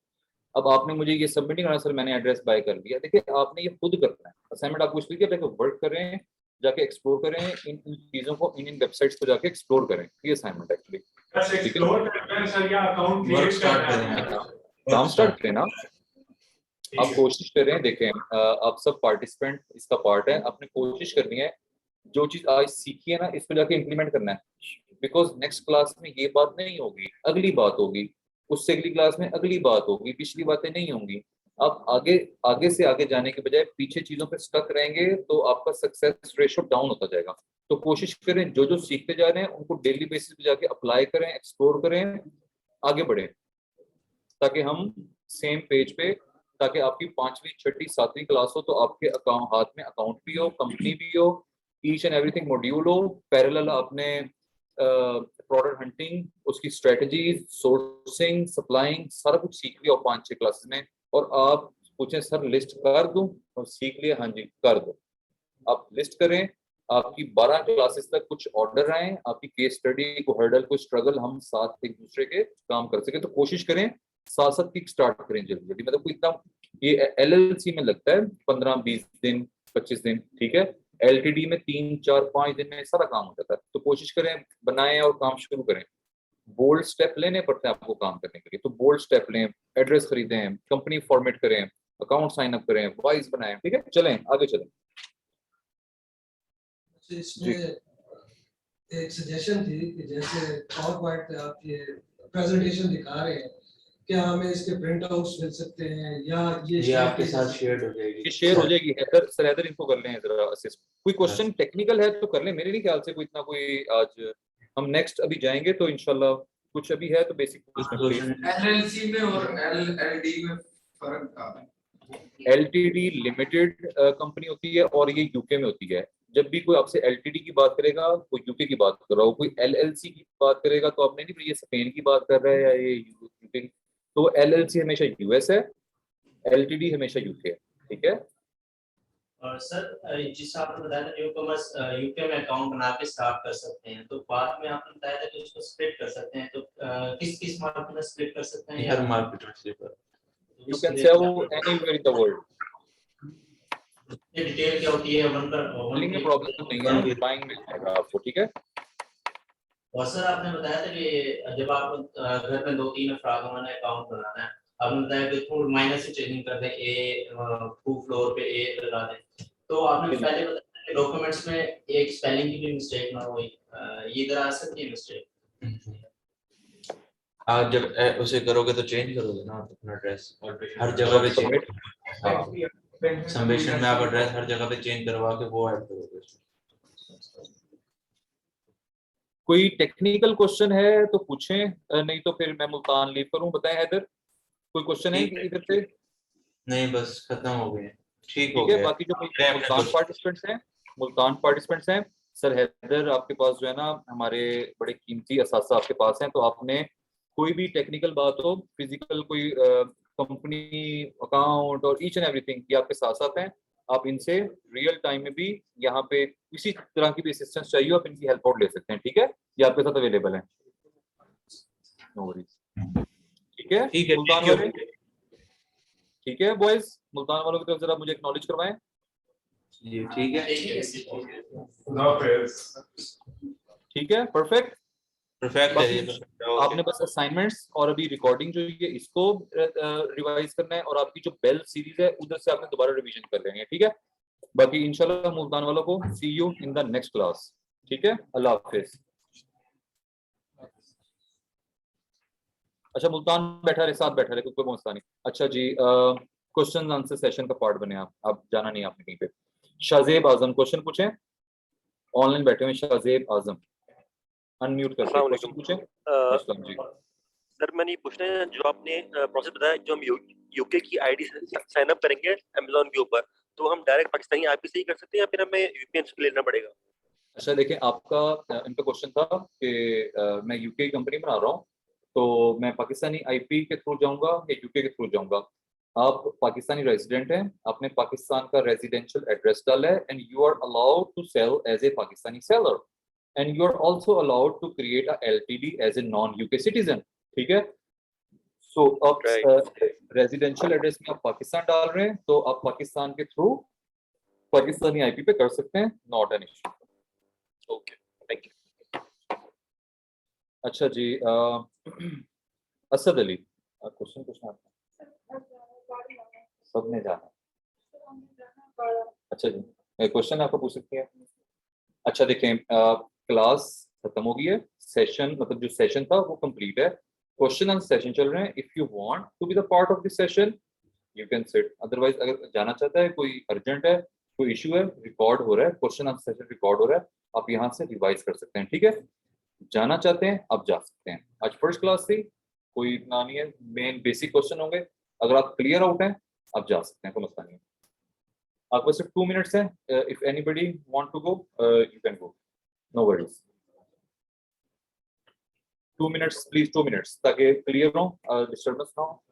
अब आपने मुझे ये सबमिट नहीं करना सर, मैंने एड्रेस बाय कर लिया। देखिए आपने ये खुद करना है। असाइनमेंट आपको इसलिए वर्क कर रहे हैं जाके एक्सप्लोर करें, इन इन चीजों को, इन वेबसाइट्स को जाके एक्सप्लोर करें। ये असाइनमेंट एक्चुअली बस एक्सप्लोर करते हैं सर, या अकाउंट वर्क क्रिएट स्टार्ट करना है? करें, काम स्टार्ट करें ना। ठीक आप है। कोशिश करें, देखें आप सब पार्टिसिपेंट इसका पार्ट है, आपने कोशिश करनी है जो चीज आज सीखी है ना इसको जाके इम्प्लीमेंट करना है, बिकॉज नेक्स्ट क्लास में ये बात नहीं होगी, अगली बात होगी, उससे अगली क्लास में अगली बात होगी, पिछली बातें नहीं होंगी। आप आगे आगे से आगे जाने के बजाय पीछे चीजों पे स्टक रहेंगे तो आपका सक्सेस रेशो डाउन होता जाएगा। तो कोशिश करें जो जो सीखते जा रहे हैं उनको डेली बेसिस पे जाके अप्लाई करें, एक्सप्लोर करें, आगे बढ़े, ताकि हम सेम पेज पे, ताकि आपकी 5वीं 6वीं 7वीं क्लास हो तो आपके अकाउंट, हाथ में अकाउंट भी हो, कंपनी भी हो, ईच एंड एवरीथिंग मॉड्यूल हो, पैरेलल आपने प्रोडक्ट हंटिंग, उसकी स्ट्रेटजीज, सोर्सिंग, सप्लाइंग सारा कुछ सीख लिया हो 5-6 क्लासेस में, और आप पूछें सर लिस्ट कर दूं, और सीख लिया, हाँ जी कर दो। आप लिस्ट करें, आपकी 12 क्लासेस तक कुछ ऑर्डर आए, आपकी केस स्टडी को हर्डल को स्ट्रगल हम साथ एक दूसरे के काम कर सके, तो कोशिश करें साथ साथ किक स्टार्ट करें जल्दी जल्दी। मतलब कोई इतना, ये LLC में लगता है 15-20 दिन 25 दिन, ठीक है, LTD में 3-4-5 दिन में सारा काम हो जाता है। तो कोशिश करें बनाएं और काम शुरू करें। बोल्ड स्टेप लेने पड़ते हैं आपको काम करने के लिए, तो बोल्ड स्टेप लें, एड्रेस खरीदें, कंपनी फॉर्मेट करें, अकाउंट साइन अप करें, वाइज बनाएं, ठीक है, चलें आगे चलें। तो इसमें एक सजेशन थी कि जैसे पावर पॉइंट पे आप ये प्रेजेंटेशन दिखा रहे हैं, क्या हमें इसके प्रिंट आउट्स मिल सकते हैं या ये ये share आपके किए साथ जा सकते शेयर हो ये जाएगी। शेयर हो जाएगी। हैदर सर, हैदर इनको कर लें जरा असिस्ट। कोई क्वेश्चन टेक्निकल है तो कर लें, मेरे नहीं ख्याल से कोई इतना कोई आज, हम नेक्स्ट अभी जाएंगे तो इंशाल्लाह कुछ अभी है तो बेसिक पूछना प्लीज। LLC में और LLD में फर्क क्या है? LTD लिमिटेड कंपनी होती है और ये यूके में होती है। जब भी कोई आपसे LTD की बात करेगा, कोई यूके की बात कर रहा हो, कोई LLC की बात करेगा तो आपने नहीं, ये स्पेन की बात कर रहा है या ये यूके की, तो LLC हमेशा US है, LTD हमेशा यूके है, ठीक है। और सर जिस आपने बताया था न्यू कॉमर्स यूके में अकाउंट बना के स्टार्ट कर सकते हैं, तो बाद में आपने बताया था कि उसको स्प्लिट कर सकते हैं, तो किस किस मार्केट में स्प्लिट कर सकते हैं हर मार्केट में स्लीपर। You can sell anywhere in the world. ये डिटेल क्या होती है वन पर Selling में प्रॉब्लम नहीं है, बाइंग मिल जाएगा आपको, ठीक है। और सर आपने बताया था कि जब आप घर में 2-3 अफराद उन्होंने अकाउंट बनाना है, आपने बताया कि थोड़ा माइनर से चेंजिंग कर दें, ए 2 फ्लोर पे ए लगा दें, तो आपने पहले बताया कि डॉक्यूमेंट्स में एक स्पेलिंग की भी मिस्टेक ना हो, ये इधर आ सकती है मिस्टेक। आप जब उसे करोगे तो चेंज करोगे ना अपना एड्रेस, हर जगह पे चेंज। हाँ, सबमिशन में आप एड्रेस हर जगह पे चेंज करवा के वो ऐड करोगे। कोई टेक्निकल क्वेश्चन है तो पूछें, नहीं तो फिर मैं मुल्तान लीव करूं। बताएं हैदर, कोई क्वेश्चन है इधर से? नहीं बस खत्म हो गए, ठीक हो ठीक है। गया। बाकी जो मुल्तान पार्टिसिपेंट्स हैं, सर हैदर आपके पास जो है ना हमारे बड़े कीमती असासा आपके पास हैं, तो आपने कोई भी टेक्निकल बात हो, फिजिकल कोई कंपनी अकाउंट और ईच एंड एवरीथिंग, ये आपके साथ साथ हैं। आप इनसे रियल टाइम में भी यहाँ पे किसी तरह की भी असिस्टेंस चाहिए आप इनकी हेल्प आउट ले सकते हैं, ठीक है, ये आपके साथ अवेलेबल है। नो वरीज, ठीक है। ठीक है, मुल्तान वाले, ठीक है बॉयज, मुल्तान वालों की तरफ जरा मुझे एक्नॉलेज करवाएं। जी ठीक है, ठीक है, परफेक्ट। परफेक्ट है ये बाकी तो। आपने बस असाइनमेंट्स और अभी रिकॉर्डिंग जो है इसको रिवाइज करना है, और आपकी जो बेल सीरीज है उधर से आपने दोबारा रिवीजन कर लेंगे, ठीक है। बाकी इंशाल्लाह मुल्तान वालों को see you in the next class, ठीक है, अल्लाह हाफिज। अच्छा मुल्तान बैठा रहे, साथ बैठा रहे, कोई मसला नहीं। अच्छा जी, क्वेश्चन आंसर सेशन का पार्ट बने आप जाना नहीं आपने कहीं पे। शाहजेब आजम क्वेश्चन पूछें, ऑनलाइन बैठे हुए शाहजेब आजम, अनम्यूट करके क्वेश्चन पूछें। अस्सलाम जी। सर मैंने ये पूछना है, जो आपने प्रोसेस बताया, जो हम यूके की आईडी से साइन अप करेंगे अमेज़न के ऊपर, तो हम डायरेक्ट पाकिस्तानी आईपी से ही कर सकते हैं या फिर हमें वीपीएन से लेना पड़ेगा? अच्छा देखिए, आपका इनका क्वेश्चन था कि मैं यूके की कंपनी बना रहा हूँ, तो मैं पाकिस्तानी आईपी के थ्रू जाऊंगा या यूके के थ्रू जाऊंगा। आप पाकिस्तानी रेजिडेंट हैं, आपने पाकिस्तान का रेजिडेंशियल एड्रेस डाला है, and you are allowed to sell as a Pakistani seller, and you are also allowed to create a LTD as a non UK citizen, ठीक है। सो अब रेजिडेंशियल एड्रेस में आप पाकिस्तान डाल रहे हैं, तो आप पाकिस्तान के थ्रू पाकिस्तानी आईपी पे कर सकते हैं, not an issue. Okay, thank you. अच्छा जी, असद अली, क्वेश्चन पूछना है? सबने जाना। अच्छा जी, क्वेश्चन आपको पूछ सकती है। अच्छा देखें, क्लास खत्म हो गई है, सेशन मतलब जो सेशन था वो कंप्लीट है, क्वेश्चन एंड सेशन चल रहे हैं। If you want to be the part of this session you can sit, otherwise अगर जाना चाहता है, कोई अर्जेंट है, कोई इशू है, रिकॉर्ड हो रहा है, क्वेश्चन एंड सेशन रिकॉर्ड हो रहा है, आप यहाँ से रिवाइज कर सकते हैं। ठीक है, जाना चाहते हैं आप जा सकते हैं। आज फर्स्ट क्लास थी, कोई इतना नहीं है, मेन बेसिक क्वेश्चन होंगे, अगर आप क्लियर आउट हैं आप जा सकते हैं, कोई मसला नहीं है। आपको सिर्फ 2 मिनट्स है, if anybody want to go you can go, no worries. 2 minutes please, 2 minutes, ताकि क्लियर हो, डिस्टर्बेंस ना हो।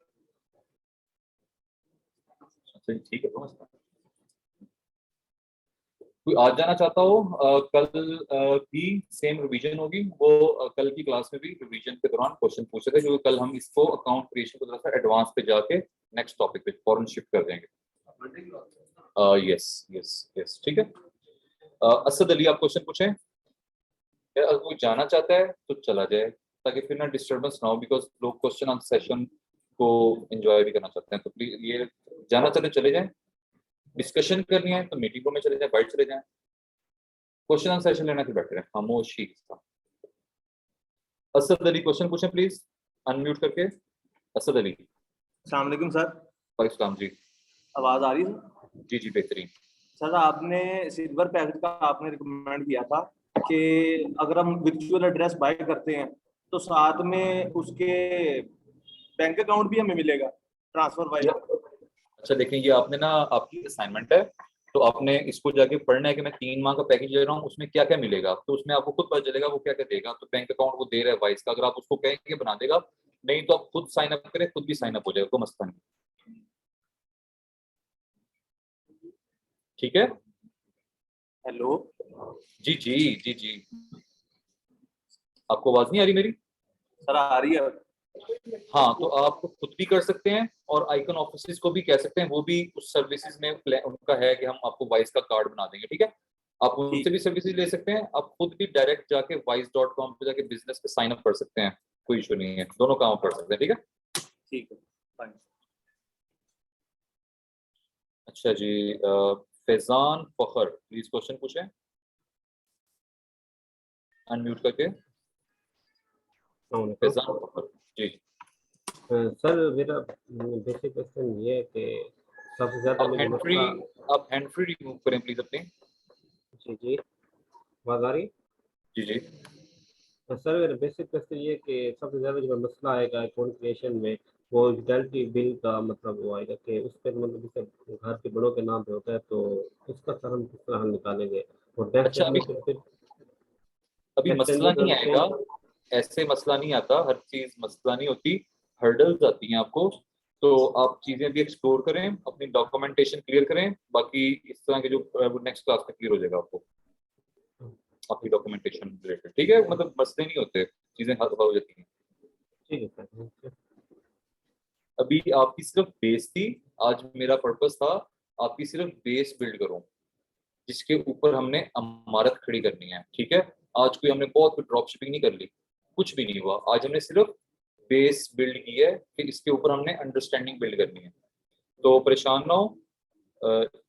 अच्छा ठीक है, कोई आज जाना चाहता हो, कल भी सेम रिवीजन होगी, वो कल की क्लास में भी रिवीजन के दौरान क्वेश्चन पूछे थे, क्योंकि कल हम इसको अकाउंट क्रिएशन को थोड़ा सा एडवांस पे जाके नेक्स्ट टॉपिक पे फॉरन शिफ्ट कर देंगे। यस यस यस, ठीक है। असद अली, आप क्वेश्चन पूछें। अगर कोई जाना चाहता है तो चला जाए, ताकि फिर ना डिस्टर्बेंस ना हो, बिकॉज लोग क्वेश्चन आंसर सेशन को एंजॉय भी करना चाहते हैं, तो प्लीज ये जाना चाहते चले जाएं। डिस्कशन करनी है तो मीटिंग रूम में चले जाएं, बाहर चले जाएं। क्वेश्चन आंसर सेशन लेना तो बेटर है, खामोशी के साथ। असद अली क्वेश्चन पूछें प्लीज, अनम्यूट करके। असद अली। अस्सलाम वालेकुम सर। वालेकुम जी। आवाज आ रही है? जी जी बेहतरीन। सर आपने सिल्वर पैकेज का आपने रिकमेंड किया था कि अगर हम वर्चुअल एड्रेस बाय करते हैं तो साथ में उसके बैंक अकाउंट भी हमें मिलेगा ट्रांसफर वाइज। अच्छा देखें, ये आपने ना, आपकी असाइनमेंट है, तो आपने इसको जाके पढ़ना है कि मैं 3 माह का पैकेज ले रहा हूँ, उसमें क्या क्या मिलेगा, तो उसमें आपको खुद पता चलेगा वो क्या क्या देगा। तो बैंक अकाउंट वो दे रहा है वाइस का, अगर आप उसको कहेंगे बना देगा, नहीं तो आप खुद साइन अप करें, खुद भी साइन अप हो जाएगा, कोई मसला नहीं। ठीक है। हेलो जी जी जी जी, आपको आवाज नहीं आ रही मेरी? सर आ रही है। हाँ, तो आप खुद भी कर सकते हैं और आइकन ऑफिस को भी कह सकते हैं, वो भी उस सर्विसेज में उनका है कि हम आपको वाइस का कार्ड बना देंगे। ठीक है, आप उनसे भी सर्विसेज ले सकते हैं, आप खुद भी डायरेक्ट जाके wise.com पे जाके बिजनेस पे साइन अप कर सकते हैं, कोई इशू नहीं है, दोनों काम कर सकते हैं। ठीक है, ठीक है, फाइन। अच्छा जी, फैजान फखर प्लीज क्वेश्चन पूछें, अनम्यूट करके। फैजान फखर जी। सर मेरा बेसिक क्वेश्चन ये है कि सबसे ज्यादा आप हैंड फ्री रिमूव करें प्लीज अपने। जी जी, आवाज आ रही? जी जी। तो सर मेरा बेसिक क्वेश्चन ये है कि सबसे ज्यादा जो मसला आएगा अकाउंट क्रिएशन में, वो यूटिलिटी बिल का मतलब वो आएगा कि उस पर मतलब जैसे घर के बड़ों के नाम पे होता है, तो उसका सर हम किस तरह हम निकालेंगे? और अच्छा, अभी मसला नहीं आएगा, ऐसे मसला नहीं आता, हर चीज मसला नहीं होती, हर्डल्स आती हैं आपको, तो आप चीजें भी एक्सप्लोर करें, अपनी डॉक्यूमेंटेशन क्लियर करें, बाकी इस तरह के जो नेक्स्ट क्लास में क्लियर हो जाएगा आपको आपकी डॉक्यूमेंटेशन रिलेटेड। ठीक है, मतलब मसले नहीं होते, चीजें हल हो जाती हैं। ठीक है सर। अभी आपकी सिर्फ बेस थी, आज मेरा पर्पस था आपकी सिर्फ बेस बिल्ड करूं, जिसके ऊपर हमने इमारत खड़ी करनी है। ठीक है, आज कोई हमने बहुत कुछ ड्रॉप शिपिंग नहीं कर ली, कुछ भी नहीं हुआ, आज हमने सिर्फ बेस बिल्ड की है कि इसके ऊपर हमने अंडरस्टैंडिंग बिल्ड करनी है, तो परेशान ना हो,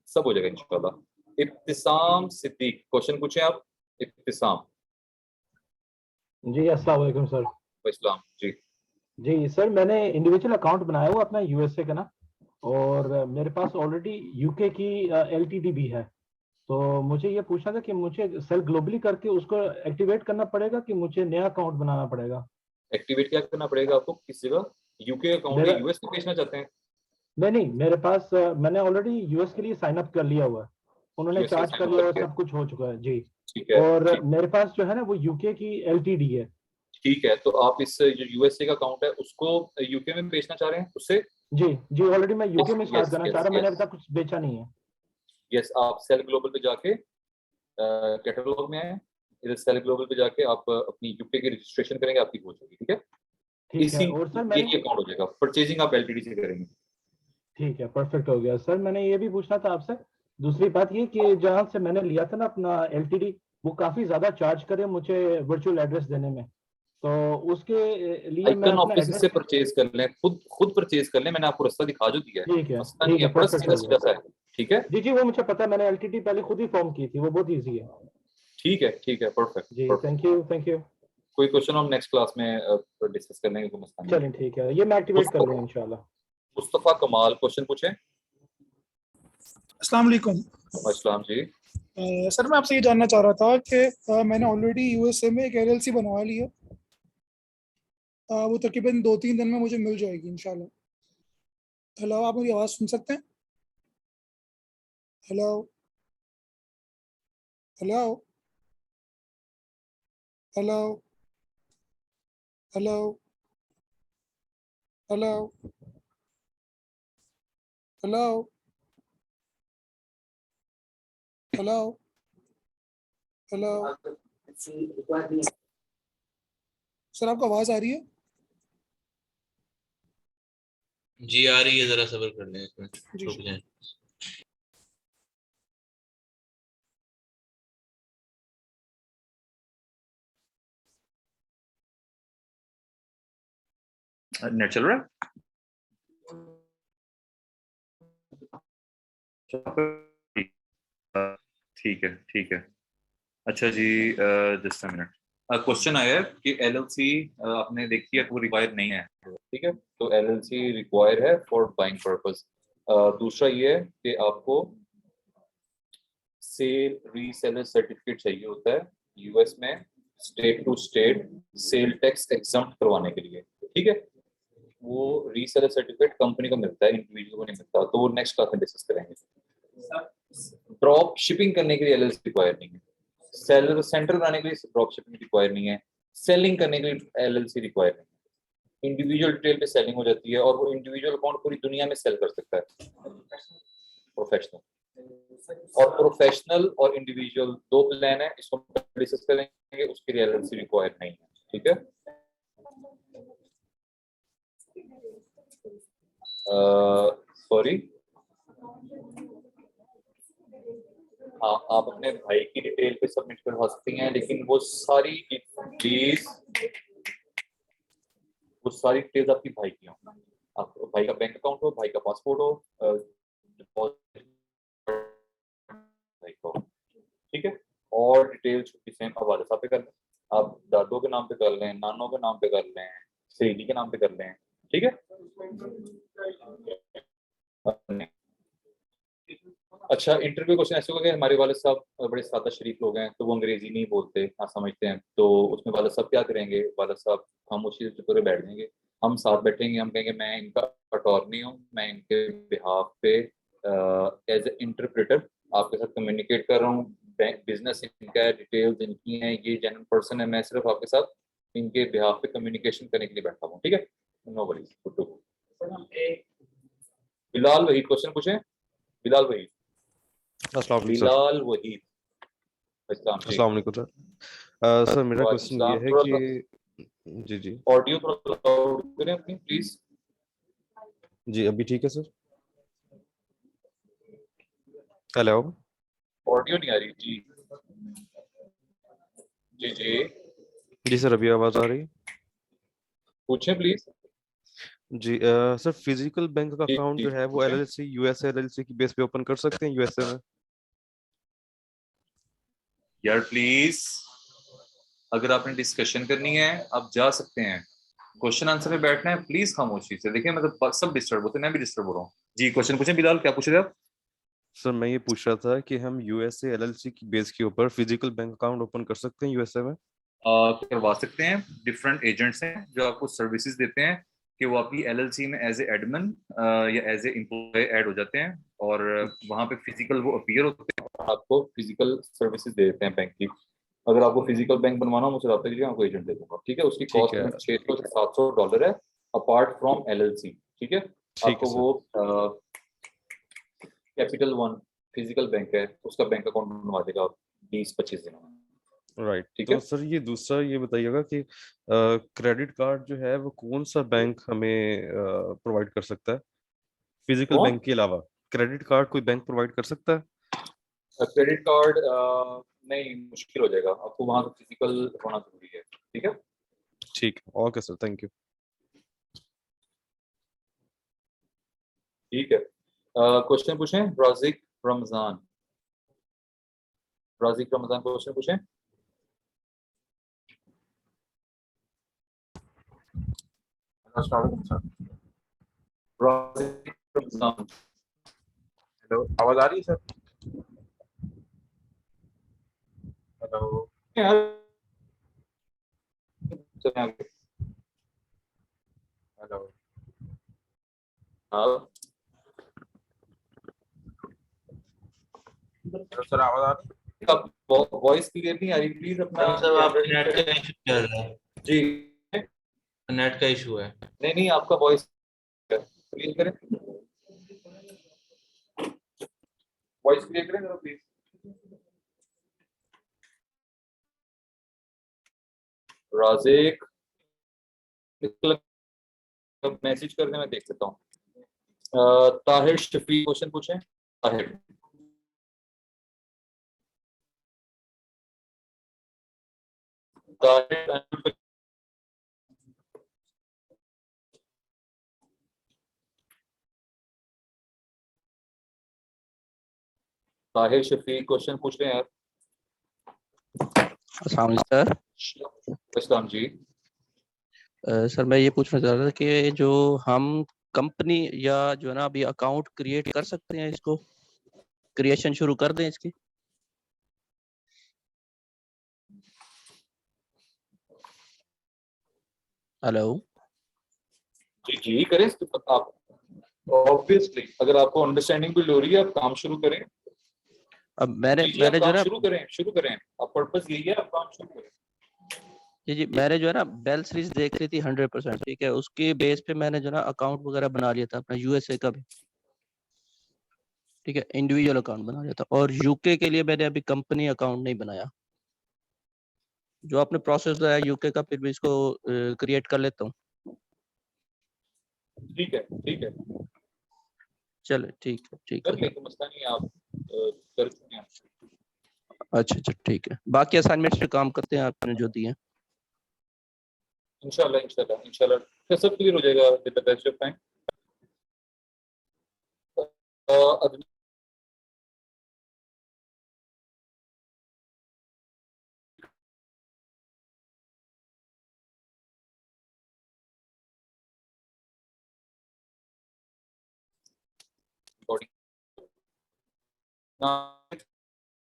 सब हो जाएगा इंशाल्लाह। इब्तिसाम सिद्दीक क्वेश्चन पूछे आप। इब्तिसाम जी, अस्सलाम वालेकुम सर। इस्लाम जी। जी सर, मैंने इंडिविजुअल अकाउंट बनाया हुआ अपना यूएसए का ना, और मेरे पास ऑलरेडी यूके की एलटीडी भी है, तो मुझे ये पूछना था कि मुझे सेल ग्लोबली करके उसको एक्टिवेट करना पड़ेगा कि मुझे नया अकाउंट बनाना पड़ेगा? एक्टिवेट क्या करना पड़ेगा आपको, किस जगह? यूके अकाउंट है, यूएस में भेजना चाहते हैं? नहीं, मेरे पास मैंने ऑलरेडी यूएस के लिए साइन अप कर लिया हुआ है, उन्होंने चार्ज कर लिया हुआ, सब कुछ हो चुका है जी। ठीक है, और मेरे पास जो है ना वो यूके की एलटीडी है। ठीक है, तो आप इस जो यूएसए का अकाउंट है उसको यूके में बेचना चाह रहे हैं उससे? जी जी, ऑलरेडी मैं यूके में स्टार्ट करना चाह रहा हूं, मैंने अभी तक कुछ बेचा नहीं है। यस, आप सेल ग्लोबल पे जाके कैटलॉग में आए, इधर सेल ग्लोबल पे जाके आप अपनी यूके की रजिस्ट्रेशन करेंगे, आपकी हो जाएगी। ठीक है, ठीक है। और सर मैंने अकाउंट हो जाएगा, परचेजिंग आप एलटीडी से करेंगे। ठीक है, परफेक्ट हो गया। सर मैंने ये भी पूछना था आपसे दूसरी बात ये कि जहाँ से मैंने लिया था ना अपना LTD, वो काफी ज्यादा चार्ज करे मुझे वर्चुअल एड्रेस देने में, तो उसके लिए मैं आइकन अपना ऑफिस एड्रेस। से परचेज कर लें, खुद परचेज कर लें, मैंने आपको रास्ता दिखा जो दिया है, मसला नहीं है, बड़ा परफेक्ट सीधा हो सीधा गया। सा है। ठीक है जी वो मुझे पता है, मैंने LTD पहले खुद ही फॉर्म की थी, वो बहुत ईजी है। ठीक है, परफेक्ट। जी थैंक यू। कोई क्वेश्चन हम नेक्स्ट क्लास में डिस्कस कर लेंगे, कोई मसला नहीं चलें ठीक है, ये मैं एक्टिवेट कर लूँ इंशाल्लाह। मुस्तफा कमाल क्वेश्चन पूछें। अस्सलाम वालेकुम। अस्सलाम जी। सर मैं आपसे ये जानना चाह रहा था कि मैंने ऑलरेडी USA में एक LLC बनवा ली है। वो तकरीबन 2-3 दिन में मुझे मिल जाएगी इंशाल्लाह। हेलो, आप मेरी आवाज़ सुन सकते हैं? Hello hello hello hello hello hello hello hello sir, आपको आवाज़ आ रही है? जी आ रही है, जरा सब्र कर लें, इसमें जी रुक जाएं। नेट चल रहा है? ठीक है। अच्छा जी, जस्ट अ मिनट। क्वेश्चन आया है कि LLC आपने देखी है वो रिक्वायर नहीं है, ठीक है, तो LLC रिक्वायर है फॉर बाइंग पर्पस। दूसरा ये है कि आपको सेल रीसेलर सर्टिफिकेट चाहिए होता है US में, state to state sale tax exempt करवाने के लिए, ठीक है। वो रीसेलर सर्टिफिकेट कंपनी को मिलता है, इंडिविजुअल को नहीं मिलता, तो वो नेक्स्ट क्लास में डिस्कस करेंगे। ड्रॉप शिपिंग करने के लिए LLC रिक्वायर नहीं है, सेलर सेंटर बनाने के लिए ड्रॉप शिपिंग रिक्वायर नहीं है, सेलिंग करने के लिए LLC रिक्वायर नहीं है। इंडिविजुअल डिटेल पे सेलिंग हो जाती है और वो इंडिविजुअल अकाउंट पूरी दुनिया में सेल कर सकता है, प्रोफेशनल। और प्रोफेशनल और इंडिविजुअल दो प्लान है, इसको डिस्कस करेंगे, उसके लिए LLC रिक्वायर नहीं है, ठीक है। सॉरी, हाँ आप अपने भाई की डिटेल पे सबमिट करवा सकती हैं, लेकिन वो सारी डिटेल्स आपकी भाई की हो, आप भाई का बैंक अकाउंट हो, भाई का पासपोर्ट हो, भाई का हो, ठीक है। और डिटेल्स सेम हवाले साहब पे कर लें, आप दादों के नाम पे कर लें, नानों के नाम पे कर लें, सहेली के नाम पे कर लें, ठीक है। अच्छा, इंटरव्यू क्वेश्चन ऐसे होगा कि हमारे वाले साहब बड़े सादा शरीफ लोग हैं, तो वो अंग्रेजी नहीं बोलते ना समझते हैं, तो उसमें वाले साहब क्या करेंगे, वाले साहब खामोशी से पूरे बैठ जाएंगे, हम साथ बैठेंगे, हम कहेंगे मैं इनका अटॉर्नी हूँ, मैं इनके बिहाफ पे एज ए इंटरप्रेटर आपके साथ कम्युनिकेट कर रहा हूँ, बिजनेस इनका है, डिटेल्स इनकी हैं, ये जेन्युइन पर्सन है, मैं सिर्फ आपके साथ इनके बिहाफ पे कम्युनिकेशन करने के लिए बैठा हूँ, ठीक है। No worries. Bilal Waheed question पूछें। बिलाल वहीद। अस्सलाम वालेकुम सर। बिलाल वहीद। अस्सलाम वालेकुम सर। सर मेरा क्वेश्चन ये है कि जी ऑडियो थोड़ा लाउड करें अपनी प्लीज। जी अभी ठीक है सर? हेलो, ऑडियो नहीं आ रही जी। जी जी सर अभी आवाज आ रही है? पूछें प्लीज। जी सर फिजिकल बैंक का अकाउंट जो है वो LLC USA LLC की बेस पे ओपन कर सकते हैं USA में? यार प्लीज, अगर आपने डिस्कशन करनी है आप जा सकते हैं, क्वेश्चन आंसर में बैठना है प्लीज खामोशी से। देखिए मतलब सब डिस्टर्ब होते हैं, मैं भी डिस्टर्ब हो रहा हूँ जी। क्वेश्चन पूछें बिलाल, क्या पूछ रहे आप? सर मैं ये पूछ रहा था कि हम USA LLC की बेस के ऊपर फिजिकल बैंक अकाउंट ओपन कर सकते हैं USA में? करवा सकते हैं, डिफरेंट एजेंट्स हैं जो आपको सर्विसेज देते हैं कि वो आपकी LLC में एज ए एडमिन या एज ए एम्प्लॉय ऐड हो जाते हैं, और वहाँ पे फिजिकल वो अपीयर होते हैं और आपको फिजिकल सर्विसेज दे देते हैं बैंक की। अगर आपको फिजिकल बैंक बनवाना हो मुझसे रब्ता कीजिए, आपको एजेंट दे दूंगा, ठीक है। उसकी कॉस्ट $600 से $700 है अपार्ट फ्रॉम LLC, ठीक है। आपको वो कैपिटल वन फिजिकल बैंक है, उसका बैंक अकाउंट बनवा देगा 20-25 दिनों में, राइट। ठीक तो है। सर ये दूसरा ये बताइएगा कि क्रेडिट कार्ड जो है वो कौन सा बैंक हमें प्रोवाइड कर सकता है फिजिकल बैंक के अलावा? क्रेडिट कार्ड कोई बैंक प्रोवाइड कर सकता है? क्रेडिट कार्ड नहीं, मुश्किल हो जाएगा, आपको वहां फिजिकल होना जरूरी है। ठीक है, ठीक है, ओके सर, थैंक यू। ठीक है। क्वेश्चन पूछें, राजिक रमजान। राजिक रमजान क्वेश्चन पूछें। राजिक रमजान। हेलो, आवाज आ रही है सर? हेलो यार चलें आगे। हेलो हाँ सर, आवाज आ रही है? आप वॉइस क्लियर नहीं आ रही, प्लीज अपना सर आप कैमरा नेट ठीक का इशू चल रहा है, करें। जी, नेट का इशू है। नहीं आपका वॉइस क्लियर करें, वॉइस क्लियर करें जरा प्लीज। राजिक मैसेज करने में देख सकता हूँ। ताहिर शफी क्वेश्चन पूछें। ताहिर, ताहिर ताहिर शफी क्वेश्चन पूछ रहे हैं यार। अस्सलाम वालेकुम सर। इस्लाम जी। सर मैं ये पूछना चाह रहा था कि जो हम कंपनी या जो है ना अभी अकाउंट क्रिएट कर सकते हैं, इसको क्रिएशन शुरू कर दें इसकी? हेलो जी जी करें आप, ऑब्वियसली अगर आपको अंडरस्टैंडिंग बिल्ड हो रही है आप काम शुरू करें। अब मैंने जी, मैंने आप जो है काम ना शुरू करें, आप पर्पस यही है, आप काम शुरू करें। जी मैंने जो है ना बेल सीरीज देख रही थी 100%, ठीक है, उसके बेस पे मैंने जो है ना अकाउंट वगैरह बना लिया था अपना यूएसए का भी, ठीक है, इंडिविजुअल अकाउंट बना लिया था, और यूके के लिए मैंने अभी कंपनी अकाउंट नहीं बनाया। जो आपने प्रोसेस बताया यूके का, फिर भी इसको क्रिएट कर लेता हूँ। ठीक है ठीक है, चले ठीक है ठीक कर है ले, सर। तो मसला नहीं है, आप कर चुके हैं। अच्छा अच्छा ठीक है, बाकी असाइनमेंट्स पे काम करते हैं आपने जो दिए हैं। इंशाल्लाह इंशाल्लाह इंशाल्लाह तो सब क्लियर हो जाएगा with the best of time. अगली बॉडी